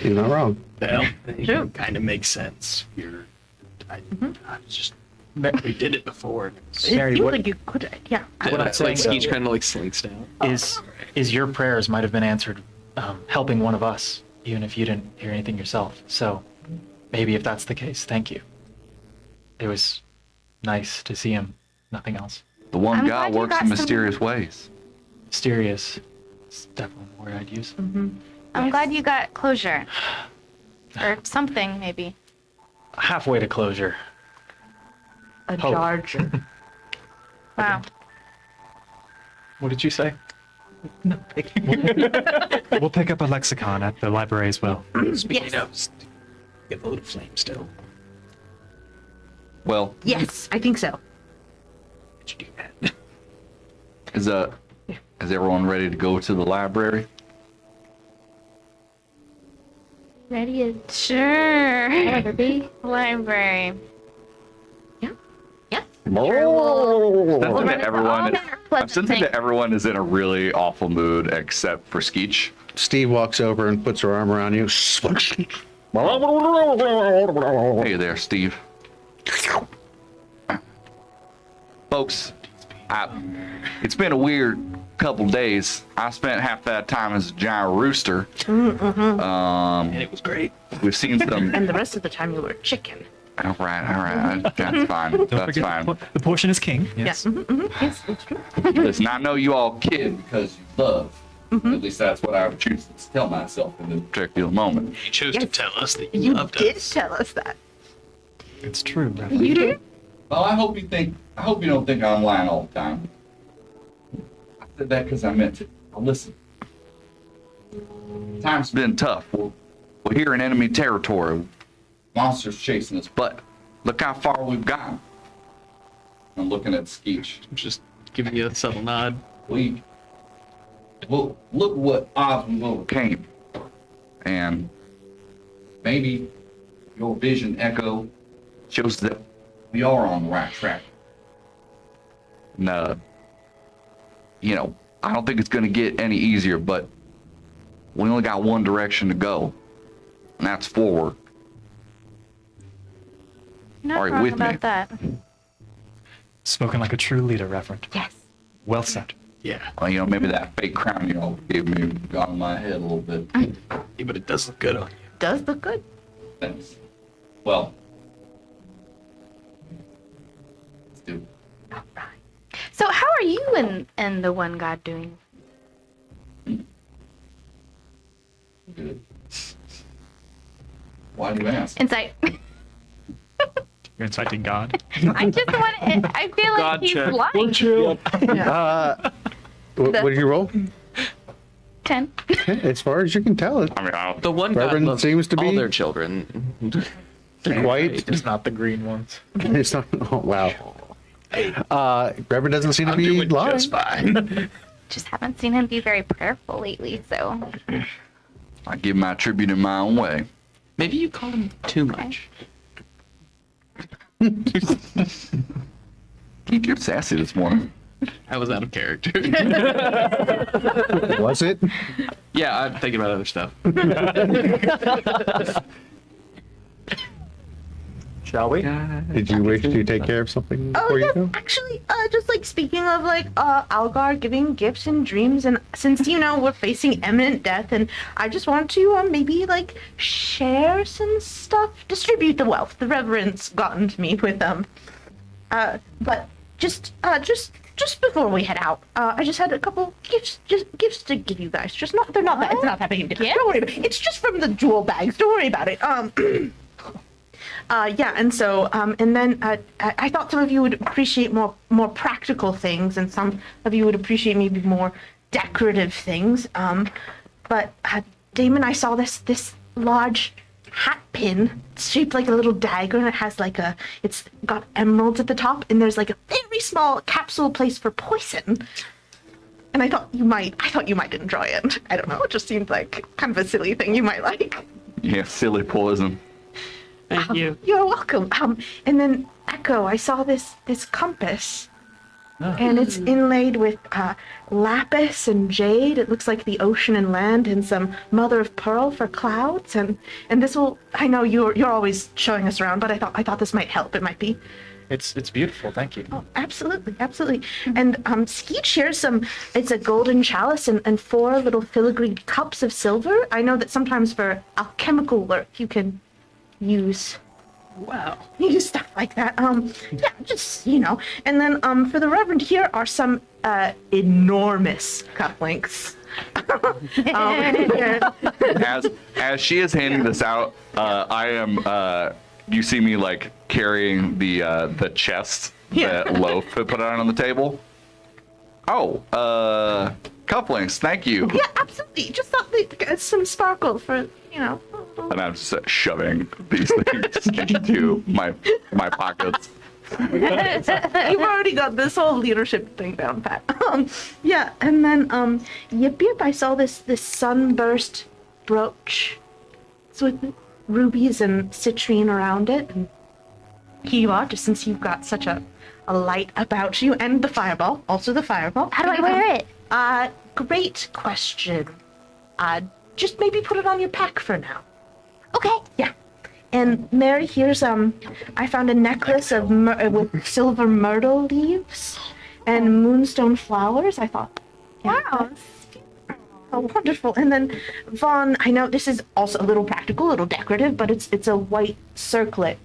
You're not wrong. Well, True. it kind of makes sense. I just we did it before. and it's- It Mary, seems what- like you could. Yeah. What I'm saying, Skeech though, kind of like slinks down. is your prayers might have been answered helping one of us, even if you didn't hear anything yourself. So maybe if that's the case, thank you. It was nice to see him. Nothing else. The one I'm God glad you works got in some- mysterious ways. Mysterious. It's definitely a word I'd use. I'm glad you got closure. Or something, maybe. Halfway to closure. A Hope. charge. Wow. What did you say? We'll pick up a lexicon at the library as well. Speaking of, get a little flame still. Well, Yes, I think so. Did you do that? is everyone ready to go to the library? Ready to... Sure. Library. Sensing that everyone, all I'm pleasant sensing things. that everyone is in a really awful mood except for Skeech. Steve walks over and puts her arm around you. Hey there, Steve. Folks, it's been a weird couple days. I spent half that time as a giant rooster. And it was great. We've seen some. And the rest of the time you were a chicken. All right. That's fine. Don't That's forget fine. the portion is king. Yes. Yes, that's true. Listen, I know you all kid because you love. At least that's what I would choose to tell myself in this particular moment. You chose to Yes. tell us that you You loved did us. tell us that. It's true. You did? Well, I hope you don't think I'm lying all the time. I said that because I meant it. Now listen. Time's been tough. We're here in enemy territory. Monsters chasing us, but look how far we've gotten. I'm looking at Skeech. Just giving you a subtle nod. Well, look what odds we overcame. And maybe your vision, Ehko, shows that we are on the right track. And, I don't think it's going to get any easier, but we only got one direction to go, and that's forward. Not All right, wrong with me. about that. Spoken like a true leader, Reverend. Yes. Well said. Yeah. Well, maybe that fake crown y'all gave me got in my head a little bit. Yeah, but it does look good on you. Does look good. Thanks. Well, let's do it. So how are you and the one God doing? Good. Why do you ask? Insight. You're inciting God. I just want to... I feel like God he's check. lying. What did you roll? 10. As far as you can tell, it I mean, I don't. The one Reverend God loves seems to all be- their children. white. Just not the green ones. It's not. Oh, wow. Reverend doesn't seem to I'm be doing lying. just fine. Just haven't seen him be very prayerful lately, so... I give my tribute in my own way. Maybe you call him too much. You're sassy this morning. I was out of character. Was it? Yeah, I'm thinking about other stuff. Shall we? Did you wish to take care of something Oh before you yes, go? actually, just like speaking of like Algar giving gifts and dreams, and since we're facing imminent death, and I just want to maybe like share some stuff, distribute the wealth. The Reverend's gotten to me with but just before we head out, I just had a couple gifts to give you guys. They're not that. It's not that big of a deal. Don't worry about it. It's just from the jewel bags. Don't worry about it. Yeah, and so, and then I thought some of you would appreciate more practical things, and some of you would appreciate maybe more decorative things. But Damon, I saw this large hat pin. It's shaped like a little dagger, and it has it's got emeralds at the top, and there's like a very small capsule place for poison. And I thought you might enjoy it. I don't know, it just seemed like kind of a silly thing you might like. Yeah, silly poison. Thank you. You're welcome. And then Ehko, I saw this compass, and it's inlaid with lapis and jade. It looks like the ocean and land, and some mother of pearl for clouds. And this will. I know you're always showing us around, but I thought this might help. It might be. It's beautiful. Thank you. Oh, absolutely. And Skeech, here's it's a golden chalice and 4 little filigreed cups of silver. I know that sometimes for alchemical work you can use stuff like that. Yeah, just and then for the Reverend, here are some enormous cufflinks. As she is handing this out, I am you see me like carrying the chest that Loaf had put out on the table. Oh, cufflinks, thank you. Yeah, absolutely. Just thought they'd get some sparkle for And I'm just shoving these things into my pockets. You've already got this whole leadership thing down pat. Yeah, and then yip, I saw this sunburst brooch. It's with rubies and citrine around it. And here you are, just since you've got such a light about you, and the fireball, also the fireball. How do I wear it? Great question. Just maybe put it on your pack for now. Okay. Yeah. And Mary, here's I found a necklace with silver myrtle leaves and moonstone flowers. I thought, Wow. oh, wonderful. And then Vahn, I know this is also a little practical, a little decorative, but it's a white circlet,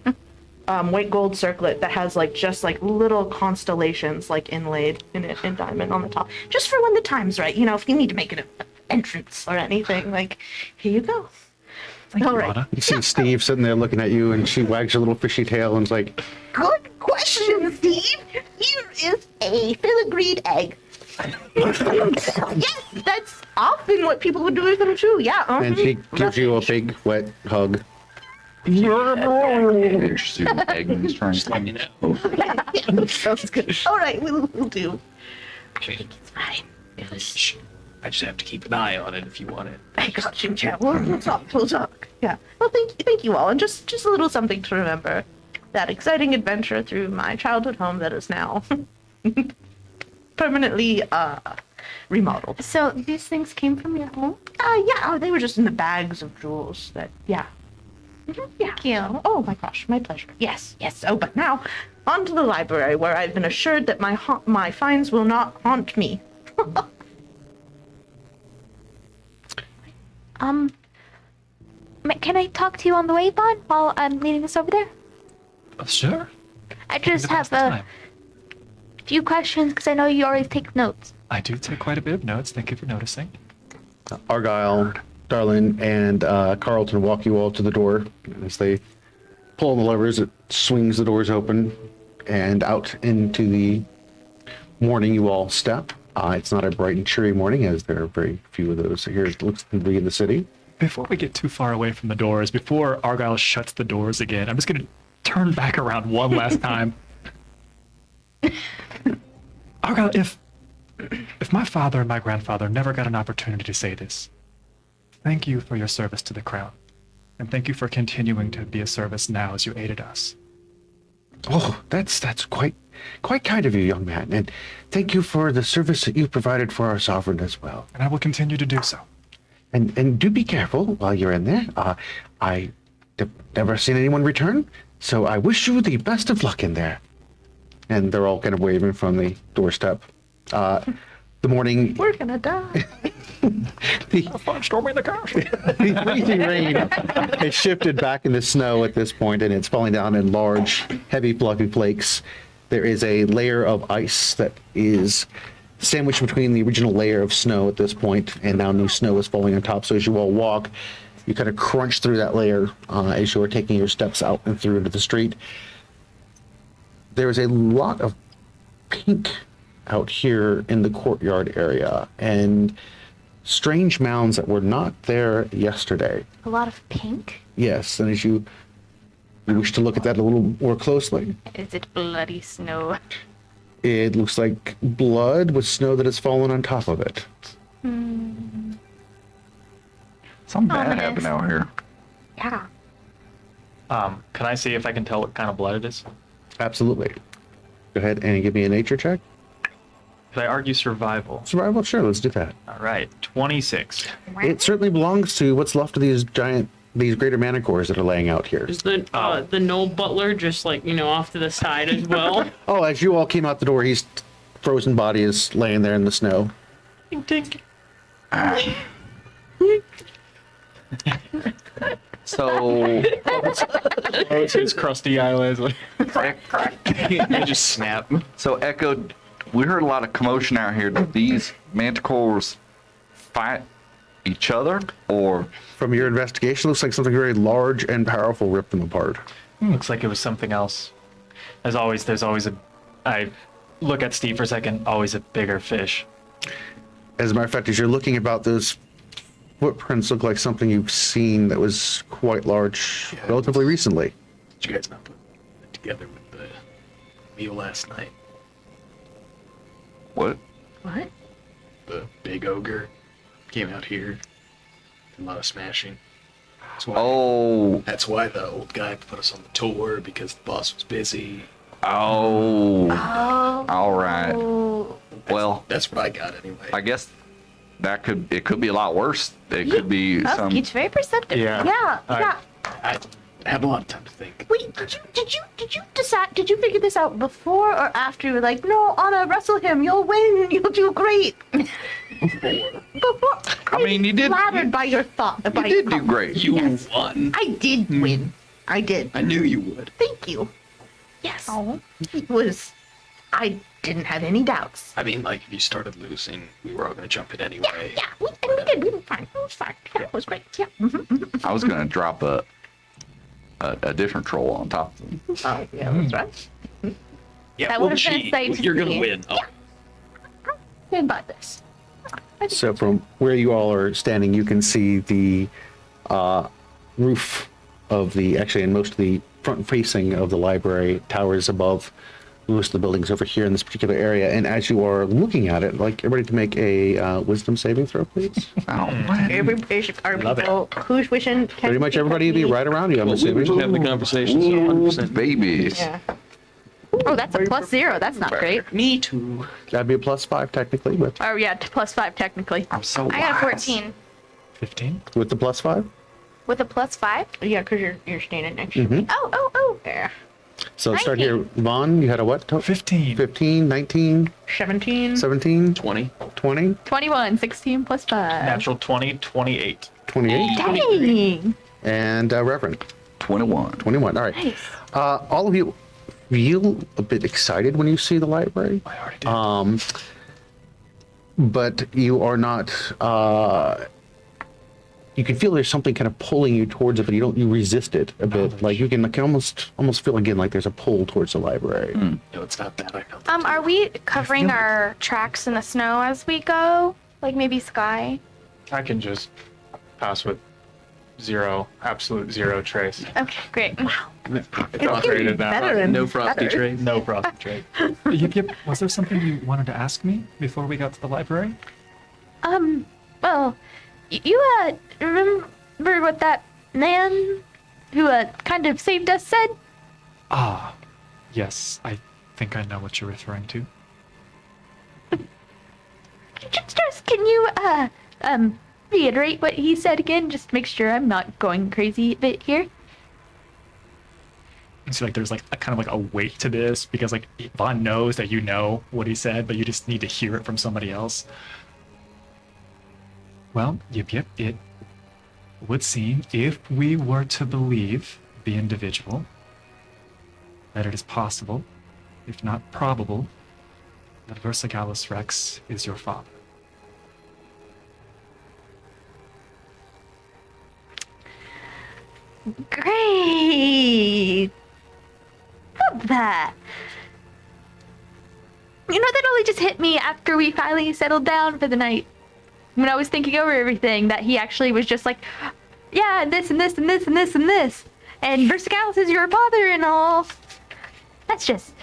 white gold circlet that has just little constellations inlaid in it in diamond on the top, just for when the time's right. If you need to make an entrance or anything, here you go. Thank you, Anna. You see Steve sitting there looking at you, and she wags her little fishy tail and is like, Good question, Steve. Here is a filigreed egg. Yes, that's often what people would do with them too. Yeah. and she gives you a big wet hug. Interesting egg in this trunk. Just let me know. Sounds good. All right, we'll do. I mean, It's fine. I just have to keep an eye on it if you want it. I got you, Chad. We'll talk. Yeah. Well, thank you all, and just a little something to remember that exciting adventure through my childhood home that is now permanently remodeled. So these things came from your home? Yeah. They were just in the bags of jewels. Yeah. Yeah. Thank you. Oh my gosh, my pleasure. Yes. Oh, but now on to the library, where I've been assured that my finds will not haunt me. Can I talk to you on the way, Vahn, while I'm leading us over there? Sure. I just have a few questions because I know you always take notes. I do take quite a bit of notes. Thank you for noticing. Argyle, Darlin, and Carlton walk you all to the door. As they pull on the levers, it swings the doors open, and out into the morning you all step. It's not a bright and cheery morning, as there are very few of those here. It looks to be in the city. Before we get too far away from the doors, before Argyle shuts the doors again, I'm just going to turn back around one last time. Argyle, if my father and my grandfather never got an opportunity to say this, thank you for your service to the crown. And thank you for continuing to be a service now as you aided us. Oh, that's quite quite kind of you, young man, and thank you for the service that you've provided for our sovereign as well. And I will continue to do so. And do be careful while you're in there. I've never seen anyone return, so I wish you the best of luck in there. And they're all kind of waving from the doorstep. The morning. We're gonna die. Storming the castle. The freezing rain has shifted back into snow at this point, and it's falling down in large, heavy, fluffy flakes. There is a layer of ice that is sandwiched between the original layer of snow at this point, and now new snow is falling on top. So as you all walk, you kind of crunch through that layer as you are taking your steps out and through into the street. There is a lot of pink out here in the courtyard area, and strange mounds that were not there yesterday. A lot of pink. Yes, and as you wish to look at that a little more closely, Is it bloody snow? it looks like blood with snow that has fallen on top of it. Something bad Ominous. happened out here. Yeah. Can I see if I can tell what kind of blood it is? Absolutely. Go ahead and give me a nature check. Could I argue survival? Survival, sure, let's do that. All right, 26. It certainly belongs to what's left of these greater manicores that are laying out here. Is the no butler just like off to the side as well? Oh, as you all came out the door, his frozen body is laying there in the snow. Tink, tink. So, It's his crusty eyelids. You just snap. so Echo, we heard a lot of commotion out here. Did these manticores fight each other, or From your investigation, looks like something very large and powerful ripped them apart. Looks like it was something else. As always, there's always a. I look at Steve for a second. Always a bigger fish. As a matter of fact, as you're looking about, those footprints look like something you've seen that was quite large relatively recently. Did you guys not put it together with the meal last night? what? What? The big ogre came out here. Did a lot of smashing. That's why, that's why the old guy put us on the tour, because the boss was busy. Oh, Oh. all right. Well, That's what I got anyway. I guess it could be a lot worse. It could be Oh, some. it's very perceptive. Yeah. Yeah, All yeah. right. I had a lot of time to think. Wait, did you decide? Did you figure this out before or after? You were like, no, Anna, wrestle him. You'll win. You'll do great. Before. I mean, you did. Flattered by your thought. You did do great. You Yes. won. I did win. I did. I knew you would. Thank you. Yes. It was. I didn't have any doubts. I mean, like, if you started losing, we were all going to jump it anyway. Yeah, we did. We were fine. It was fine. Yeah, it was great. Yeah. I was gonna drop a different troll on top of them. Oh, yeah, that's right. Yeah, That we'll would've been cheat. safe to You're going see. to win. Oh, Stand by this. So from where you all are standing, you can see the roof of actually in most of the front facing of the library towers above most of the buildings over here in this particular area. And as you are looking at it, I'd like everybody to make a wisdom saving throw, please. Oh, Are people who's wishing? Pretty much everybody be right around you, I'm we assuming. should have the conversation. So Ooh, 100%. babies. Yeah. Oh, that's a +0. That's not great. Me too. That'd be a +5 technically, but Oh yeah, +5 technically. I'm so I got a wise. 14 15. with the +5. with a +5. Yeah, because you're standing next to Mm-hmm. me. Oh. Yeah. So let's start here. Vaughn, you had a what? 15. 15, 19, 17. 17, 20. 20, 21, 16 + 5. Natural 20, 28. 28, Dang. and Reverend, 21. 21. All right. Nice. All of you feel a bit excited when you see the library. I already did. But you are not. You can feel there's something kind of pulling you towards it, but you resist it a bit. Like you can almost feel again like there's a pull towards the library. No, it's not that. I felt that Are we covering our tracks in the snow as we go? Like maybe Sky? I can just pass with absolute zero trace. Okay, great. It's upgraded now. Better and no frosty better. trays. No frosty trade. Yep. Was there something you wanted to ask me before we got to the library? Well, you remember what that man who kind of saved us said? Ah, yes. I think I know what you're referring to. Just can you reiterate what he said again? Just make sure I'm not going crazy a bit here. It's like there's like a kind of like a weight to this because like Vahn knows that you know what he said, but you just need to hear it from somebody else. Well, yep, it would seem, if we were to believe the individual, that it is possible, if not probable, that Versigalis Rex is your father. Great. Love that. You know, that only just hit me after we finally settled down for the night. When I was thinking over everything, that he actually was just like, yeah, and this and this and this and this and this. And Versigalis is your father and all. That's just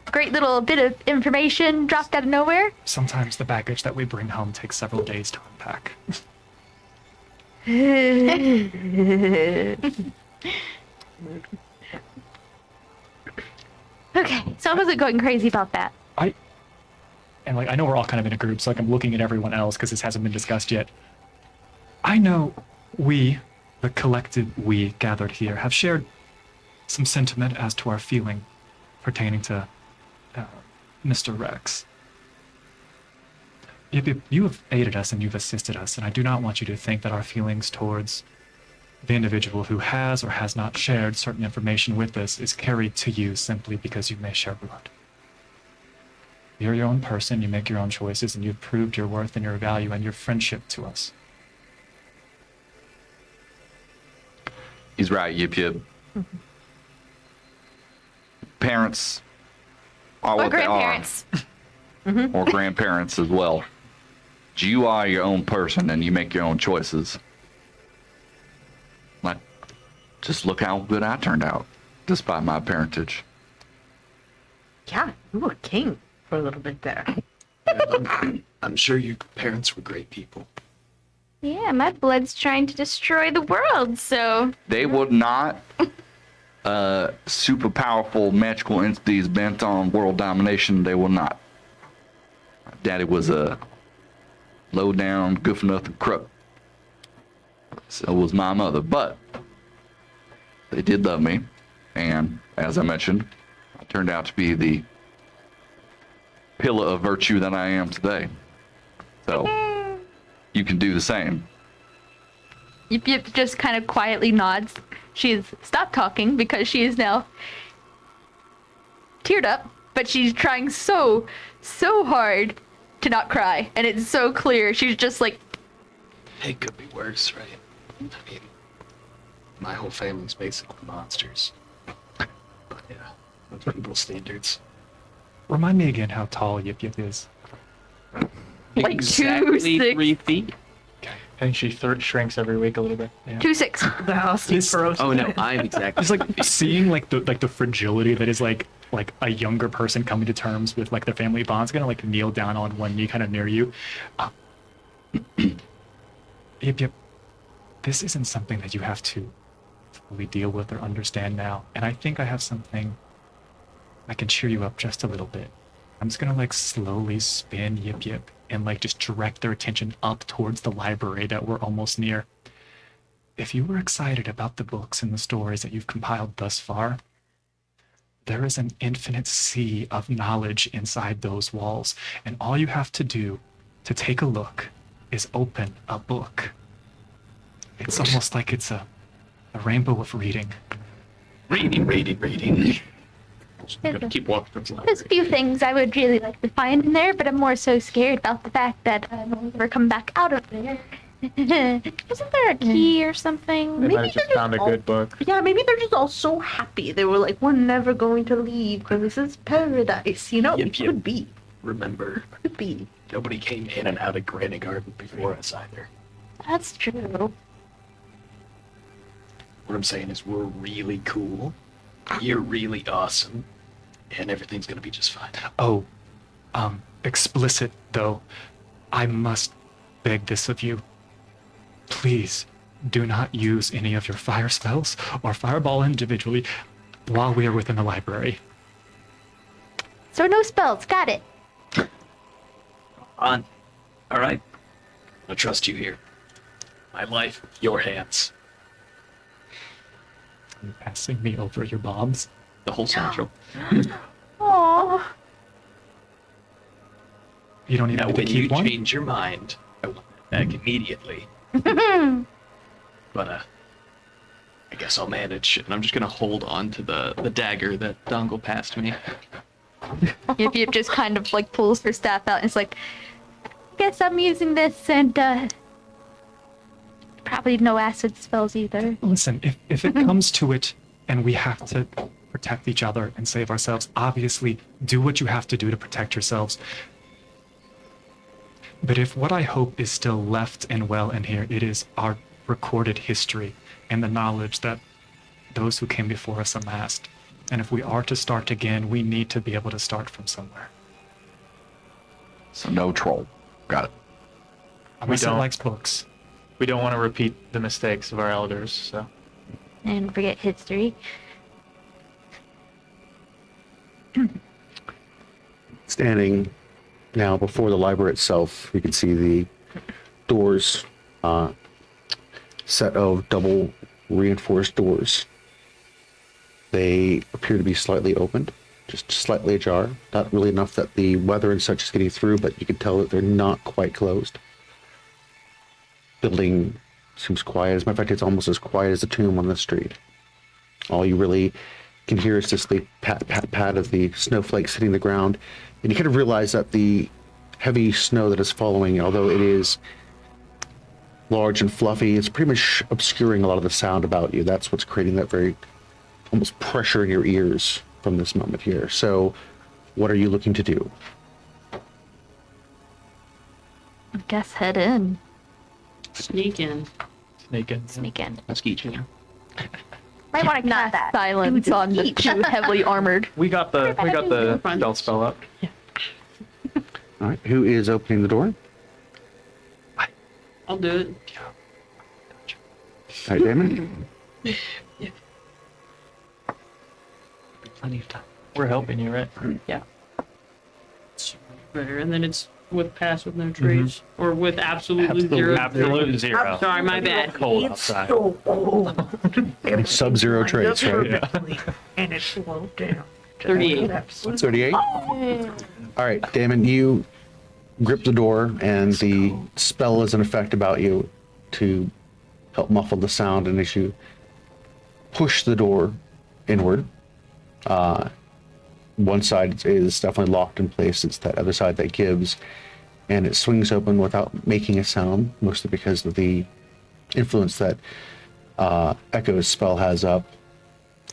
a great little bit of information dropped out of nowhere. Sometimes the baggage that we bring home takes several days to unpack. Okay, so I wasn't going crazy about that. And like I know we're all kind of in a group, so like I'm looking at everyone else because this hasn't been discussed yet. I know we, the collective we gathered here, have shared some sentiment as to our feeling pertaining to Mr. Rex. You have aided us and you've assisted us, and I do not want you to think that our feelings towards the individual who has or has not shared certain information with us is carried to you simply because you may share blood. You're your own person, you make your own choices, and you've proved your worth and your value and your friendship to us. He's right, Yip Yip. Parents are what they are. grandparents. Or grandparents as well. You are your own person and you make your own choices. Like, just look how good I turned out, despite my parentage. Yeah, you were king for a little bit there. I'm sure your parents were great people. Yeah, my blood's trying to destroy the world, so They were not super powerful magical entities bent on world domination. They were not. Daddy was a low down, goof nothing crook. So was my mother, but they did love me, and as I mentioned, I turned out to be the pillar of virtue that I am today. So you can do the same. Yip Yip just kind of quietly nods. She's stopped talking because she is now teared up, but she's trying so hard to not cry, and it's so clear. She's just like, It could be worse, right? I mean, my whole family's basically monsters. But yeah, with people's standards. Remind me again how tall Yip Yip is. like Exactly 2'6". 3 feet. I think she shrinks every week a little bit. Yeah. 2'6". The house is gross. Oh no, I'm exactly. Just like seeing like the fragility that is like a younger person coming to terms with like their family bonds, gonna like kneel down on one knee kind of near you. Yip, this isn't something that you have to fully deal with or understand now, and I think I have something I can cheer you up just a little bit. I'm just gonna like slowly spin Yip and like just direct their attention up towards the library that we're almost near. If you were excited about the books and the stories that you've compiled thus far, there is an infinite sea of knowledge inside those walls, and all you have to do to take a look is open a book. It's almost like it's a rainbow of reading. Reading. I'm gonna keep walking towards the there's a few things I would really like to find in there, but I'm more so scared about the fact that no one's ever come back out of there. Isn't there a key or something? They Maybe might have just they're found a all- good book. Yeah, maybe they're just all so happy. They were like, we're never going to leave because this is paradise. You know, Yep, it yep. could be. Remember, Could be. nobody came in and out of Granitegard before us either. That's true. What I'm saying is we're really cool. You're really awesome. And everything's gonna be just fine. Oh, explicit though, I must beg this of you. Please do not use any of your fire spells or fireball individually while we are within the library. So no spells. Got it. On. All right. I trust you here. My life, your hands. Are you passing me over your bombs? The whole central. Aww. You don't even Now, need to when you keep one? change your mind, I want it back immediately. But, I guess I'll manage. And I'm just gonna hold on to the dagger that Dongle passed me. Yip just kind of like pulls her staff out and is like, Guess I'm using this and probably no acid spells either. Listen, if it comes to it and we have to protect each other and save ourselves, obviously do what you have to do to protect yourselves. But if what I hope is still left and well in here, it is our recorded history and the knowledge that those who came before us amassed. And if we are to start again, we need to be able to start from somewhere. So no troll. Got it. Unless it don't. likes books. We don't want to repeat the mistakes of our elders, so. And forget history. Standing now before the library itself, you can see the doors, set of double reinforced doors. They appear to be slightly opened, just slightly ajar. Not really enough that the weather and such is getting through, but you can tell that they're not quite closed. Building seems quiet. As a matter of fact, it's almost as quiet as a tomb on the street. All you really can hear is just the pat, pat, pat of the snowflakes hitting the ground. And you kind of realize that the heavy snow that is following, although it is large and fluffy, it's pretty much obscuring a lot of the sound about you. That's what's creating that very almost pressure in your ears from this moment here. So what are you looking to do? I guess head in. Sneak in. Sneak in. Sneak in. Skeech, yeah. Might want to Not cast that. silence on the too heavily armored. We got the stealth spell up. All right, who is opening the door? I'll do it. All right, Damon. Plenty of time. We're helping you, right? Yeah. Better, and then it's with pass with no trace, or with absolutely zero. Absolute zero. Sorry, my bad. Cold outside. Sub-zero trace, right? And it slowed down. 38. 38? All right, Damon, you grip the door, and the spell is in effect about you to help muffle the sound. And as you push the door inward, one side is definitely locked in place. It's that other side that gives, and it swings open without making a sound, mostly because of the influence that Ehko's spell has up.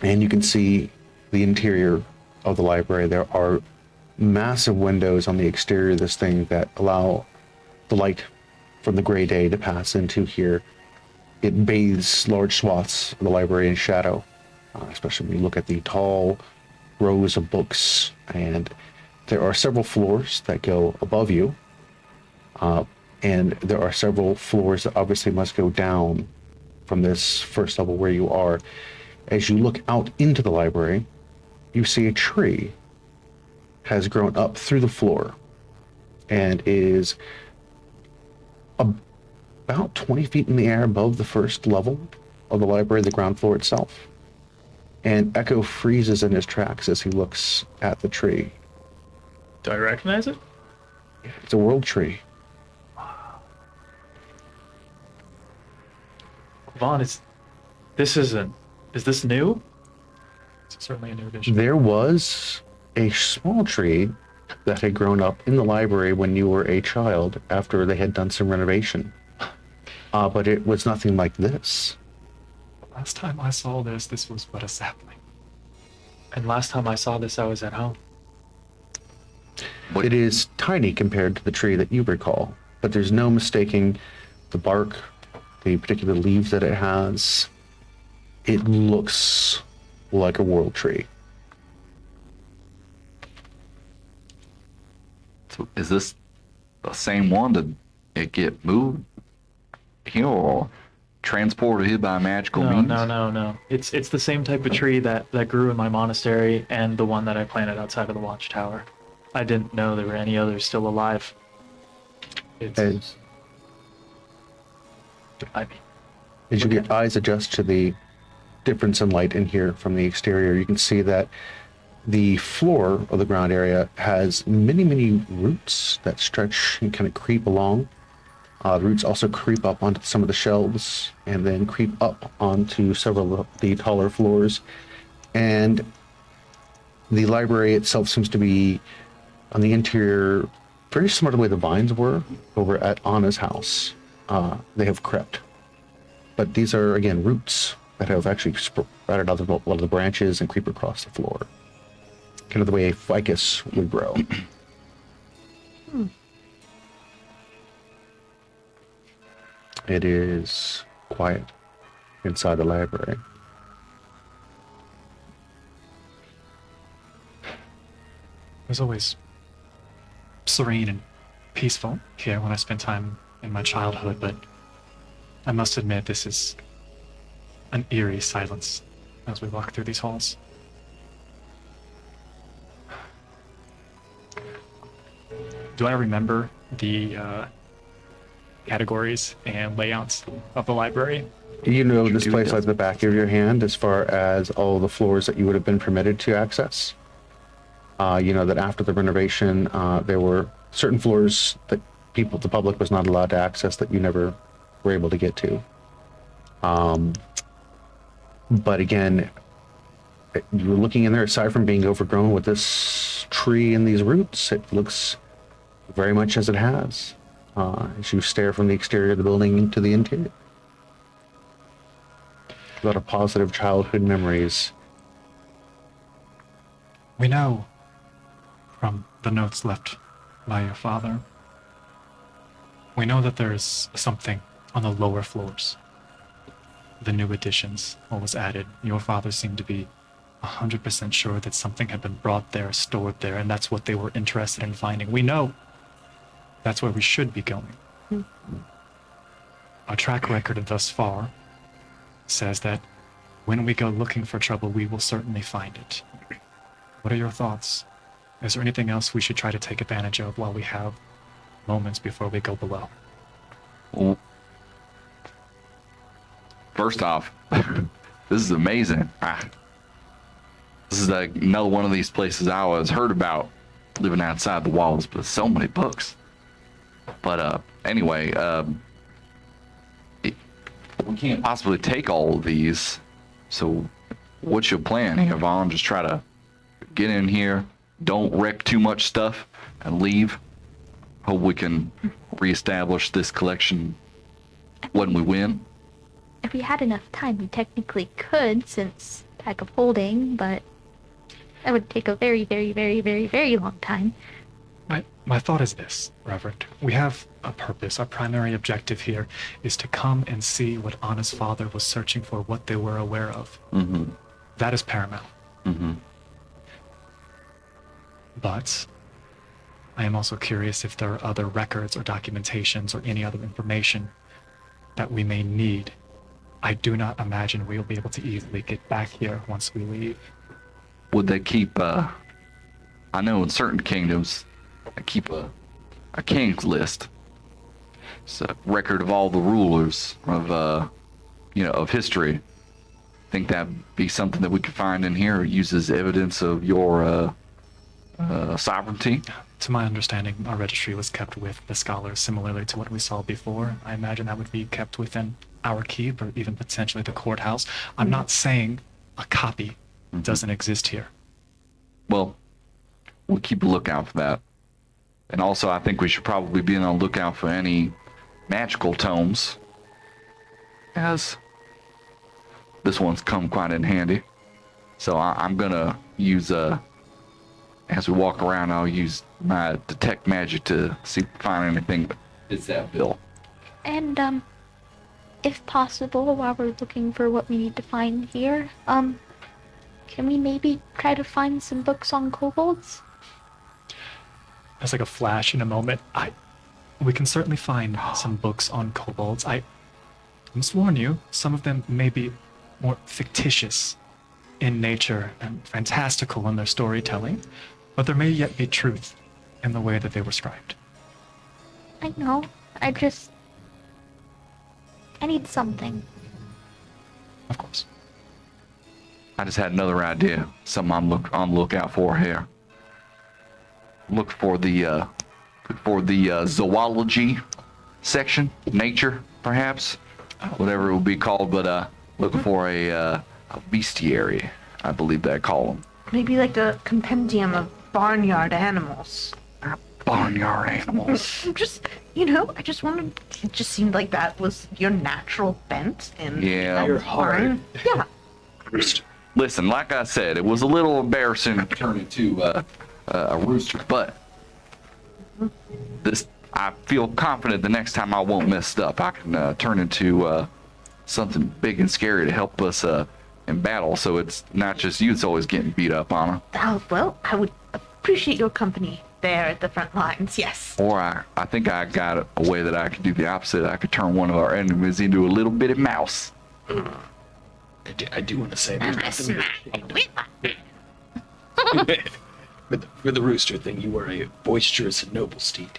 And you can see the interior of the library. There are massive windows on the exterior of this thing that allow the light from the gray day to pass into here. It bathes large swaths of the library in shadow, especially when you look at the tall rows of books. And there are several floors that go above you, and there are several floors that obviously must go down from this first level where you are. As you look out into the library, you see a tree has grown up through the floor and is about 20 feet in the air above the first level of the library, the ground floor itself. And Ehko freezes in his tracks as he looks at the tree. Do I recognize it? It's a world tree. Vahn, is this new? It's certainly a new addition. There was a small tree that had grown up in the library when you were a child after they had done some renovation. But it was nothing like this. Last time I saw this was but a sapling. And last time I saw this, I was at home. It is tiny compared to the tree that you recall, but there's no mistaking the bark, the particular leaves that it has. It looks like a world tree. So is this the same one? Did it get moved here, or transported here by magical No, means? no. It's the same type of tree that grew in my monastery and the one that I planted outside of the watchtower. I didn't know there were any others still alive. As, I mean, as your eyes adjust to the difference in light in here from the exterior, you can see that the floor of the ground area has many, many roots that stretch and kind of creep along. The roots also creep up onto some of the shelves and then creep up onto several of the taller floors. And the library itself seems to be on the interior very similar to the way the vines were over at Anna's house. They have crept. But these are, again, roots that have actually sprouted out of a lot of the branches and creep across the floor. Kind of the way a ficus would grow. It is quiet inside the library. It was always serene and peaceful here when I spent time in my childhood, but I must admit this is an eerie silence as we walk through these halls. Do I remember the categories and layouts of the library? You know this place like the back of your hand as far as all the floors that you would have been permitted to access. You know that after the renovation, there were certain floors that the public was not allowed to access that you never were able to get to. But again, you were looking in there, aside from being overgrown with this tree and these roots, it looks very much as it has. As you stare from the exterior of the building into the interior. A lot of positive childhood memories. We know from the notes left by your father, we know that there's something on the lower floors. The new additions, what was added. Your father seemed to be 100% sure that something had been brought there, stored there, and that's what they were interested in finding. We know that's where we should be going. Our track record thus far says that when we go looking for trouble, we will certainly find it. What are your thoughts? Is there anything else we should try to take advantage of while we have moments before we go below? Well, first off, this is amazing. This is like another one of these places I always heard about living outside the walls, but so many books. But anyway, we can't possibly take all of these. So what's your plan here, Vahn? Just try to get in here, don't wreck too much stuff, and leave. Hope we can reestablish this collection when we win. If we had enough time, we technically could, since pack of holding, but that would take a very, very, very, very, very long time. My thought is this, Reverend. We have a purpose. Our primary objective here is to come and see what Anna's father was searching for, what they were aware of. Mm-hmm. That is paramount. Mm-hmm. But I am also curious if there are other records or documentations or any other information that we may need. I do not imagine we'll be able to easily get back here once we leave. Would they keep, I know in certain kingdoms, they keep a king's list. It's a record of all the rulers of, of history. Think that'd be something that we could find in here, or use as evidence of your, sovereignty? To my understanding, our registry was kept with the scholars, similarly to what we saw before. I imagine that would be kept within our keep, or even potentially the courthouse. I'm not saying a copy doesn't exist here. Well, we'll keep a lookout for that. And also, I think we should probably be on the lookout for any magical tomes, as this one's come quite in handy. So I'm gonna use, as we walk around, I'll use my detect magic to see if we find anything that fits that bill. And, if possible, while we're looking for what we need to find here, can we maybe try to find some books on kobolds? There's like a flash in a moment. We can certainly find some books on kobolds. must warn you, some of them may be more fictitious in nature and fantastical in their storytelling, but there may yet be truth in the way that they were scribed. I know. I need something. Of course. I just had another idea. Something I'm on the lookout for here. Look for the zoology section, nature, perhaps, whatever it would be called. But looking for a bestiary, I believe they call them. Maybe like a compendium of barnyard animals. Barnyard animals. Just, I just wanted. It just seemed like that was your natural bent, and Yeah. that You're was hard. fine. Yeah. Listen, like I said, it was a little embarrassing to turn into a rooster, but I feel confident the next time I won't mess up. I can turn into something big and scary to help us in battle, so it's not just you that's always getting beat up on her. Oh, well, I would appreciate your company there at the front lines. Yes. Or I think I got a way that I could do the opposite. I could turn one of our enemies into a little bitty mouse. I do want to say there's nothing for the rooster thing. You are a boisterous and noble steed.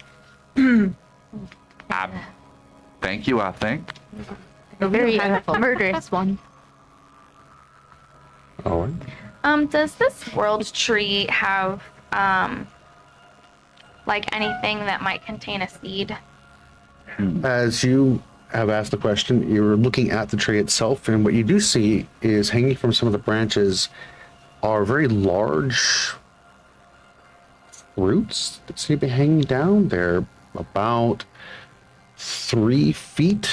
Thank you, I think. A very murderous one. All right. Does this world tree have like anything that might contain a seed? As you have asked the question, you're looking at the tree itself, and what you do see is hanging from some of the branches are very large roots that seem to be hanging down. They're about 3 feet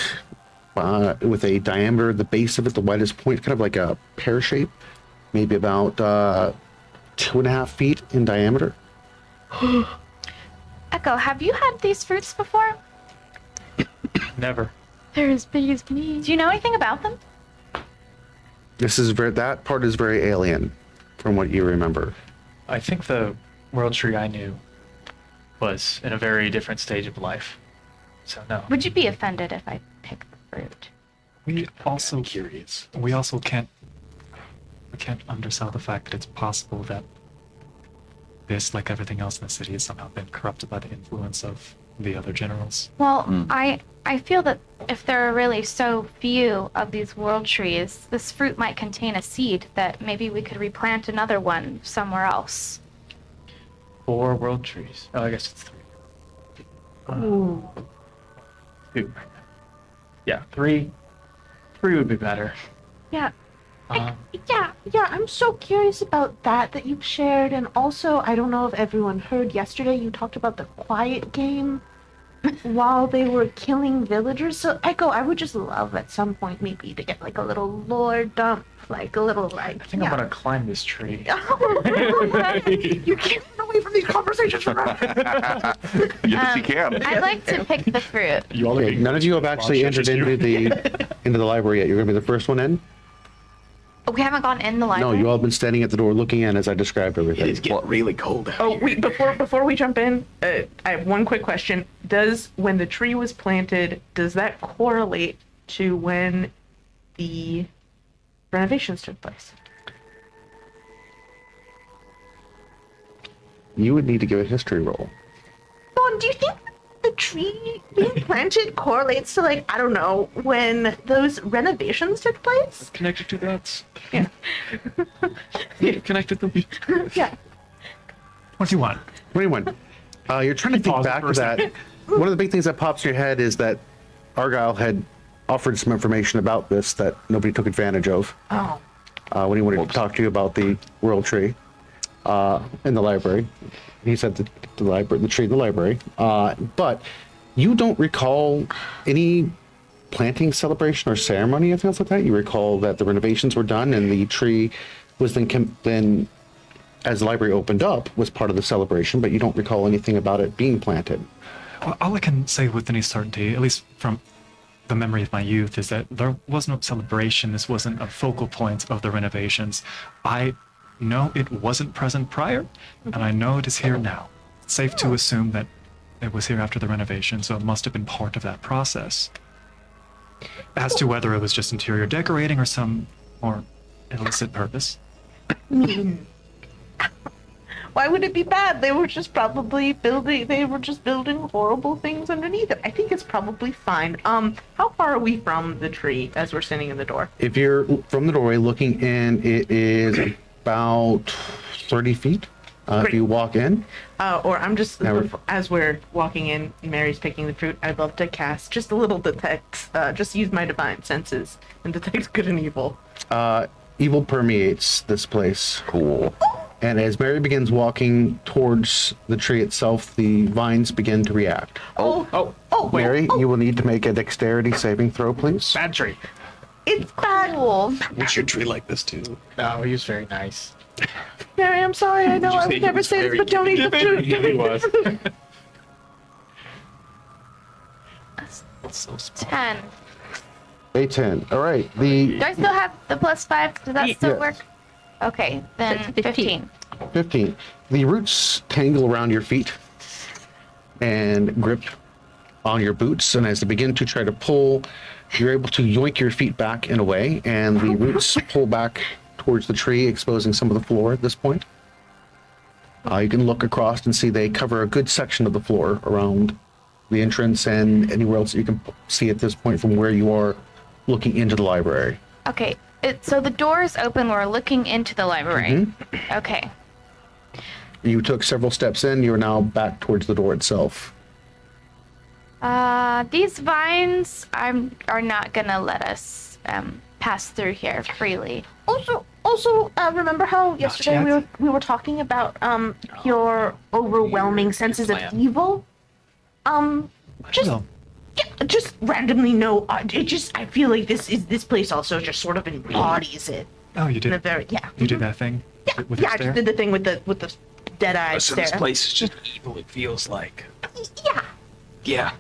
with a diameter at the base of it, the widest point, kind of like a pear shape, maybe about 2.5 feet in diameter. Echo, have you had these fruits before? Never. They're as big as me. Do you know anything about them? That part is very alien from what you remember. I think the world tree I knew was in a very different stage of life. So no. Would you be offended if I picked the fruit? We also Curious. can't undersell the fact that it's possible that this, like everything else in the city, has somehow been corrupted by the influence of the other generals. Well, I feel that if there are really so few of these world trees, this fruit might contain a seed that maybe we could replant another one somewhere else. 4 world trees. Oh, I guess it's 3. Ooh. 2. Yeah, 3. 3 would be better. Yeah. Um, Yeah, I'm so curious about that you've shared, and also, I don't know if everyone heard yesterday, you talked about the quiet game while they were killing villagers. So, Echo, I would just love at some point maybe to get like a little lore dump, like a little like. I think I'm gonna climb this tree. You can't run away from these conversations forever. Yes, you can. I'd like to pick the fruit. Okay, none of you have actually entered into the library yet. You're going to be the first one in? We haven't gone in the No, library. you all have been standing at the door looking in as I described everything. It is getting really cold out Oh, here. wait, before we jump in, I have one quick question. When the tree was planted, does that correlate to when the renovations took place? You would need to give a history roll. Vaughn, do you think the tree being planted correlates to, like, I don't know, when those renovations took place? Connected to that. Yeah. Connected them. Yeah. 21. 21. You're trying to think Pause back for a to that. One of the big things that pops in your head is that Argyle had offered some information about this that nobody took advantage of Oh. when he wanted to talk to you about the world tree in the library. He said the tree in the library. But you don't recall any planting celebration or ceremony, anything else like that? You recall that the renovations were done and the tree was then as the library opened up, was part of the celebration, but you don't recall anything about it being planted. Well, all I can say with any certainty, at least from the memory of my youth, is that there was no celebration. This wasn't a focal point of the renovations. I know it wasn't present prior, and I know it is here now. It's safe to assume that it was here after the renovation, so it must have been part of that process. As to whether it was just interior decorating or some more illicit purpose. Why would it be bad? They were just probably building horrible things underneath it. I think it's probably fine. How far are we from the tree as we're standing in the door? If you're from the doorway looking in, it is about 30 feet. If you walk in. Or I'm just, Now as we're walking in, Mary's picking the fruit, I'd love to cast just a little detect, just use my divine senses and detect good and evil. Evil permeates this place. Cool. And as Mary begins walking towards the tree itself, the vines begin to react. Oh, Mary, you will need to make a dexterity saving throw, please. Bad tree. it's bad. Was your tree like this too? No, he was very nice. Mary, I'm sorry, I know you I say would he never was say this, very but don't eat the fruit. He was. It's so small. 10. A 10. All right. The Do I still have the +5? Does that still Yes. work? Okay, then That's 15. 15. The roots tangle around your feet and grip on your boots. And as they begin to try to pull, you're able to yoink your feet back in a way, and the roots pull back towards the tree, exposing some of the floor at this point. You can look across and see they cover a good section of the floor around the entrance and anywhere else that you can see at this point from where you are looking into the library. Okay, so the door is open. We're looking into the library. Okay. You took several steps in. You are now back towards the door itself. These vines are not gonna let us pass through here freely. Also, remember how yesterday yet. we were talking about your overwhelming senses of plan. evil? Just randomly no. I feel like this place also just sort of embodies it Oh, you in a did. very You did that thing. With yeah. your I stare? just did the thing with the dead eye So stare. this place is just evil, it feels like. Yeah. Yeah.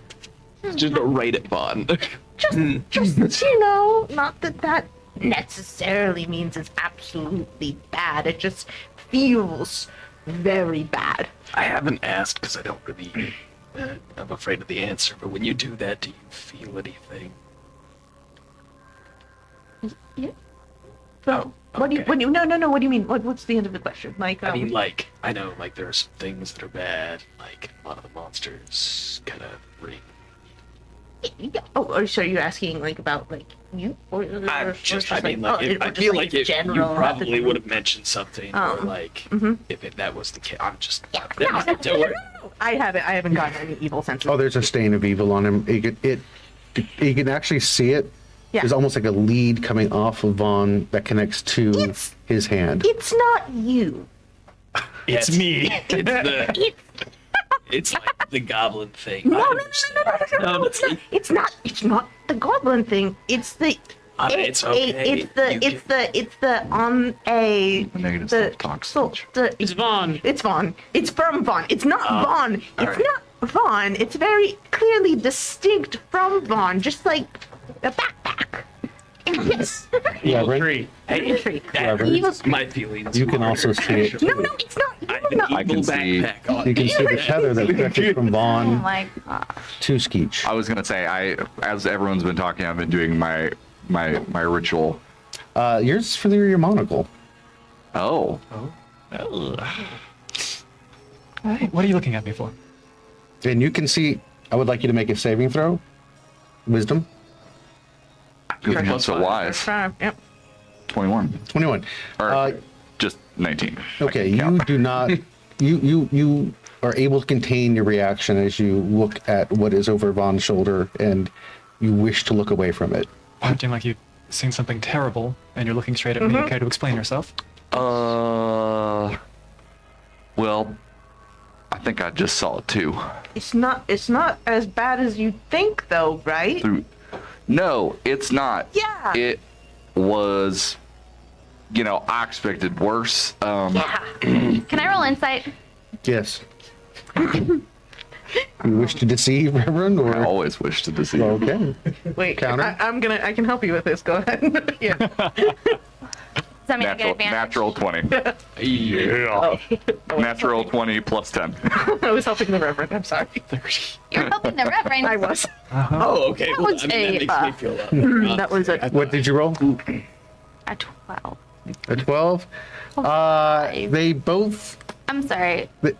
It's just a right at Vahn. Just you know, not that necessarily means it's absolutely bad. It just feels very bad. I haven't asked because I don't really. I'm afraid of the answer, but when you do that, do you feel anything? Yeah. Oh, What do you? okay. What do you? No. What do you mean? What's the end of the question? Like, I mean, like, I know, like, there are some things that are bad, like, a lot of the monsters kind of ring. yeah. Oh, or so you're asking like about like you? Or I mean, like, like, if, I just, feel like, like if you general, not the probably group? would have mentioned something, or like, if that was the case, I'm just. Yeah, Don't worry. I haven't gotten any evil senses. Oh, there's a stain of evil on him. You can actually see it. Yeah. There's almost like a lead coming off of Vaughn that connects to It's- his hand. It's not you. It's me. It's like the goblin thing. No, I no, understand. no, it's not. It's not the goblin thing. It's the. It's okay. It's the on a Negative the self-talk so speech. It's Vahn. It's Vaughn. It's from Vaughn. It's not Vaughn. It's all right. not Vaughn. It's very clearly distinct from Vaughn. Just like a backpack. Yes. Yeah, right? Tree. Hey, Tree. that Reverend. hurts my feelings. You can also see it. No, it's not. I have an I evil can see- backpack on. You can see the tether that stretches from Oh Vaughn my god. to Skeech. I was gonna say, as everyone's been talking, I've been doing my ritual. Yours for your monocle. Oh, Hey, what are you looking at me for? And you can see, I would like you to make a saving throw. Wisdom. plus a wise. Yep. 21. 21. Or just 19. Okay, I can you count. do not. You are able to contain your reaction as you look at what is over Vaughn's shoulder, and you wish to look away from it. Acting like you've seen something terrible, and you're looking straight at me. Care to explain yourself? Well, I think I just saw it too. It's not as bad as you think, though, right? No, it's not. Yeah. It was, I expected worse. Yeah. Can I roll insight? Yes. You wish to deceive, Reverend, I or always wish to deceive. okay? Wait. Counter? I can help you with this. Go ahead. Yeah. that mean I get Natural, advantage? natural 20. Yeah. Natural 20 plus 10. I was helping the Reverend. I'm sorry. You're helping the Reverend. I was. Oh, okay. Well, was I mean, that a, makes me feel a lot. That was it. What did you roll? A 12. A 12. They both I'm sorry. They-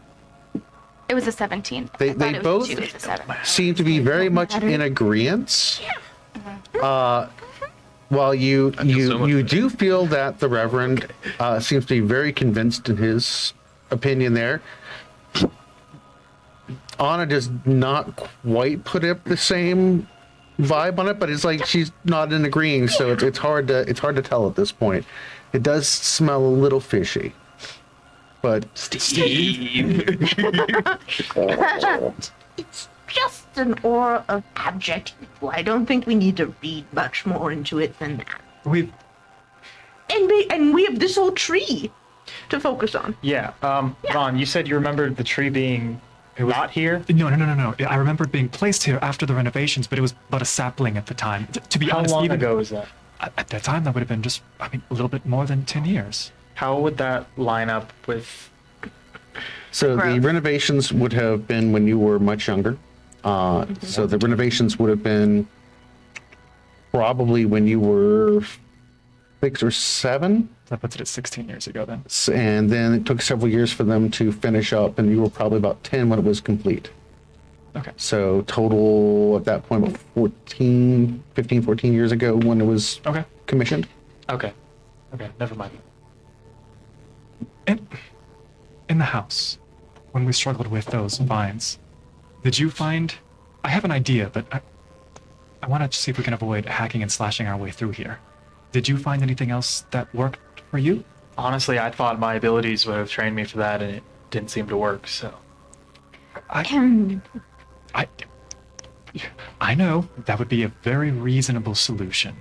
It was a 17. They- I thought they it was both- a 2. It was a 7. seem to be very much in agreement. While you so much better. do feel that the Reverend seems to be very convinced in his opinion there. Ana does not quite put up the same vibe on it, but it's like she's not in agreeing, so it's hard to tell at this point. It does smell a little fishy, but It's just an aura of abject evil. I don't think we need to read much more into it than that. We And we have this whole tree to focus on. yeah. Vahn, you said you remembered the tree being not here. No. I remember it being placed here after the renovations, but it was but a sapling at the time. To be How honest, long even ago was that? at that time, that would have been just, I mean, a little bit more than 10 years. How would that line up with? so the Growth. renovations would have been when you were much younger. So the renovations would have been probably when you were 6 or 7. That puts it at 16 years ago then. And then it took several years for them to finish up, and you were probably about 10 when it was complete. Okay. So total at that point, about 14 years ago when it was Okay. commissioned. Okay. Okay. Never mind. In the house, when we struggled with those vines, did you find? I have an idea, but I want to see if we can avoid hacking and slashing our way through here. Did you find anything else that worked for you? Honestly, I thought my abilities would have trained me for that, and it didn't seem to work. So I know that would be a very reasonable solution.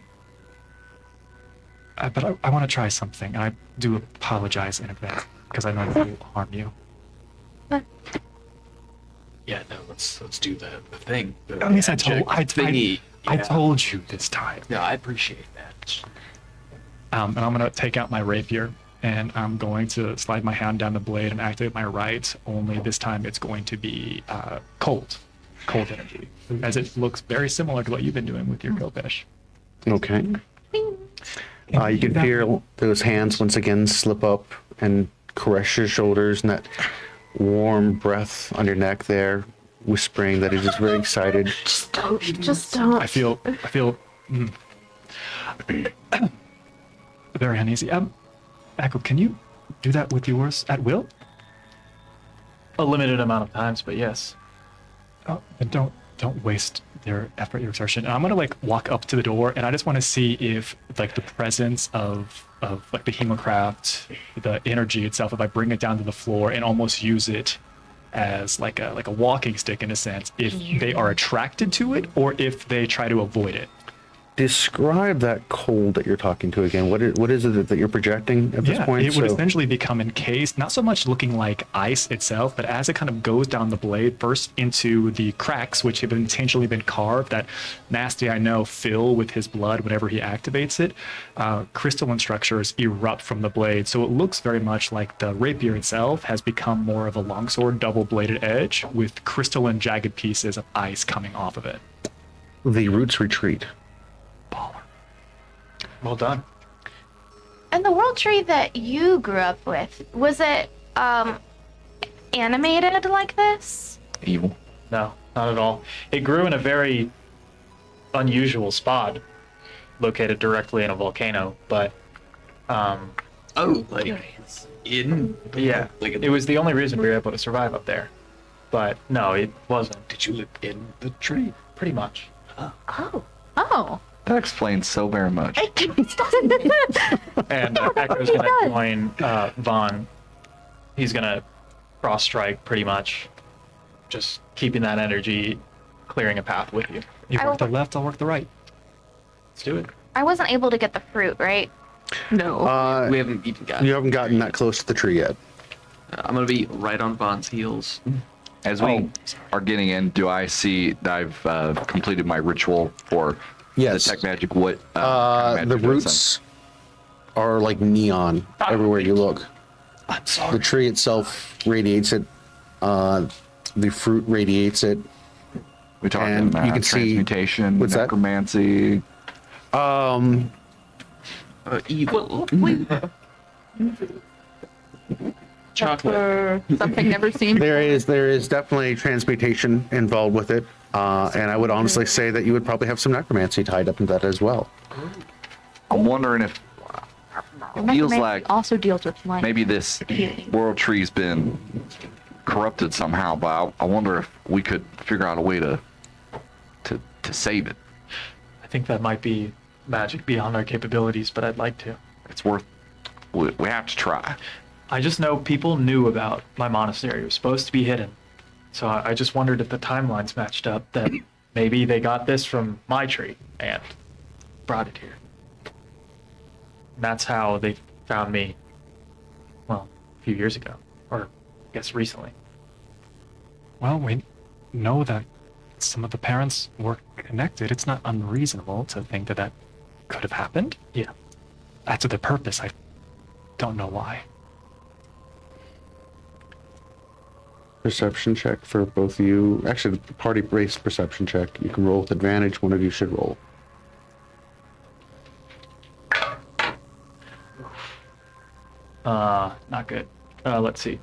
But I want to try something. I do apologize in advance because I know that will harm you. Yeah, no, let's do the thing. The At least I magic thingy. I Yeah. told you this time. No, I appreciate that. And I'm going to take out my rapier and I'm going to slide my hand down the blade and activate my right. Only this time it's going to be cold energy, as it looks very similar to what you've been doing with your Gopesh. Okay. You can feel those hands once again slip up and caress your shoulders, and that warm breath on your neck there, whispering that it is very excited. Just don't. I feel very uneasy. Ehko, can you do that with yours at will? a limited amount of times, but yes. Oh, and don't waste their effort, your exertion. And I'm gonna like walk up to the door, and I just want to see if like the presence of like the hemocraft, the energy itself, if I bring it down to the floor and almost use it as like a walking stick in a sense, if they are attracted to it or if they try to avoid it. Describe that cold that you're talking to again. What is it that you're projecting at this point? It would essentially become encased, not so much looking like ice itself, but as it kind of goes down the blade, first into the cracks, which have intentionally been carved, that nasty, I know, fill with his blood whenever he activates it, crystalline structures erupt from the blade. So it looks very much like the rapier itself has become more of a longsword, double-bladed edge with crystalline jagged pieces of ice coming off of it. The roots retreat. Well done. And the world tree that you grew up with, was it animated like this? Evil. No, not at all. It grew in a very unusual spot, located directly in a volcano, but Oh, like in yeah, like it was the only reason we were able to survive up there. But no, it wasn't. Did you live in the tree? Pretty much. Oh. That explains so very much. And Ehko's gonna join Vahn. He's gonna cross strike pretty much, just keeping that energy, clearing a path with you. You work the left, I'll work the right. Let's do it. I wasn't able to get the fruit, right? No. We haven't even got. You haven't gotten that close to the tree yet. I'm gonna be right on Vaughn's heels. As we are getting in, do I see that I've completed my ritual for Yes. the tech magic? What kind of magic The do I roots are like neon everywhere you look. I'm sorry. The tree itself radiates it. The fruit radiates it. We talking And you can see- transmutation, what's that? necromancy. Evil. Chocolate. Or something never seen. There is definitely transmutation involved with it. And I would honestly say that you would probably have some necromancy tied up in that as well. I'm wondering if feels like also deals with life. maybe this world tree's been corrupted somehow, but I wonder if we could figure out a way to save it. I think that might be magic beyond our capabilities, but I'd like to. It's worth. We have to try. I just know people knew about my monastery. It was supposed to be hidden. So I just wondered if the timelines matched up, that maybe they got this from my tree and brought it here. And that's how they found me, well, a few years ago, or I guess recently. Well, we know that some of the parents were connected. It's not unreasonable to think that that could have happened. Yeah. That's the purpose. I don't know why. Perception check for both of you. Actually, the party-based perception check. You can roll with advantage. One of you should roll. Not good. Let's see.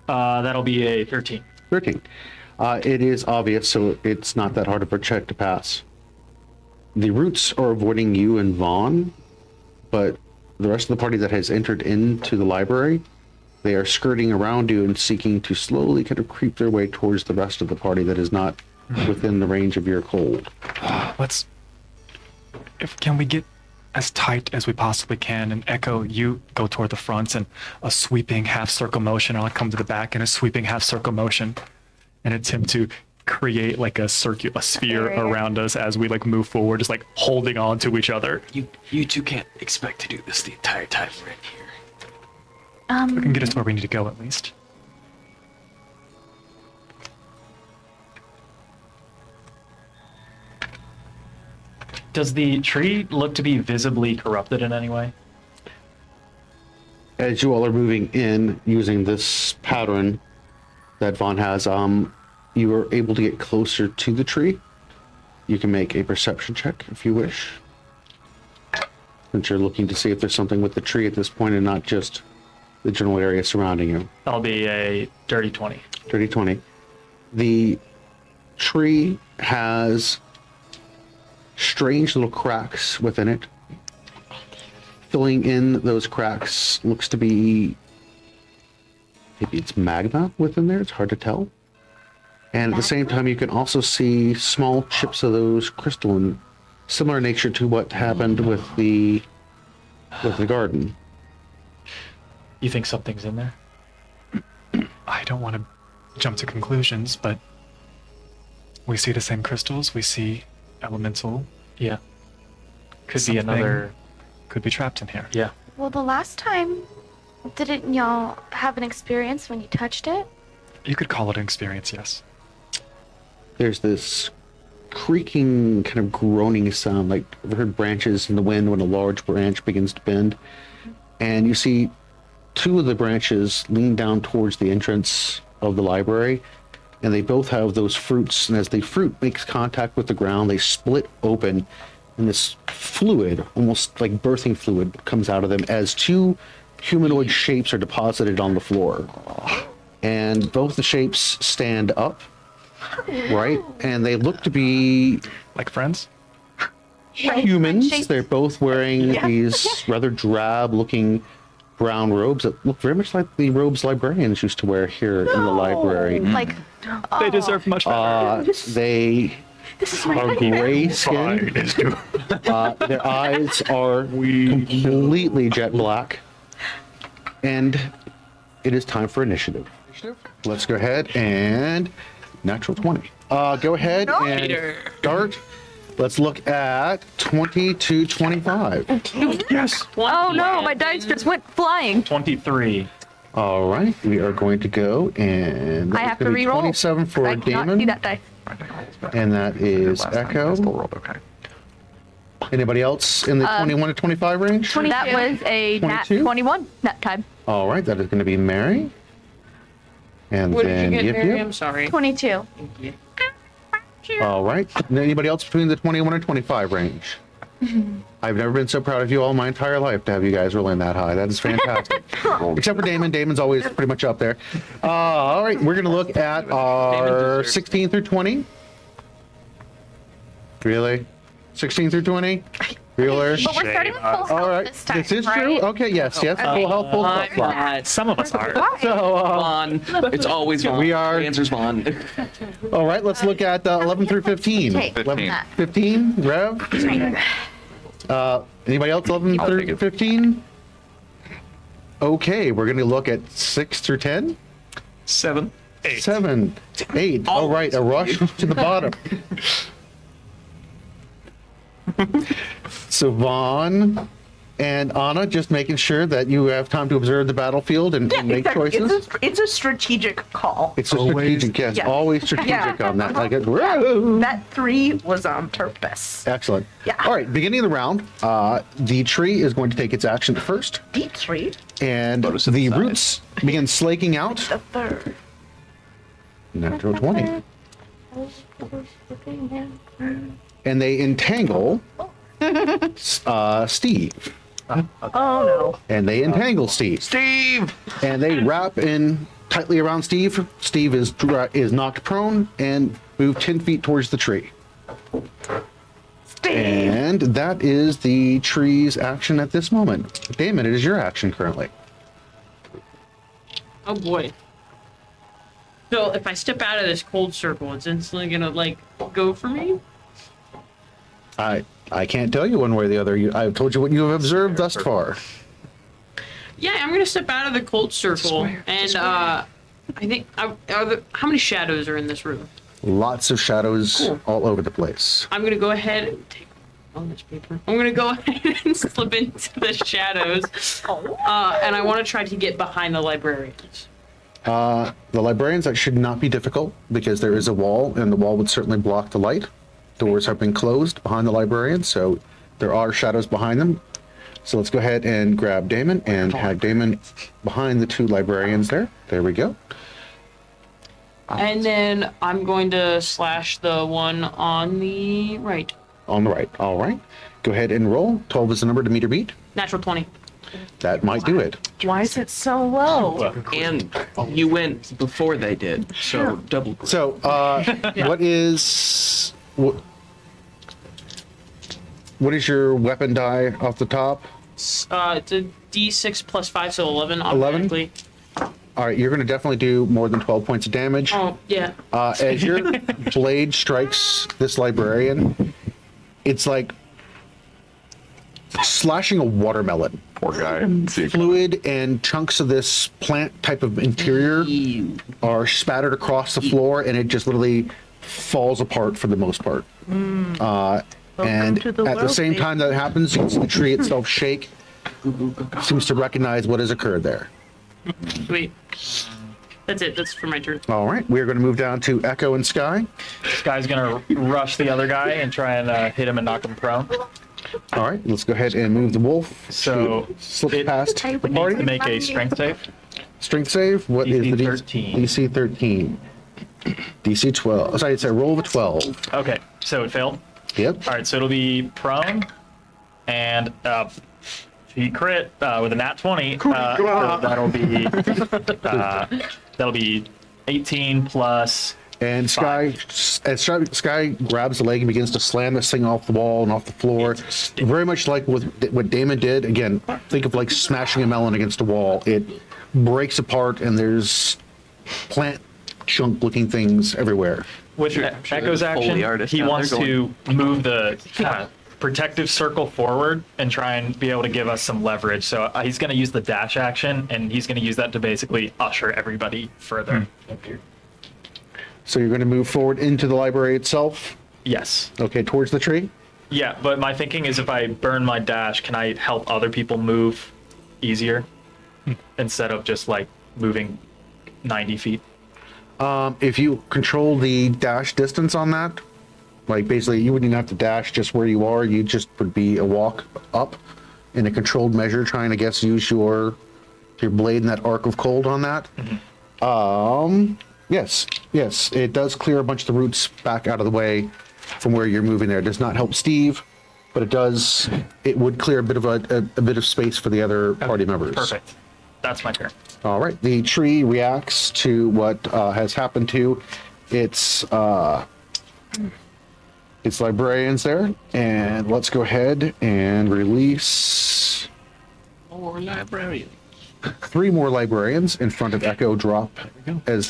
That'll be a 13. 13. It is obvious, so it's not that hard of a check to pass. The roots are avoiding you and Vahn, but the rest of the party that has entered into the library, they are skirting around you and seeking to slowly kind of creep their way towards the rest of the party that is not within the range of your cold. Can we get as tight as we possibly can, and Echo, you go toward the front, and a sweeping half circle motion, I'll come to the back and a sweeping half circle motion, and attempt to create like a sphere around us as we like move forward, just like holding on to each other. You two can't expect to do this the entire time we're in here. We can get us to where we need to go at least. Does the tree look to be visibly corrupted in any way? As you all are moving in using this pattern that Vahn has, you are able to get closer to the tree. You can make a perception check if you wish. Since you're looking to see if there's something with the tree at this point and not just the general area surrounding you. That'll be a dirty 20. Dirty 20. The tree has strange little cracks within it. Filling in those cracks looks to be, maybe it's magma within there, it's hard to tell. And at the same time, you can also see small chips of those crystalline, similar nature to what happened with the garden. You think something's in there? I don't want to jump to conclusions, but we see the same crystals, we see elemental. Yeah. Could be another. Could be trapped in here. Yeah. Well, the last time, didn't y'all have an experience when you touched it? You could call it an experience, yes. There's this creaking, kind of groaning sound, like I've heard branches in the wind when a large branch begins to bend. And you see two of the branches lean down towards the entrance of the library, and they both have those fruits. And as the fruit makes contact with the ground, they split open, and this fluid, almost like birthing fluid, comes out of them as two humanoid shapes are deposited on the floor. And both the shapes stand up, right? And they look to be like friends? Humans. They're both wearing these rather drab-looking brown robes that look very much like the robes librarians used to wear here in the library. Like, They deserve much better. They are gray skinned. Their eyes are completely jet black. And it is time for initiative. Let's go ahead and natural 20. Go ahead and start. Let's look at 20 to 25. Yes. Oh no, my dice just went flying. 23. All right, we are going to go and I have to re-roll. 27 for I cannot see Damon, that dice. and that is Echo. Still rolled okay. Anybody else in the 21 to 25 range? That was a nat 22? 21 that time. All right, that is going to be Mary. And What did then you get, Yip Mary? Yip. I'm sorry. 22. All right. Anybody else between the 21 and 25 range? I've never been so proud of you all my entire life to have you guys rolling that high. That is fantastic. Except for Damon. Damon's always pretty much up there. All right, we're going to look at our 16 through 20. Really? 16 through 20? Realer? But we're starting with full health All right. this time, This is right? true. Okay, yes. Full health, full health. Vahn. Some of us are. So, Vahn. It's always Vahn. We are- The answer's Vahn. all right, let's look at 11 through 15. Take 11, that. 15, Rev? Anybody else 11 through 15? Okay, we're going to look at 6 through 10. 7. 7, 8. All right, a rush to the bottom. So Vaughn and Anna, just making sure that you have time to observe the battlefield and make Exactly. choices. It's a strategic call. It's a strategic, yes, Yeah. always strategic Yeah. on that. Like it, whoa. That 3 was on purpose. Excellent. Yeah. All right, beginning of the round, the tree is going to take its action first, Deep 3. and Notice to the the side. roots begin slaking out. The 3rd. Natural 20. And they entangle Steve. Oh no. And they entangle Steve. Steve! And they wrap in tightly around Steve. Steve is knocked prone and moved 10 feet towards the tree. Steve. And that is the tree's action at this moment. Damon, it is your action currently. Oh boy. So if I step out of this cold circle, it's instantly gonna like go for me. I can't tell you one way or the other. I've told you what you have observed thus far. Yeah, I'm gonna step out of the cold circle, and I think how many shadows are in this room? Lots of shadows Cool. all over the place. I'm gonna go ahead and take on this paper. I'm gonna go ahead and slip into the shadows, and I want to try to get behind the librarians. The librarians, that should not be difficult because there is a wall and the wall would certainly block the light. Doors have been closed behind the librarians, so there are shadows behind them. So let's go ahead and grab Damon and have Damon behind the 2 librarians there. There we go. And then I'm going to slash the one on the right. On the right. All right. Go ahead and roll. 12 is the number to meet or beat. Natural 20. That might do it. Why is it so low? And you went before they did, so double. So, what is your weapon die off the top? It's a D6 plus 5, so 11 11? automatically. All right, you're going to definitely do more than 12 points of damage. Oh, yeah. As your blade strikes this librarian, it's like slashing a watermelon. Poor guy. Fluid and chunks of this plant type of interior are spattered across the floor, and it just literally falls apart for the most part. And to the at the world, same baby. time that happens, you can see the tree itself shake. Seems to recognize what has occurred there. Sweet. That's it. That's for my turn. All right, we are going to move down to Ehko and Sky. This guy's gonna rush the other guy and try and hit him and knock him prone. All right, let's go ahead and move the wolf. So to slip it past the Needs to party. make a strength save. Strength save. What is DC the 13. DC 13. DC 12. Oh, sorry, it's a roll of a 12. Okay, so it failed. Yep. All right, so it'll be prone, and he crit with a nat 20. So that'll be 18 plus. And Sky grabs the leg and begins to slam this thing off the wall and off the floor. Very much like what Damon did. Again, think of like smashing a melon against a wall. It breaks apart and there's plant chunk looking things everywhere. With Echo's action, he wants to move the protective circle forward and try and be able to give us some leverage. So he's going to use the dash action, and he's going to use that to basically usher everybody further. So you're going to move forward into the library itself? Yes. Okay, towards the tree? Yeah, but my thinking is if I burn my dash, can I help other people move easier instead of just like moving 90 feet? If you control the dash distance on that, Like basically, you wouldn't even have to dash just where you are. You just would be a walk up in a controlled measure, trying to use your blade in that arc of cold on that. Yes, it does clear a bunch of the roots back out of the way from where you're moving there. It does not help Steve, but it would clear a bit of space for the other party members. Perfect. That's my turn. All right. The tree reacts to what has happened to its librarians there, and let's go ahead and release More librarian. 3 more librarians in front of Ehko drop as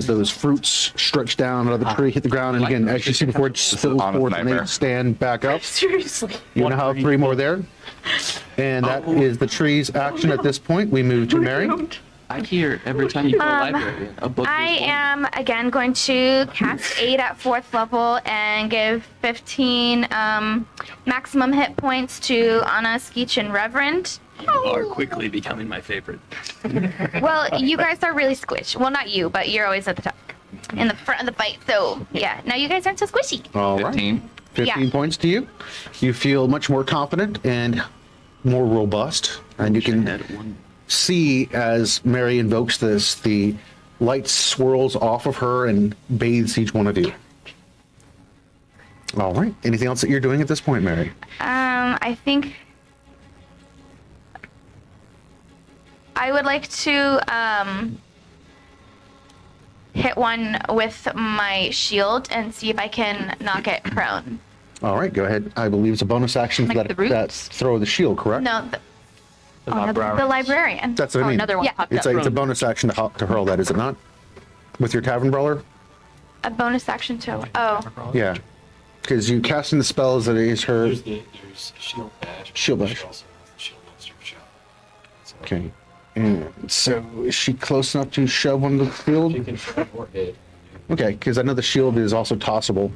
those fruits stretch down out of the tree, hit the ground, and again, as you see before, it spills forth and they stand back up. Seriously. You now have 3 more there. And that is the tree's action at this point. We move to Mary. I hear every time you go librarian, a book. I am again going to cast Aid at 4th level and give 15 maximum hit points to Ana, Skeech, and Reverend. You are quickly becoming my favorite. Well, you guys are really squished. Well, not you, but you're always at the top, in the front of the fight. So yeah, now you guys aren't so squishy. All right. 15 Yeah. points to you. You feel much more confident and more robust, and you can see as Mary invokes this, the light swirls off of her and bathes each one of you. All right. Anything else that you're doing at this point, Mary? I think I would like to hit one with my shield and see if I can knock it prone. All right, go ahead. I believe it's a bonus action for Like the roots? that throw of the shield, correct? No, the librarian. That's what I mean. Another one Yeah. popped It's up. a bonus action to hurl that, is it not? With your Tavern Brawler? A bonus action to. Oh. Yeah. Because you casting the spell as it is her There's shield bash. shield bash. Shield monster shot. Okay. And so is she close enough to shove one of the field? You can try or hit. Okay, because I know the shield is also tossable.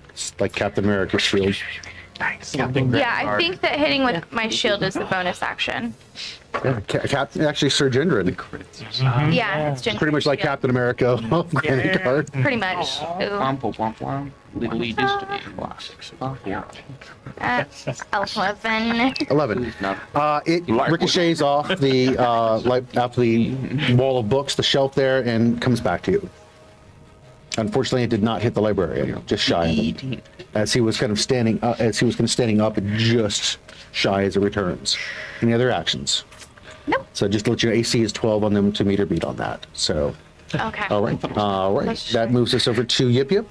It's like Captain America's shield. Yeah, I think that hitting with my shield is the bonus action. Yeah, Captain, actually Sir Gendron. Yeah, it's Pretty much like shield. Captain America of Granitegard. Pretty much. Ooh. Womp womp womp. Legally distantly. 11. 11. It ricochets off the off the wall of books, the shelf there, and comes back to you. Unfortunately, it did not hit the librarian, just shy of him. As he was kind of standing up, just shy as it returns. Any other actions? Nope. So just to let you know, AC is 12 on them to meter beat on that. So, Okay. all right. That moves us over to Yip Yip.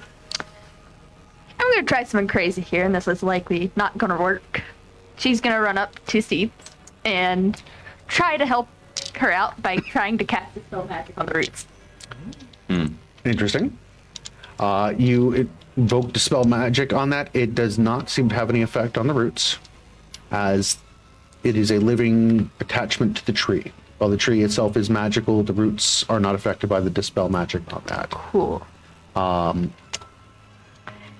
I'm gonna try something crazy here, and this is likely not gonna work. She's gonna run up to Steve and try to help her out by trying to cast dispel magic on the roots. Interesting. You invoke dispel magic on that. It does not seem to have any effect on the roots, as it is a living attachment to the tree. While the tree itself is magical, the roots are not affected by the dispel magic on that. Cool.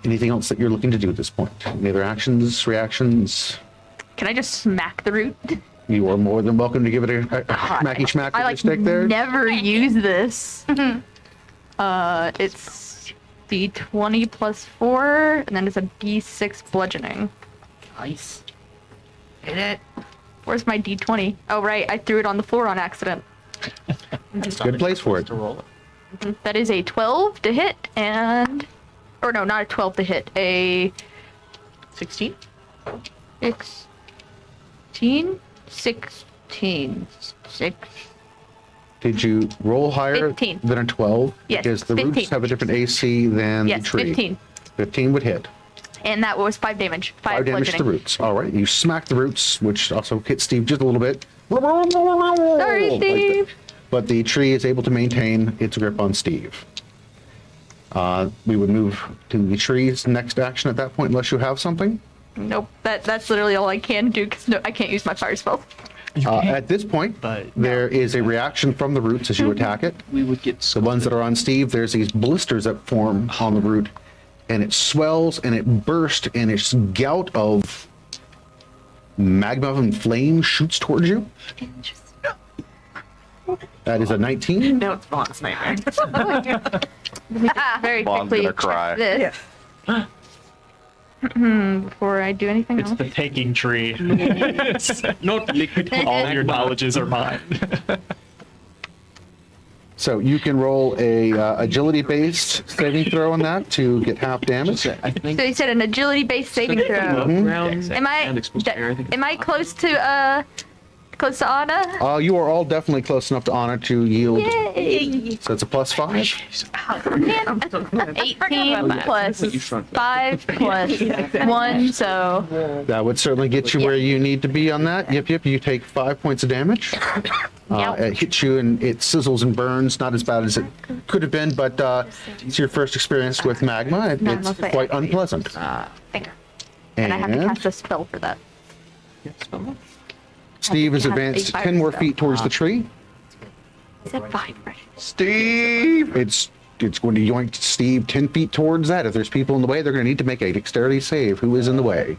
Anything else that you're looking to do at this point? Any other actions, reactions? Can I just smack the root? You are more than welcome to give it a smacky schmack with I your stick there. never use this. It's D20 plus 4, and then it's a D6 bludgeoning. Nice. Hit it. Where's my D20? Oh, right, I threw it on the floor on accident. Good place for it. To roll it. That is a 12 to hit, and... Or no, not a 12 to hit, a... 16? 16? 16. 6. Did you roll higher 15. than a 12? Yes, Because the 15. roots have a different AC than the Yes, tree. 15. 15 would hit. And that was 5 damage. 5 damage to the bludgeoning. roots. All right. You smack the roots, which also hit Steve just a little bit. Sorry, Like that. Steve. But the tree is able to maintain its grip on Steve. We would move to the tree's next action at that point, unless you have something. Nope, that's literally all I can do, because I can't use my fire spell. At this point, there is a reaction from the roots as you attack it. We would get The ones that are on Steve, there's these blisters that form on the root, and it swells and it bursts, and its gout of magma and flame shoots towards you. That is a 19. No, it's Vaughn's nightmare. Very Vaughn's quickly gonna cry. check this. Before I do anything It's else. the taking tree. Not liquid. All your knowledges are mine. So you can roll a agility-based saving throw on that to get half damage. I think. So you said an agility-based saving throw. Am I close to Anna? You are all definitely close enough to Anna to yield. Yay! So it's a +5. 18 plus 5 plus 1, so That would certainly get you where you need to be on that. Yep. You take 5 points of damage. It hits you and it sizzles and burns. Not as bad as it could have been, but it's your first experience with magma. It's quite unpleasant. and I have to cast a spell for that. Steve is have advanced a 10 more fire feet towards the tree. Is that 5, right? Steve! It's going to yoink Steve 10 feet towards that. If there's people in the way, they're going to need to make a dexterity save. Who is in the way?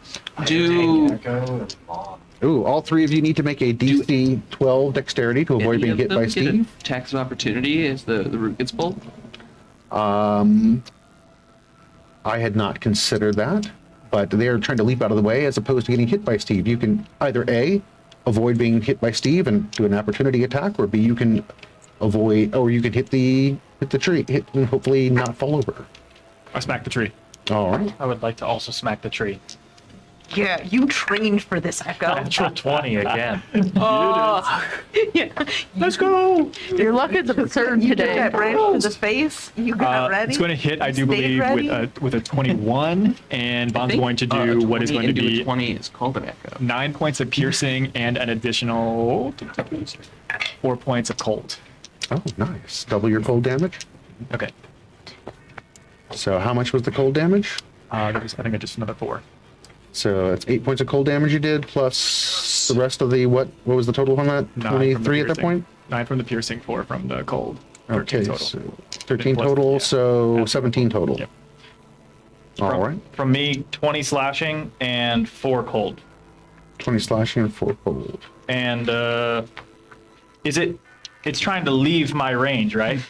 Ooh, all three of you need to make a DC 12 dexterity to avoid being hit by Steve. Tax of opportunity as the root gets pulled. I had not considered that, but they are trying to leap out of the way as opposed to getting hit by Steve. You can either A, avoid being hit by Steve and do an opportunity attack, or B, you can avoid, or you can hit the tree, hit and hopefully not fall over. I smack the tree. All right. I would like to also smack the tree. Yeah, you trained for this, Echo. Natural 20 again. Let's go. Your luck is absurd You took today. that branch to the face. You got ready. It's going to hit, I do Stayed believe, ready? with a 21, and Vaughn's going to do what is going to be 20 is called an echo. 9 points of piercing and an additional 4 points of cold. Oh, nice. Double your cold damage. Okay. So how much was the cold damage? That was, I think, just another 4. So it's 8 points of cold damage you did, plus the rest of the, what was the total on that? 9 from the 23 at that piercing. point? 9 from the piercing, 4 from the cold. 13 Okay, total. so 13 Plus- total, yeah. so 17 total. Yep. All From, right. From me, 20 slashing and 4 cold. 20 slashing and 4 cold. And it's trying to leave my range, right?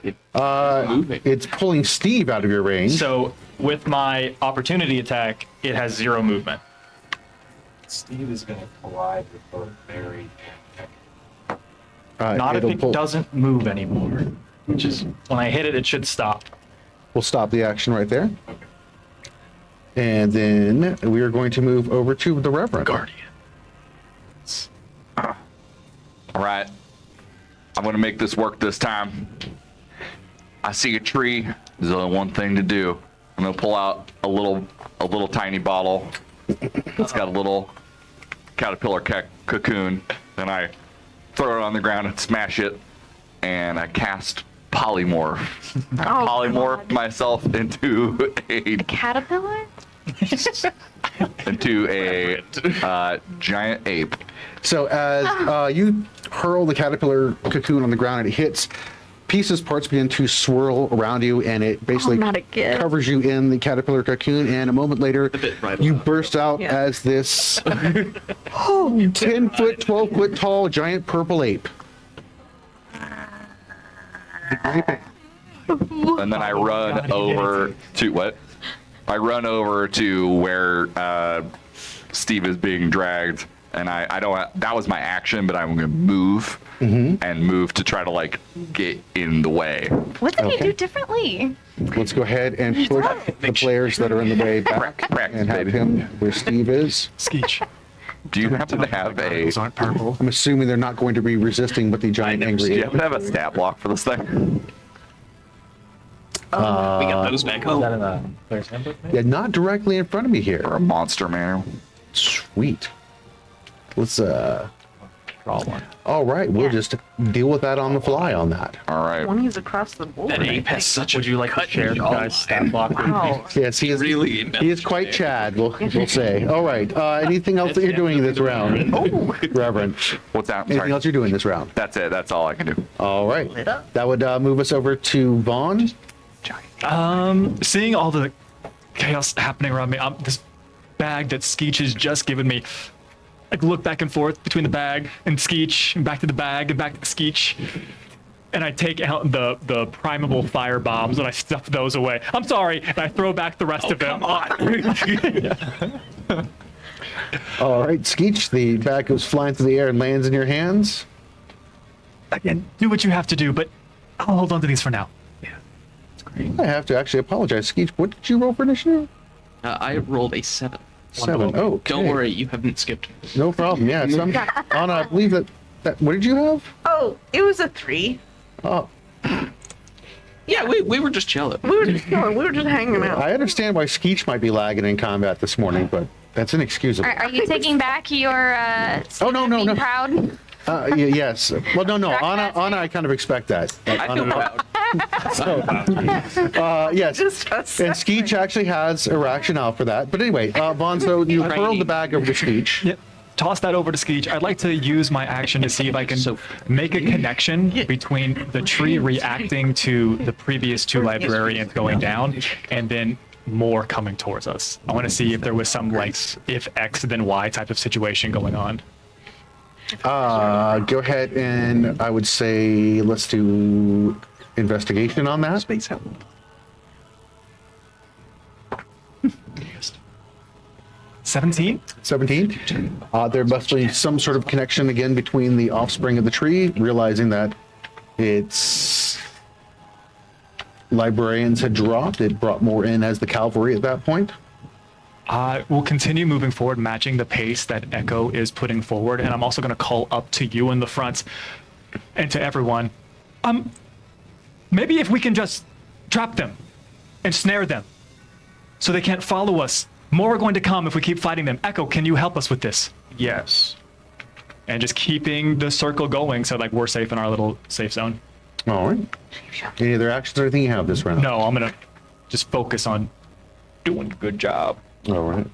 It's pulling Steve out of your range. So with my opportunity attack, it has 0 movement. Steve is going to collide with both Barry and Not if it'll it pull- doesn't move anymore. Which is, when I hit it, it should stop. We'll stop the action right there. And then we are going to move over to the Reverend. Guardian. All right. I'm going to make this work this time. I see a tree. There's only one thing to do. I'm going to pull out a little tiny bottle. It's got a little caterpillar cocoon. And I throw it on the ground and smash it. And I cast polymorph. Polymorph myself into a Caterpillar? into a giant ape. So as you hurl the caterpillar cocoon on the ground and it hits, parts begin to swirl around you, and it basically not again. covers you in the caterpillar cocoon, and a moment later, you burst out as this 10-foot, 12-foot tall giant purple ape. And then I run over to what? I run over to where Steve is being dragged, and I don't. That was my action, but I'm gonna move and move to try to like get in the way. What did Okay. he do differently? Let's go ahead and push the players that are in the way back Practice, and have baby. him where Steve is. Skeech. Do you happen to have a? Those aren't purple. I'm assuming they're not going to be resisting with the giant Do angry you ape. happen to have a stat block for this thing? We got those back Is home. that in the player's handbook? maybe? Yeah, not directly in front of me here. Or a monster manual? Sweet. Let's Draw one. all right, we'll just deal with that on the fly on that. All right. 20s across the board. That ape has such a Would you like to cut share the jawline. guy's stat block? with me? Wow. Yes, he is Really he is quite Chad, we'll say. All right. Anything else that you're doing this round? Reverend. What's that? Anything Sorry. else you're doing this round? That's it. That's all I can do. All right. That would move us over to Vaughn. Seeing all the chaos happening around me, this bag that Skeech has just given me, like look back and forth between the bag and Skeech, and back to the bag and back to the Skeech. And I take out the primable fire bombs and I stuff those away. I'm sorry, and I throw back the rest of them. Come on. All right, Skeech, the bag goes flying through the air and lands in your hands. Again, do what you have to do, but I'll hold on to these for now. I have to actually apologize. Skeech, what did you roll for initiative? I rolled a 7. 7. Oh, okay. Don't worry, you haven't skipped. No problem. Yeah, so Anna, I believe that. What did you have? Oh, it was a 3. Oh, Yeah, we were just chilling. We were just chilling. We were just hanging out. I understand why Skeech might be lagging in combat this morning, but that's inexcusable. Are you taking back your Oh, no, no, being no. Proud? Yes. Well, no. Track Anna, that? I kind of expect that. I feel proud. Yes. Just a And second. Skeech actually has a rationale for that. But anyway, Vaughn, so you hurled the bag over to Skeech. Yep. Toss that over to Skeech. I'd like to use my action to see if I can make a connection between the tree reacting to the previous 2 librarians going down and then more coming towards us. I want to see if there was some like if X then Y type of situation going on. Go ahead and I would say let's do investigation on that. Space help. 17? 17. There must be some sort of connection again between the offspring of the tree, realizing that its librarians had dropped. It brought more in as the cavalry at that point. We'll continue moving forward, matching the pace that Ehko is putting forward, and I'm also going to call up to you in the front and to everyone. Maybe if we can just trap them and snare them so they can't follow us. More are going to come if we keep fighting them. Ehko, can you help us with this? Yes. And just keeping the circle going so like we're safe in our little safe zone. All right. Any other actions or anything you have this round? No, I'm going to just focus on doing a good job. All right.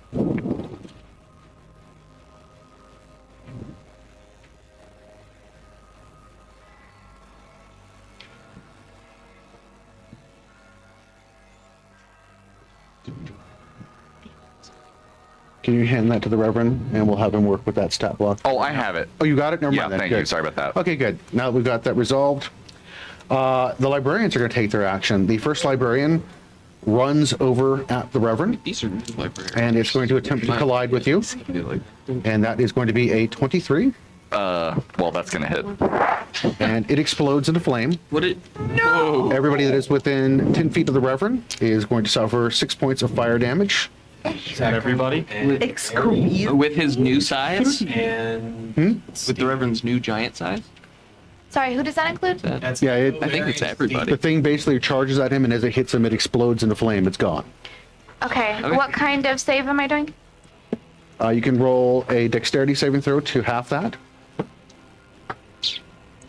Can you hand that to the Reverend, and we'll have him work with that stat block? Oh, I have it. Oh, you got it? Never Yeah, mind. then. thank Good. you. Sorry about that. Okay, good. Now that we've got that resolved, the librarians are going to take their action. The first librarian runs over at the Reverend, These are new librarians. and it's going to attempt to collide with you, and that is going to be a 23, Well, that's gonna hit. and it explodes into flame. What it? No. Everybody that is within 10 feet of the Reverend is going to suffer 6 points of fire damage. Is that everybody? Excuse. With his new size? And With the Reverend's new giant size? Sorry, who does that include? Yeah, I think it's everybody. the thing basically charges at him, and as it hits him, it explodes into flame. It's gone. Okay, Okay. what kind of save am I doing? You can roll a dexterity saving throw to half that.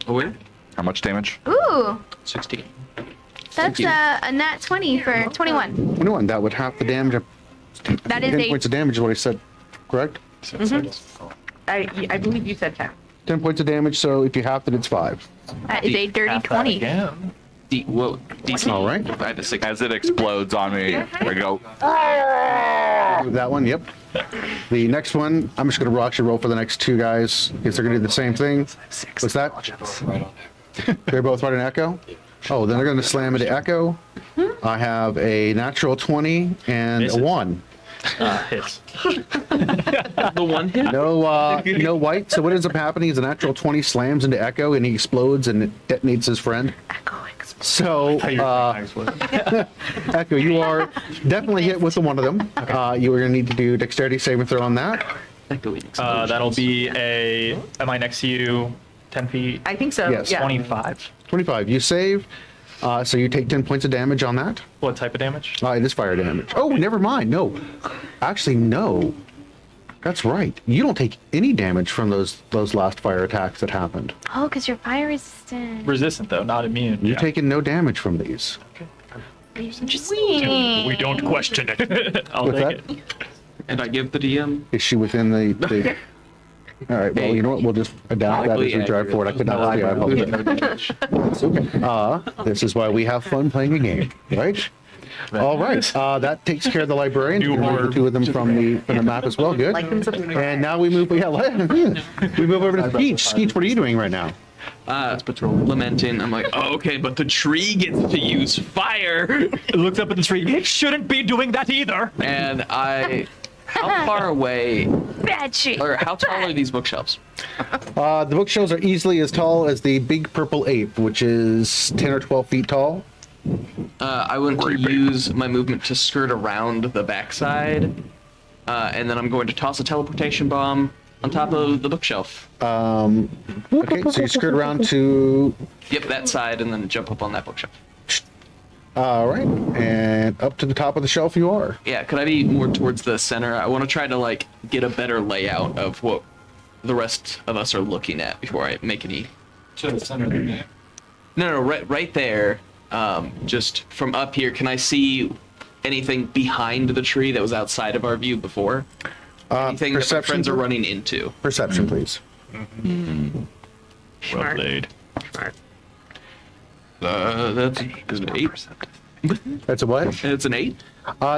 Oh, wait. How much damage? Ooh, 16. that's you. a nat 20 for 21. 21, that would half the damage. That is 10 a points of damage is what I said, correct? I believe you said 10. 10 points of damage, so if you half it, it's 5. That is a dirty 20. Again. DC. All right. I had a 6. As it explodes on me, I go. That one, yep. The next one, I'm just going to actually roll for the next 2 guys, because they're going to do the same thing. What's that? They're both right in Ehko? Oh, then they're going to slam into Ehko. I have a natural 20 and Misses. a 1. Hits. The one hit? No white. So what ends up happening is a natural 20 slams into Ehko, and he explodes and it detonates his friend. So, Ehko, you are definitely hit with the one of them. You are going to need to do dexterity saving throw on that. That'll be a. Am I next to you? 10 feet? I think so. Yes. Yeah. 25. 25. You save. So you take 10 points of damage on that. What type of damage? It is fire damage. Oh, never mind. No. Actually, no. That's right. You don't take any damage from those last fire attacks that happened. Oh, because you're fire resistant. Resistant, though, not immune. You're taking no damage from these. Interesting. We don't question it. I'll What's take that? it. And I give the DM. Is she within the All right, well, you know what? We'll just adapt that as we drive forward. I could not lie. I apologize. It's okay. This is why we have fun playing a game, right? All right, that takes care of the librarian. You can remove the two of them from the map as well. Good. And now we move. Yeah, we move over to Skeech. Skeech, what are you doing right now? Lamenting. I'm like, oh, okay, but the tree gets to use fire. It looks up at the tree. It shouldn't be doing that either. And how far away, Bad tree. or how tall are these bookshelves? The bookshelves are easily as tall as the big purple ape, which is 10 or 12 feet tall. I want to use my movement to skirt around the backside, and then I'm going to toss a teleportation bomb on top of the bookshelf. Okay, so you skirt around to... Yep, that side, and then jump up on that bookshelf. All right, and up to the top of the shelf you are. Yeah, could I be more towards the center? I want to try to, like, get a better layout of what the rest of us are looking at before I make any... To the center of the map. No, right there. Just from up here, can I see anything behind the tree that was outside of our view before? Anything that my friends are running into? Perception, please. Well played. That's an 8. That's a what? It's an 8.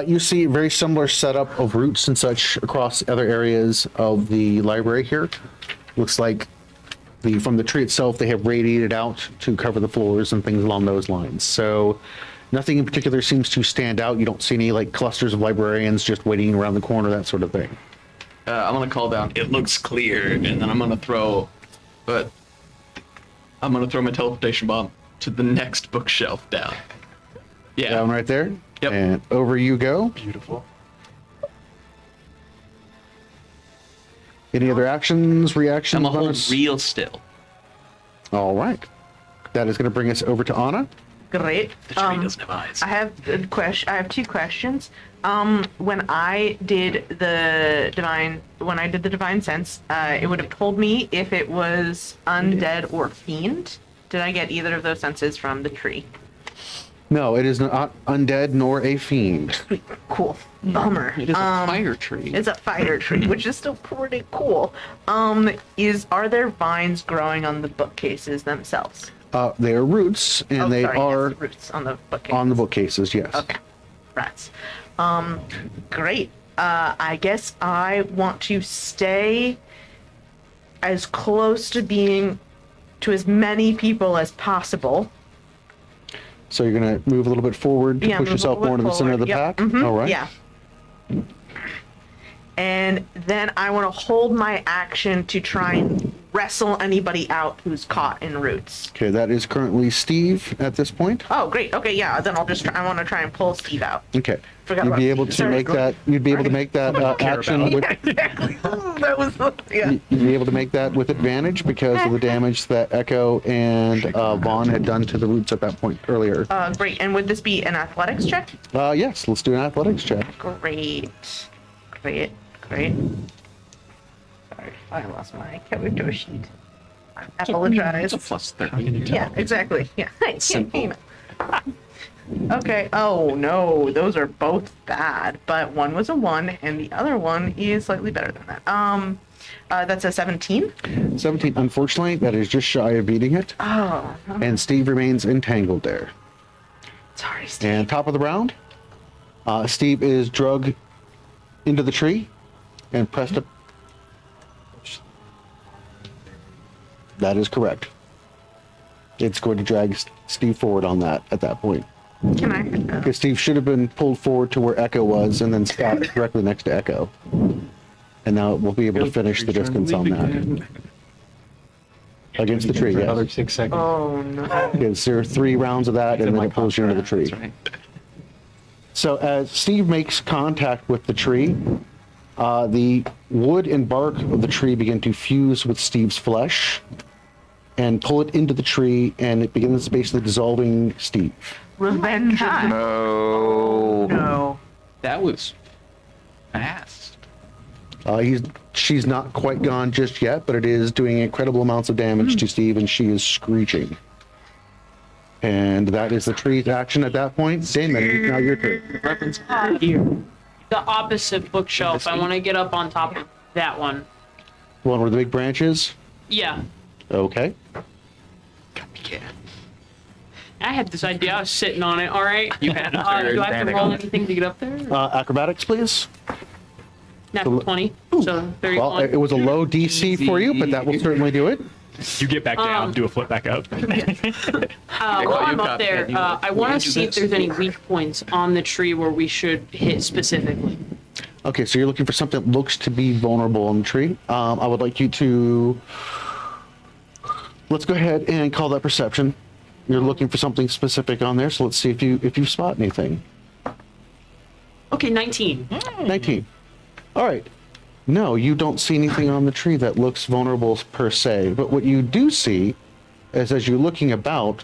You see very similar setup of roots and such across other areas of the library here. Looks like from the tree itself, they have radiated out to cover the floors and things along those lines. So nothing in particular seems to stand out. You don't see any like clusters of librarians just waiting around the corner, that sort of thing. I'm gonna call down. It looks clear, and then I'm gonna throw my teleportation bomb to the next bookshelf down. Yeah. Down right there. Yep. And over you go. Beautiful. Any other actions, reactions? I'm gonna hold bonus? real still. All right. That is going to bring us over to Ana. Great. The tree doesn't have eyes. I have I have 2 questions. When I did the divine sense, it would have told me if it was undead or fiend. Did I get either of those senses from the tree? No, it is not undead nor a fiend. Cool. Bummer. It is a fire tree. It's a fire tree, which is still pretty cool. Are there vines growing on the bookcases themselves? They are roots, and they are roots on the bookcases. on the bookcases. Yes. Okay. Rats. Great. I guess I want to stay as close to being to as many people as possible. So you're going to move a little bit forward to push move a yourself little more into the center of the forward. pack. All right. Yeah. And then I want to hold my action to try and wrestle anybody out who's caught in roots. Okay, that is currently Steve at this point. Oh, great. Okay, yeah. Then I'll just try. I want to try and pull Steve out. Okay. Forgot You'd about be able to Sorry, make go that. You'd be able to make that action. With, Exactly. That was yeah. you'd be able to make that with advantage because of the damage that Ehko and Vahn had done to the roots at that point earlier. Great. And would this be an athletics check? Yes. Let's do an athletics check. Great. Sorry, I lost my character sheet. I apologize. It's a plus 30. Yeah, exactly. Yeah. Simple. Okay. Oh no, those are both bad, but one was a 1 and the other one is slightly better than that. That's a 17. 17. Unfortunately, that is just shy of beating it. Oh. And Steve remains entangled there. Sorry, Steve. And top of the round, Steve is drug into the tree and pressed up. That is correct. It's going to drag Steve forward on that at that point. Can I? Because Steve should have been pulled forward to where Ehko was and then stopped directly next to Ehko. And now we'll be able to finish the distance on that. Against the tree, yes. Another 6 seconds. Oh no. Because there are 3 rounds of that and then it pulls you into the tree. That's right. So as Steve makes contact with the tree, the wood and bark of the tree begin to fuse with Steve's flesh and pull it into the tree, and it begins basically dissolving Steve. Revenge. No. No. That was fast. She's not quite gone just yet, but it is doing incredible amounts of damage to Steve, and she is screeching. And that is the tree's action at that point. Damon, now your turn. Weapons Here. The opposite bookshelf. I want to get up on top of that one. The one where the big branch is? Yeah. Okay. Yeah. I had this idea. I was sitting on it. All right. You had Do I have to roll anything to get up there? Acrobatics, please. Natural 20. So 31. Well, it was a low DC for you, but that will certainly do it. You get back down, do a flip back up. While I'm up there, I want to see if there's any weak points on the tree where we should hit specifically. Okay, so you're looking for something that looks to be vulnerable on the tree. I would like you to, let's go ahead and call that perception. You're looking for something specific on there, so let's see if you spot anything. Okay, 19. 19. All right. No, you don't see anything on the tree that looks vulnerable per se, but what you do see is as you're looking about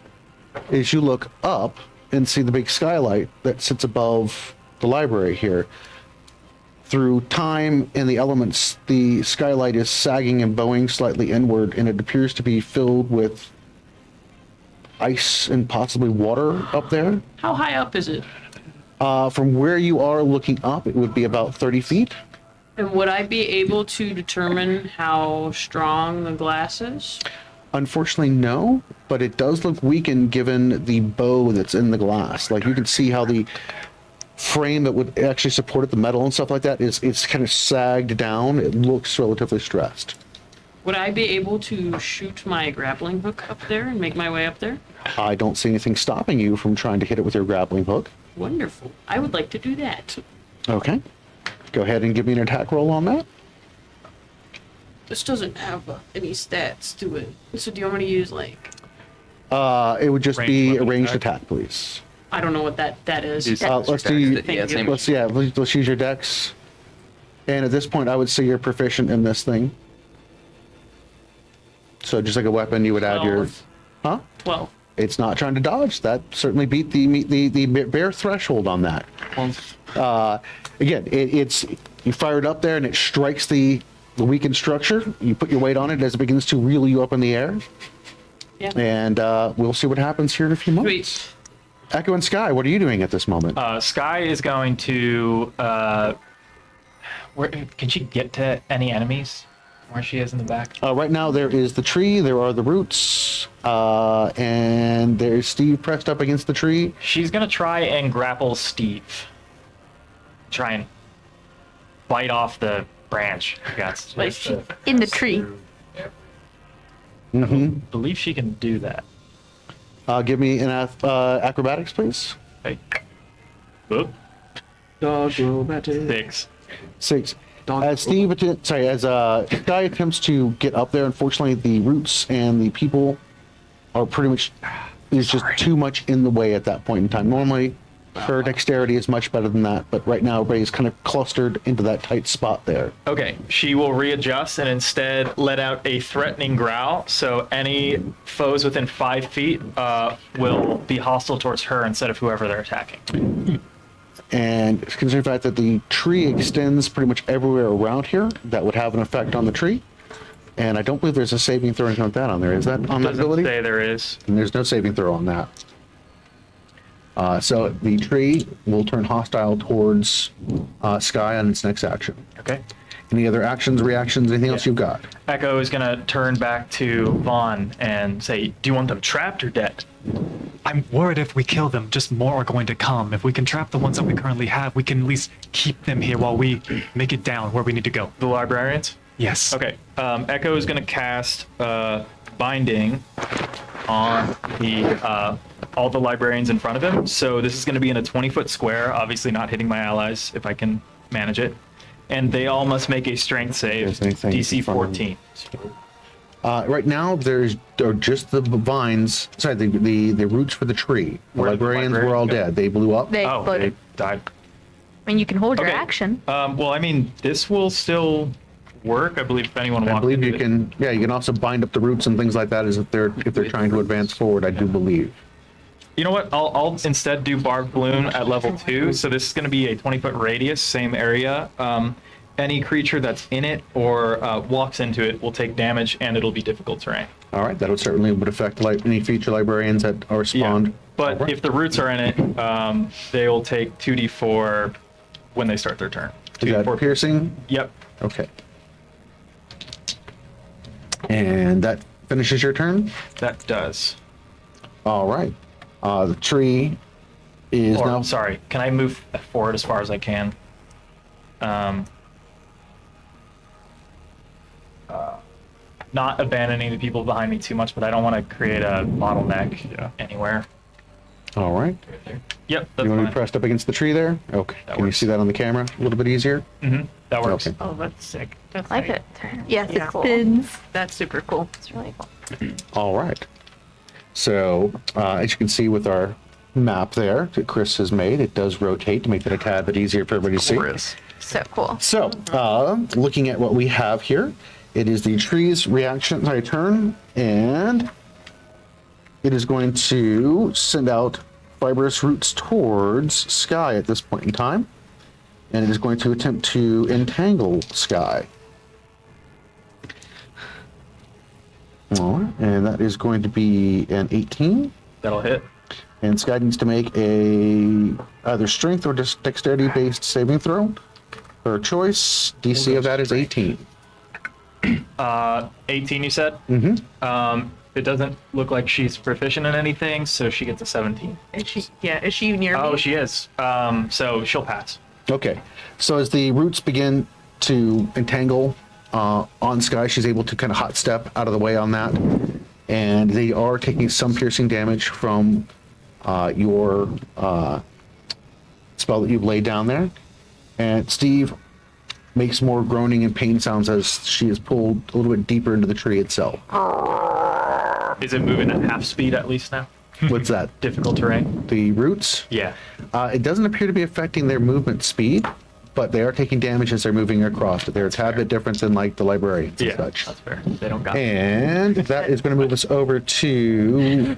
is you look up and see the big skylight that sits above the library here. Through time and the elements, the skylight is sagging and bowing slightly inward, and it appears to be filled with ice and possibly water up there. How high up is it? From where you are looking up, it would be about 30 feet. And would I be able to determine how strong the glass is? Unfortunately, no, but it does look weakened given the bow that's in the glass. Like you can see how the frame that would actually support it, the metal and stuff like that, it's kind of sagged down. It looks relatively stressed. Would I be able to shoot my grappling hook up there and make my way up there? I don't see anything stopping you from trying to hit it with your grappling hook. Wonderful. I would like to do that. Okay. Go ahead and give me an attack roll on that. This doesn't have any stats to it. So do you want me to use like... It would just be a weapon ranged attack. attack, please. I don't know what that is. Let's do. Thank you. Let's use your dex. And at this point, I would say you're proficient in this thing. So just like a weapon, you would add your. 12. 12. It's not trying to dodge. That certainly beat the bare threshold on that. Again, it's you fire it up there and it strikes the weakened structure. You put your weight on it as it begins to reel you up in the air. Yeah. And we'll see what happens here in a few moments. Sweet. Echo and Sky, what are you doing at this moment? Sky is going to. Where can she get to any enemies? Where she is in the back? Right now, there is the tree, there are the roots, and there's Steve pressed up against the tree. She's gonna try and grapple Steve. Try and bite off the branch. I guess. Like she in the tree. I believe she can do that. Give me an acrobatics, please. Okay. Oop. Six. 6. As Sky attempts to get up there, unfortunately, the roots and the people are pretty much, there's just too much in the way at that point in time. Normally, her dexterity is much better than that, but right now, everybody's kind of clustered into that tight spot there. Okay, she will readjust and instead let out a threatening growl, so any foes within 5 feet will be hostile towards her instead of whoever they're attacking. And considering the fact that the tree extends pretty much everywhere around here, that would have an effect on the tree. And I don't believe there's a saving throw or anything like that on there. Is that on that Doesn't ability? say there is. And there's no saving throw on that. So the tree will turn hostile towards Sky on its next action. Okay. Any other actions, reactions, anything else you've got? Echo is gonna turn back to Vahn and say, "Do you want them trapped or dead?" I'm worried if we kill them, just more are going to come. If we can trap the ones that we currently have, we can at least keep them here while we make it down where we need to go. The librarians? Yes. Okay. Echo is gonna cast binding on the all the librarians in front of him. So this is gonna be in a 20-foot square, obviously not hitting my allies if I can manage it. And they all must make a strength save, DC 14. Right now, are just the vines, sorry, the roots for the tree. The librarians were all dead. They blew up. They They exploded. died. I mean, you can hold your Okay. action. Well, I mean, this will still work, I believe, if anyone I wants believe to you do it. can, yeah, you can also bind up the roots and things like that as if they're trying to advance forward, I do believe. You know what? I'll instead do Barbed Balloon at level 2. So this is going to be a 20-foot radius, same area. Any creature that's in it or walks into it will take damage, and it'll be difficult terrain. All right, that would certainly affect any future librarians that are spawned. But if the roots are in it, they will take 2d4 when they start their turn. Is that piercing? Yep. Okay. And that finishes your turn? That does. All right. The tree is Or, now. sorry, can I move forward as far as I can? Not abandoning the people behind me too much, but I don't want to create a bottleneck anywhere. All right. Yep, that's You want to be fine. pressed up against the tree there? Okay. That Can you works. see that on the camera a little bit easier? That works. Okay. Oh, that's sick. That's Like nice. it. Yes, Yeah. it spins. That's super cool. It's really cool. All right. So, as you can see with our map there that Chris has made, it does rotate to make that a tad bit easier for everybody to see. So cool. So, looking at what we have here, it is the tree's turn, and it is going to send out fibrous roots towards Sky at this point in time, and it is going to attempt to entangle Sky. All right, and that is going to be an 18. That'll hit. And Sky needs to make a either strength or dexterity based saving throw. Her choice, DC of that is 18. 18, you said? Mm-hmm. It doesn't look like she's proficient in anything, so she gets a 17. Is she near me? Oh, she is. So she'll pass. Okay. So as the roots begin to entangle on Sky, she's able to kind of hot step out of the way on that. And they are taking some piercing damage from your spell that you've laid down there. And Steve makes more groaning and pain sounds as she is pulled a little bit deeper into the tree itself. Is it moving at half speed at least now? What's that? Difficult terrain? The roots? Yeah. It doesn't appear to be affecting their movement speed, but they are taking damage as they're moving across. They're a tad bit different than like the librarians and such. That's fair. They don't got And that is going to move us over to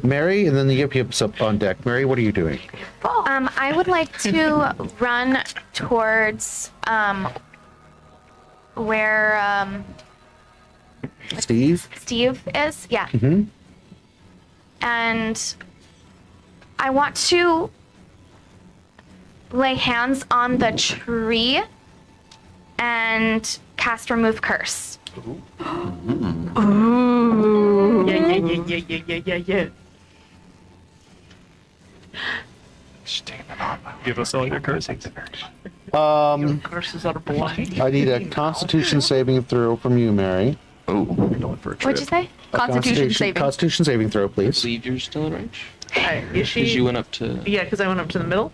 Mary, and then the Yip-Yip's up on deck. Mary, what are you doing? I would like to run towards where Steve? Steve is. Yeah. Mm-hmm. And I want to lay hands on the tree and cast Remove Curse. Ooh. Yeah. Give us all your curses. Curses are blind. I need a Constitution saving throw from you, Mary. Oh, we're going for a trip. What'd you say? A Constitution saving. Constitution saving throw, I please. believe you're still in range. Is Because she? you went up to. Yeah, because I went up to the middle.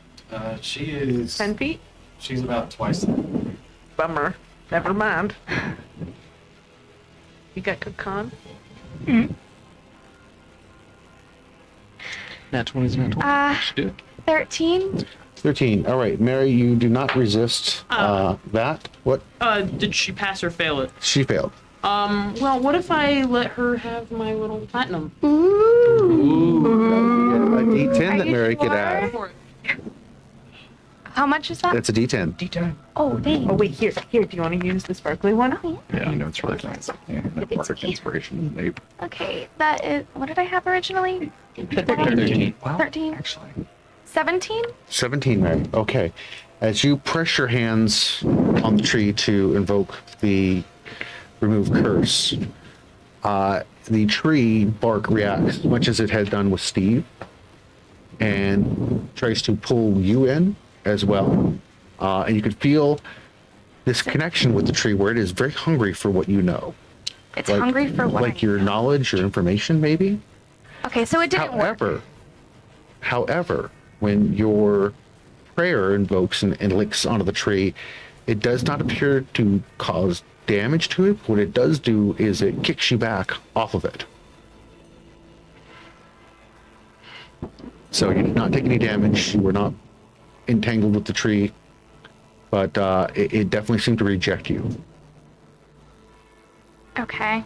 She is. 10 feet. She's about twice that. Bummer. Never mind. You got good con? Nat 20's not 20. Should do it. 13. 13. All right, Mary, you do not resist that. What? Did she pass or fail it? She failed. Well, what if I let her have my little platinum? A D10 that you Mary could sure? add. How much is that? That's a D10. D10. Oh, dang. Oh, wait, here. Do you want to use the sparkly one? Yeah, you know it's really nice. Yeah, that bardic inspiration is nape. Okay, that is. What did I have originally? 13. Wow. 13. Actually. 17? 17, Mary. Okay. As you press your hands on the tree to invoke the Remove Curse, the tree bark reacts much as it had done with Steve and tries to pull you in as well. And you could feel this connection with the tree where it is very hungry for what you know. It's hungry for what? Like your knowledge, your information, maybe. Okay, so it didn't work. However, when your prayer invokes and licks onto the tree, it does not appear to cause damage to it. What it does do is it kicks you back off of it. So you did not take any damage. You were not entangled with the tree, but it definitely seemed to reject you. Okay.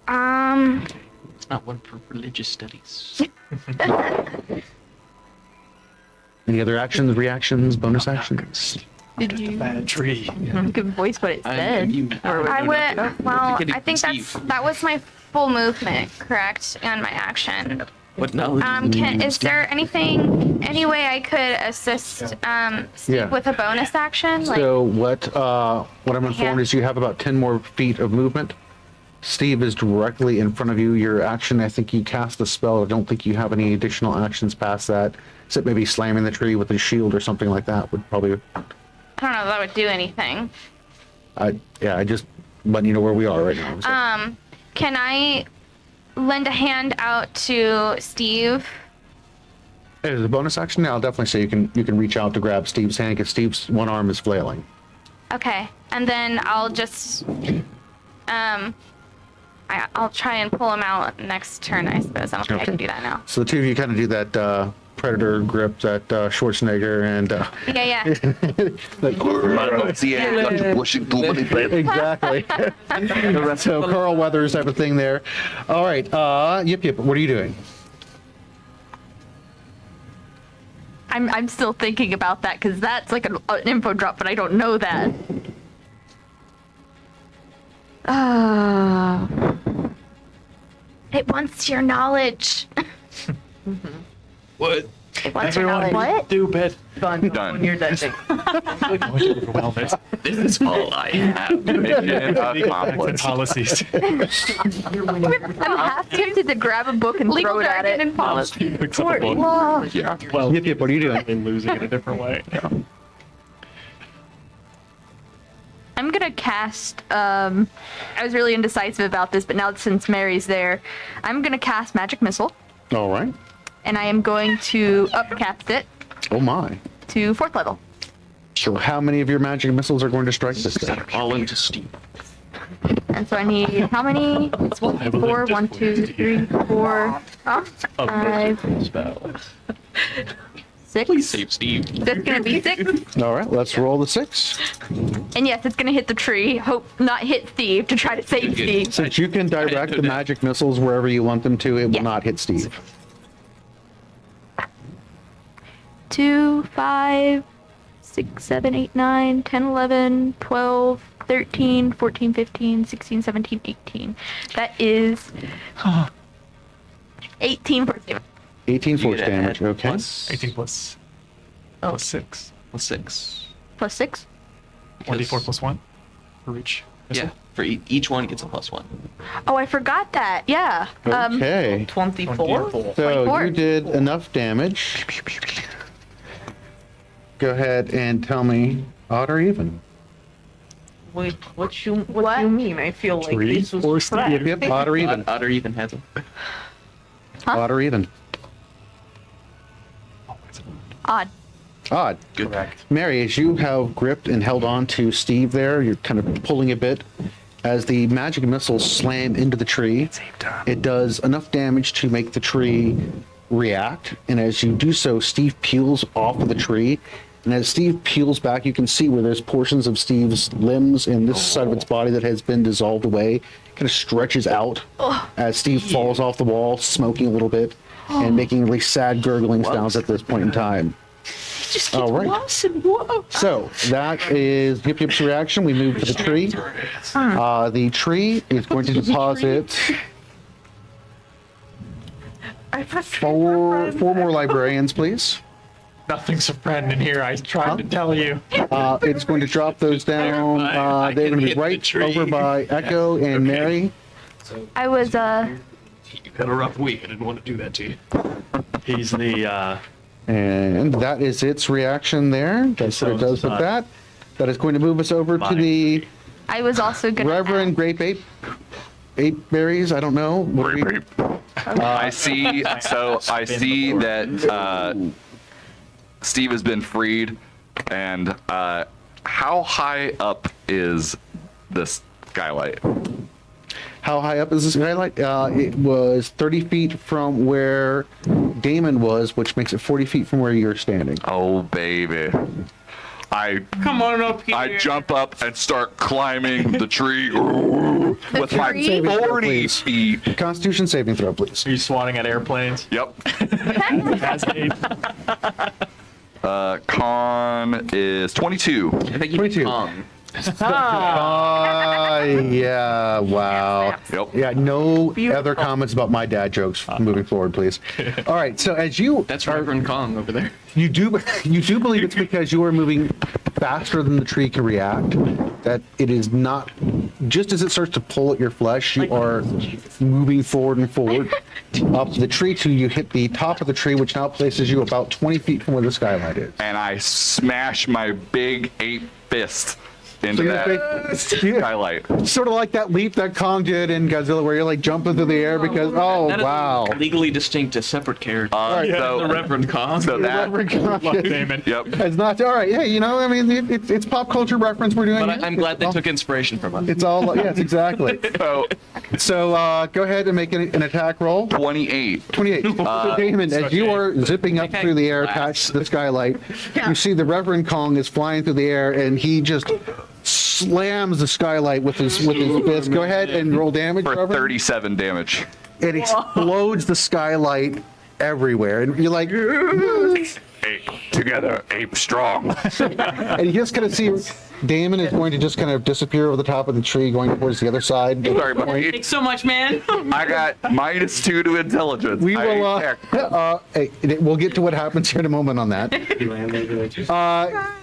It's not one for religious studies. Any other actions, reactions, bonus actions? Did you? Bad tree. You can voice what it said. I would. Well, Look at it, I think Steve. that was my full movement, correct, and my action. What knowledge? Is there any way I could assist Steve Yeah. with a bonus action? Like, So what I'm informed is you have about 10 more feet of movement. Steve is directly in front of you. Your action, I think you cast the spell. I don't think you have any additional actions past that. Except maybe slamming the tree with a shield or something like that would probably... I don't know if that would do anything. I just letting you know where we are right now. So. Can I lend a hand out to Steve? As a bonus action, I'll definitely say you can reach out to grab Steve's hand because Steve's one arm is flailing. Okay, and then I'll just I'll try and pull him out next turn, I suppose. I don't think I can do that now. So the two of you kind of do that predator grip that Schwarzenegger and Yeah. exactly. So Carl Weathers type of thing there. All right, Yip, what are you doing? I'm still thinking about that because that's like an info drop, but I don't know that. It wants your knowledge. What? It wants your knowledge. What? Stupid. Fun. Done. You're that thing. This is all I have. Mission And accomplished. policies. I'm half tempted to grab a book and throw it at it. and policy. Picks up a book. Yeah. Well, Yip, what are you doing? and losing it a different way. I'm gonna cast, I was really indecisive about this, but now since Mary's there, I'm gonna cast Magic Missile, All right. and I am going to upcast it Oh my. to 4th level. So how many of your magic missiles are going to strike this day? All into Steve. And so I need, how many? 4, 1, 2, 3, 4, 5, Spell. 6. Please save Steve. That's gonna be 6. All right, let's roll the 6. And yes, it's gonna hit the tree. Hope not hit Steve to try to save Steve. Since you can direct the magic missiles wherever you want them to, it will Yeah. not hit Steve. 2, 5, 6, 7, 8, 9, 10, 11, 12, 13, 14, 15, 16, 17, 18. That is 18 for Steve. 18 You force get a damage, head okay. plus 18 plus 6. plus 6. Plus 6? 1d4 plus 1 for each. Yeah, for each one gets a +1. Oh, I forgot that. Yeah. Okay. 24? So 24. you did enough damage. Go ahead and tell me odd or even. Wait, what you What? mean? I feel like Three this was or trash. Yep, odd or even. Odd or even has him. Odd or even. Odd. Odd. Good. Mary, as you have gripped and held on to Steve there, you're kind of pulling a bit. As the magic missiles slam into the tree, it does enough damage to make the tree react. And as you do so, Steve peels off of the tree. And as Steve peels back, you can see where there's portions of Steve's limbs and this side of its body that has been dissolved away. Kind of stretches out as Steve falls off the wall, smoking a little bit and making really sad gurgling sounds at this point in time. Just All right. worse and worse. So that is Yip Yip's reaction. We move to the tree. The tree is going to deposit four more librarians, please. Nothing's a friend in here. I tried to tell you. It's going to drop those down. They're going to be hit the right tree. over by Ehko and Mary. I was, You had a rough week. I didn't want to do that to you. He's the And that is its reaction there. That's what it does with that. That is going to move us over to the I was also gonna Reverend Grape Ape Berries. I don't know. What do we- I see that Steve has been freed, and how high up is this skylight? How high up is this skylight? It was 30 feet from where Damon was, which makes it 40 feet from where you're standing. Oh, baby. Come on up here. I jump up and start climbing the tree with my tree? Saving throw, 40 please. feet. Constitution saving throw, please. Are you swatting at airplanes? Yep. As a Con is 22. I think you 22. Kong. Yeah, wow. Yep. Yeah, no other comments about my dad jokes moving forward, please. All right, so as you That's Reverend Kong over there. you do believe it's because you are moving faster than the tree can react, that it is not, just as it starts to pull at your flesh, you are moving forward and forward up the tree till you hit the top of the tree, which now places you about 20 feet from where the skylight is. And I smash my big ape fist into that skylight. Sort of like that leap that Kong did in Godzilla, where you're like jumping through the air because, oh, That is wow. legally distinct as separate character. So, the Reverend Kong. so that, Damon. yep. It's not, all right, hey, you know, I mean, it's pop culture reference we're doing. But I'm glad they took inspiration from us. It's all, yes, exactly. So go ahead and make an attack roll. 28. 28. So Damon, as you are zipping up through the air attached to the skylight, you see the Reverend Kong is flying through the air, and he just slams the skylight with his fist. Go ahead and roll damage, For Reverend. 37 damage. It explodes the skylight everywhere, and you're like, Ape together, ape strong. and you just kind of see Damon is going to just kind of disappear over the top of the tree, going towards the other side. Sorry, but Thanks so much, man. I got -2 to intelligence. We will. I We'll get to what happens here in a moment on that.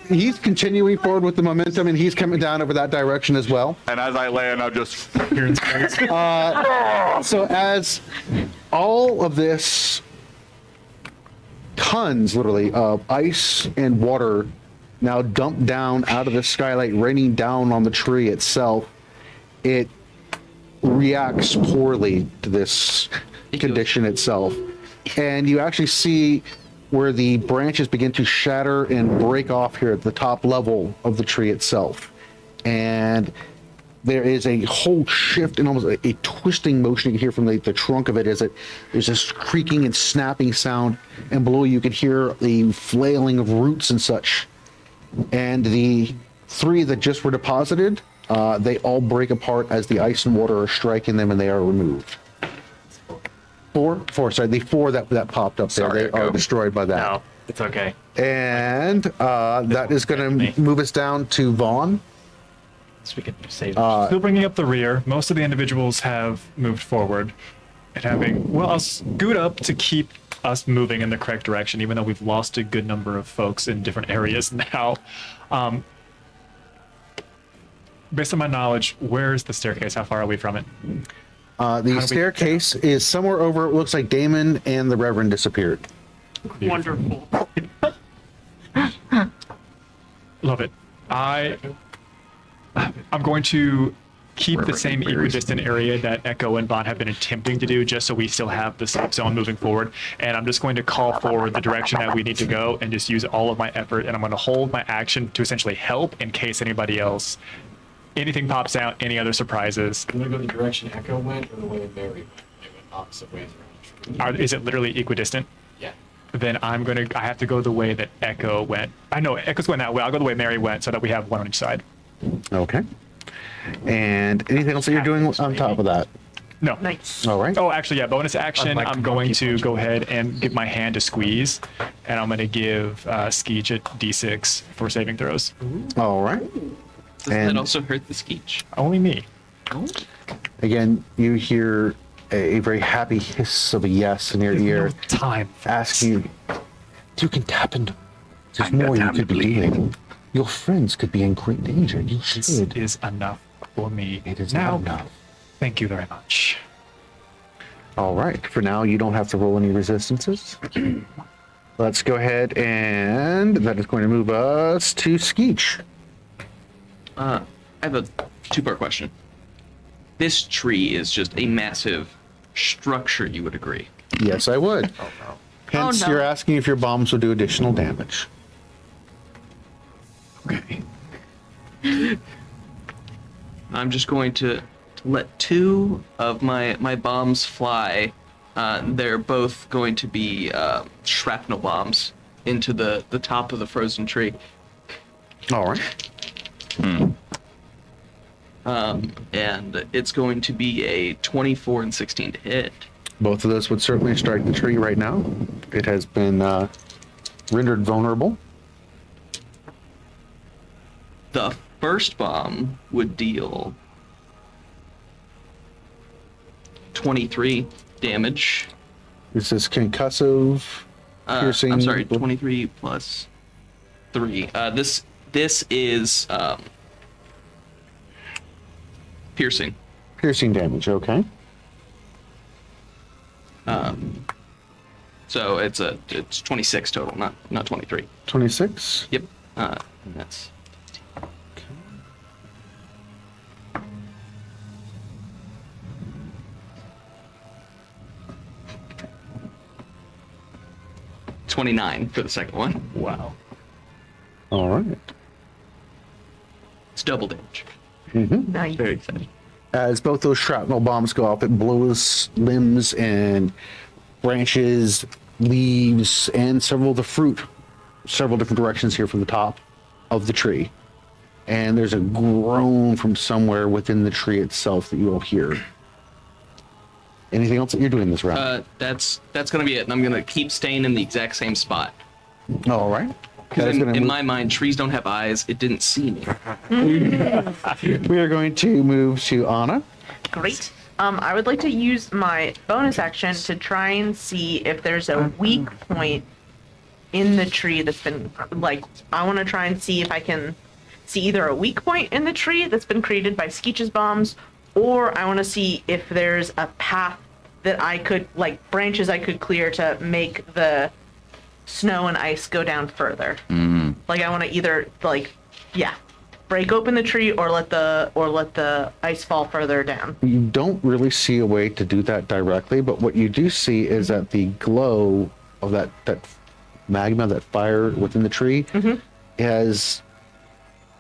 He's continuing forward with the momentum, and he's coming down over that direction as well. and as I land, I'm just. So as all of this tons, literally, of ice and water now dump down out of the skylight, raining down on the tree itself, it reacts poorly to this condition itself. And you actually see where the branches begin to shatter and break off here at the top level of the tree itself. And there is a whole shift and almost a twisting motion you can hear from the trunk of it as there's this creaking and snapping sound, and below you can hear the flailing of roots and such. And the 3 that just were deposited, they all break apart as the ice and water are striking them, and they are removed. Four, sorry, the 4 that popped up there, they are destroyed by that. No, it's okay. And that is going to move us down to Vaughn. So we can save. Still bringing up the rear. Most of the individuals have moved forward and I'll scoot up to keep us moving in the correct direction, even though we've lost a good number of folks in different areas now. Based on my knowledge, where's the staircase? How far are we from it? The staircase is somewhere over. It looks like Damon and the Reverend disappeared. Wonderful. Love it. I'm going to keep the same equidistant area that Ehko and Vahn have been attempting to do, just so we still have the safe zone moving forward. And I'm just going to call forward the direction that we need to go and just use all of my effort. And I'm going to hold my action to essentially help in case anything pops out, any other surprises. You want to go the direction Ehko went or the way Mary went? They went opposite ways around. Is it literally equidistant? Yeah. Then I have to go the way that Ehko went. I know Ehko's going that way. I'll go the way Mary went so that we have one on each side. Okay. And anything else that you're doing on top of that? No. Nice. All right. Oh, actually, yeah, bonus action. I'm going to go ahead and give my hand a squeeze, and I'm going to give Skeech a d6 for saving throws. All right. Doesn't that also hurt the Skeech? Only me. Again, you hear a very happy hiss of a yes in your ear. Time. Ask you, you can tap into. There's more you could be doing. Your friends could be in great danger. You should. This is enough for me. It is now, not enough. Thank you very much. All right. For now, you don't have to roll any resistances. Let's go ahead, and that is going to move us to Skeech. I have a 2-part question. This tree is just a massive structure, you would agree? Yes, I would. Hence, Oh, no. you're asking if your bombs will do additional damage. Okay. I'm just going to let 2 of my bombs fly. They're both going to be shrapnel bombs into the top of the frozen tree. All right. And it's going to be a 24 and 16 to hit. Both of those would certainly strike the tree right now. It has been rendered vulnerable. The first bomb would deal 23 damage. This is concussive, piercing. I'm sorry, 23 plus 3. This is piercing. Piercing damage, okay. So it's 26 total, not 23. 26. Yep. And that's 29 for the second one. Wow. All right. It's double damage. Nice. Very exciting. As both those shrapnel bombs go off, it blows limbs and branches, leaves, and several of the fruit, several different directions here from the top of the tree. And there's a groan from somewhere within the tree itself that you will hear. Anything else that you're doing this round? That's gonna be it, and I'm gonna keep staying in the exact same spot. All right. Because in my mind, trees don't have eyes. It didn't see me. We are going to move to Ana. Great. I would like to use my bonus action to try and see if there's a weak point in the tree that's been, like, I want to try and see if I can see either a weak point in the tree that's been created by Skeech's bombs, or I want to see if there's a path that I could, like, branches I could clear to make the snow and ice go down further. Like, I want to either, like, break open the tree or let the ice fall further down. You don't really see a way to do that directly, but what you do see is that the glow of that magma, that fire within the tree, is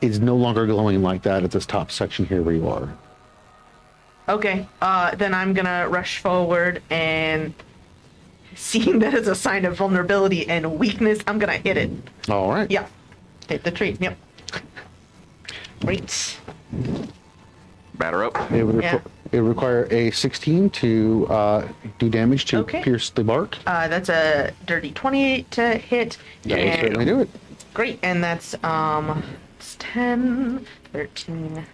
no longer glowing like that at this top section here where you are. Okay, then I'm gonna rush forward, and seeing that as a sign of vulnerability and weakness, I'm gonna hit it. All right. Yeah, hit the tree. Yep. Great. Batter up. It would, Yeah. it would require a 16 to do damage to Okay. pierce the bark. That's a dirty 28 to hit. That will and- certainly do it. Great, and that's it's 10, 13,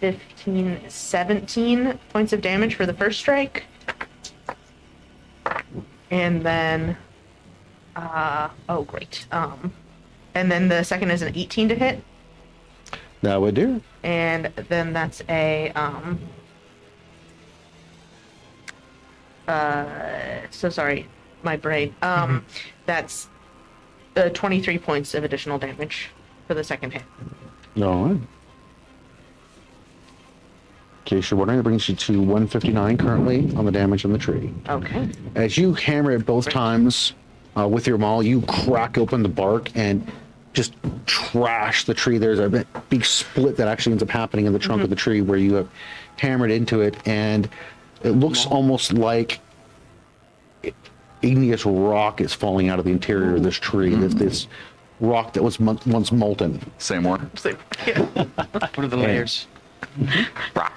15, 17 points of damage for the first strike. And then oh great. And then the second is an 18 to hit. That would do. And then that's a so sorry, my brain. That's 23 points of additional damage for the second hit. All right. In case you're wondering, it brings you to 159 currently on the damage on the tree. Okay. As you hammer it both times with your maul, you crack open the bark and just trash the tree. There's a big split that actually ends up happening in the trunk of the tree where you have hammered into it, and it looks almost like igneous rock is falling out of the interior of this tree. This rock that was once molten. Same one. What are the layers? Rock.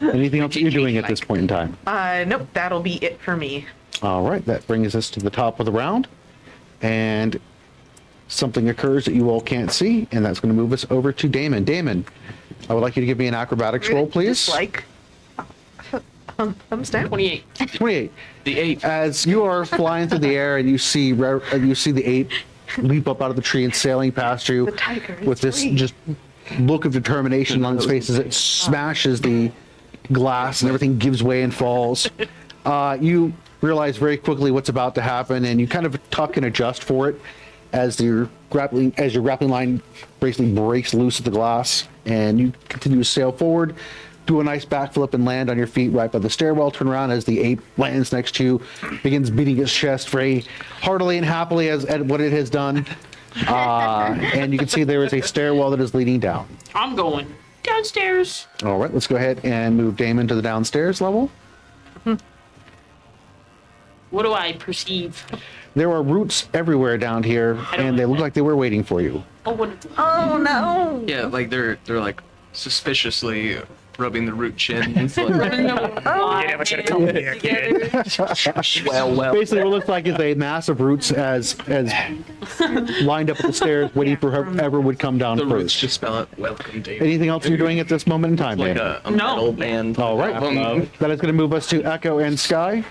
Anything else that you're doing at this point in time? Nope, that'll be it for me. All right, that brings us to the top of the round, and something occurs that you all can't see, and that's going to move us over to Damon. Damon, I would like you to give me an acrobatics roll, please. Just like thumbs down. 28. 28. The 8. As you are flying through the air and you see the ape leap up out of the tree and sailing past you The tiger is with this free. just look of determination on its face as it smashes the glass and everything gives way and falls. You realize very quickly what's about to happen, and you kind of tuck and adjust for it as your grappling line basically breaks loose at the glass, and you continue to sail forward, do a nice backflip and land on your feet right by the stairwell. Turn around as the ape lands next to you, begins beating its chest very heartily and happily at what it has done. And you can see there is a stairwell that is leading down. I'm going downstairs. All right, let's go ahead and move Damon to the downstairs level. What do I perceive? There are roots everywhere down here, and they look like they were waiting for you. Oh, what? Oh no! Yeah, like they're like suspiciously rubbing the root chin. It's like, You never should have told me that, kid. well. Basically, what looks like is a mass of roots as lined up at the stairs, waiting for whoever would come down The roots first. just spell it welcome, David. Anything else you're doing at this moment in time, Like Dan? a metal band. All right. That is going to move us to Ehko and Sky.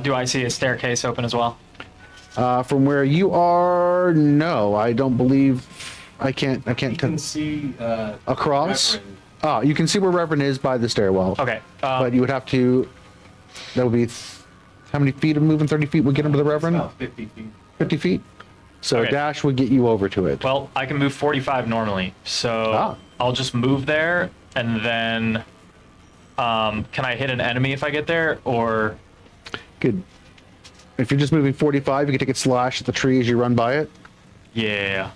Do I see a staircase open as well? From where you are, no, I don't believe. I can't. You can see Across. Reverend. Oh, you can see where Reverend is by the stairwell. Okay. But you would have to. That would be. How many feet of moving? 30 feet would get him to the Reverend. About 50 feet. 50 feet. So Okay. dash would get you over to it. Well, I can move 45 normally, so Ah. I'll just move there, and then can I hit an enemy if I get there, or Good. If you're just moving 45, you can take a slash at the tree as you run by it. yeah?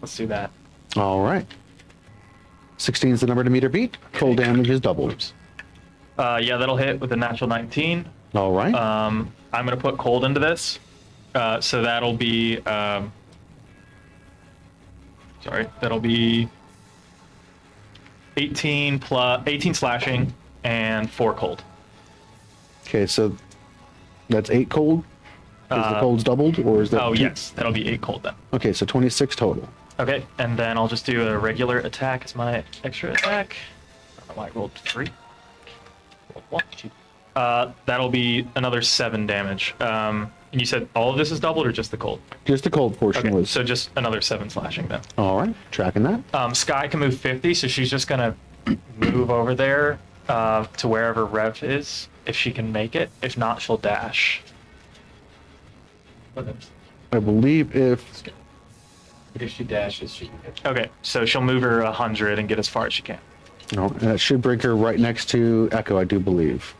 Let's do that. All right. 16 is the number to meter beat. Cold damage is doubled. Yeah, that'll hit with a natural 19. All right. I'm gonna put cold into this, so that'll be that'll be 18 slashing and 4 cold. Okay, so that's 8 cold. Is the cold's doubled, or is that? Oh two- yes, that'll be 8 cold then. Okay, so 26 total. Okay, and then I'll just do a regular attack as my extra attack. I don't know why I rolled 3. Rolled 1. That'll be another 7 damage. And you said all of this is doubled or just the cold? Just the cold portion Okay, was. so just another 7 slashing then. All right, tracking that. Sky can move 50, so she's just gonna move over there to wherever Rev is, if she can make it. If not, she'll dash. I believe if If she dashes, she can hit. Okay, so she'll move her 100 and get as far as she can. no, that should bring her right next to Echo, I do believe.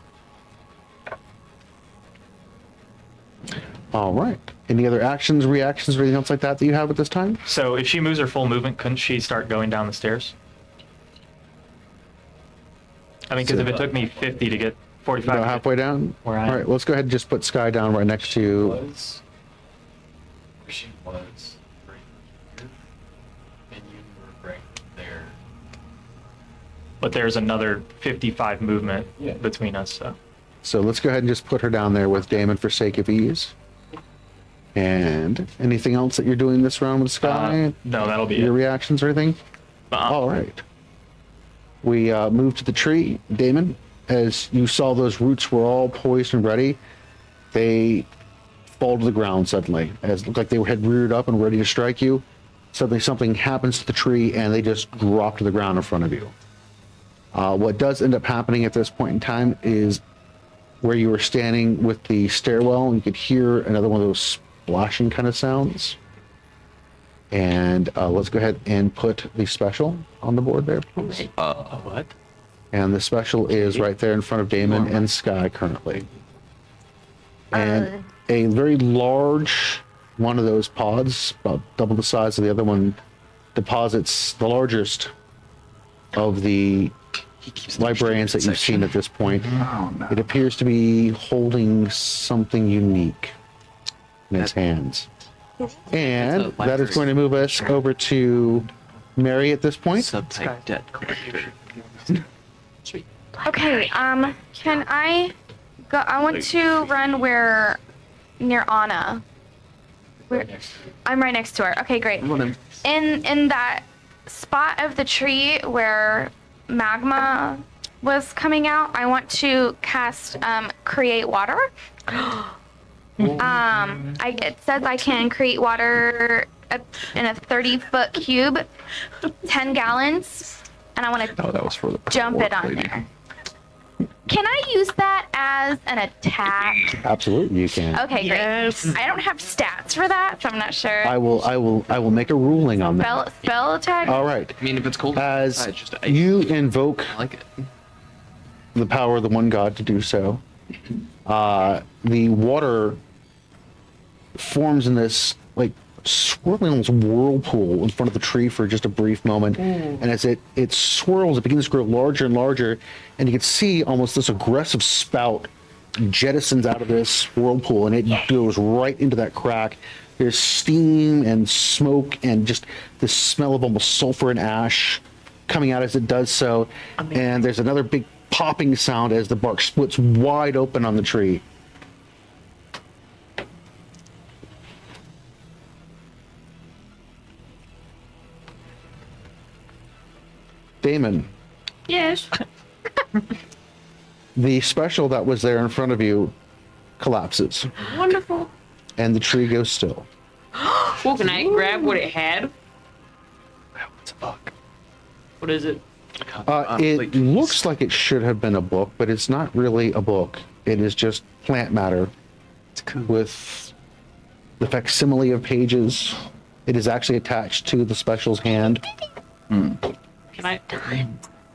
All right. Any other actions, reactions, or anything else like that that you have at this time? So if she moves her full movement, couldn't she start going down the stairs? I mean, because if it took me 50 to get 45. About halfway down. Where I All am. right, let's go ahead and just put Sky down right next to. Was where she was right here, and you were right there. But there's another 55 movement Yeah. between us, so. So let's go ahead and just put her down there with Damon for sake of ease. And anything else that you're doing this round with Sky? No, that'll be Your it. reactions or anything? All right. We moved to the tree. Damon, as you saw those roots were all poised and ready, they fall to the ground suddenly, as it looked like they had reared up and ready to strike you. Suddenly something happens to the tree and they just drop to the ground in front of you. What does end up happening at this point in time is where you were standing with the stairwell, and you could hear another one of those splashing kind of sounds. And let's go ahead and put the special on the board there, please. What? And the special is right there in front of Damon and Sky currently. And a very large one of those pods, about double the size of the other one, deposits the largest of the librarians that you've seen at this point. It appears to be holding something unique in its hands. And that is going to move us over to Mary at this point. Subtype debt collector. Okay, can I go? I want to run near Ana. I'm right next to her. Okay, great. In that spot of the tree where magma was coming out, I want to cast create water. It says I can create water in a 30-foot cube, 10 gallons, and I want to that was for the jump it on there. Can I use that as an attack? Absolutely, you can. Okay, great. I don't have stats for that, so I'm not sure. I will make a ruling on that. Spell attack? All right. I mean, if it's cold, As it's just ice. you invoke I like it. the power of the one god to do so, the water forms in this like swirling almost whirlpool in front of the tree for just a brief moment, and as it swirls, it begins to grow larger and larger, and you can see almost this aggressive spout jettisons out of this whirlpool, and it goes right into that crack. There's steam and smoke and just the smell of almost sulfur and ash coming out as it does so, and there's another big popping sound as the bark splits wide open on the tree. Damon, Yes. the special that was there in front of you collapses. Wonderful. and the tree goes still. Well, can I grab what it had? It's a book. What is it? It looks like it should have been a book, but it's not really a book. It is just plant matter with the facsimile of pages. It is actually attached to the special's hand. Can I?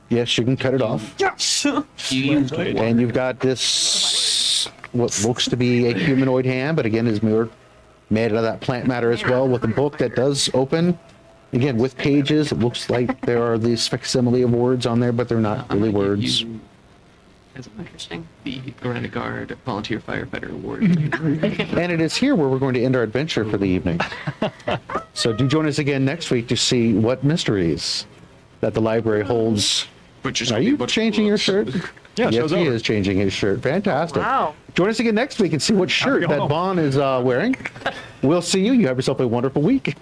Yes, you can cut it off. Yes. And you've got this, what looks to be a humanoid hand, but again is made out of that plant matter as well, with a book that does open. Again, with pages, it looks like there are these facsimile of words on there, but they're not really words. Interesting. The Granitegard Volunteer Firefighter Award. And it is here where we're going to end our adventure for the evening. So do join us again next week to see what mysteries that the library holds. Are you changing your shirt? Yeah, yes, show's he over. is changing his shirt. Fantastic. Wow. Join us again next week and see what shirt that Vahn is wearing. We'll see you. You have yourself a wonderful week.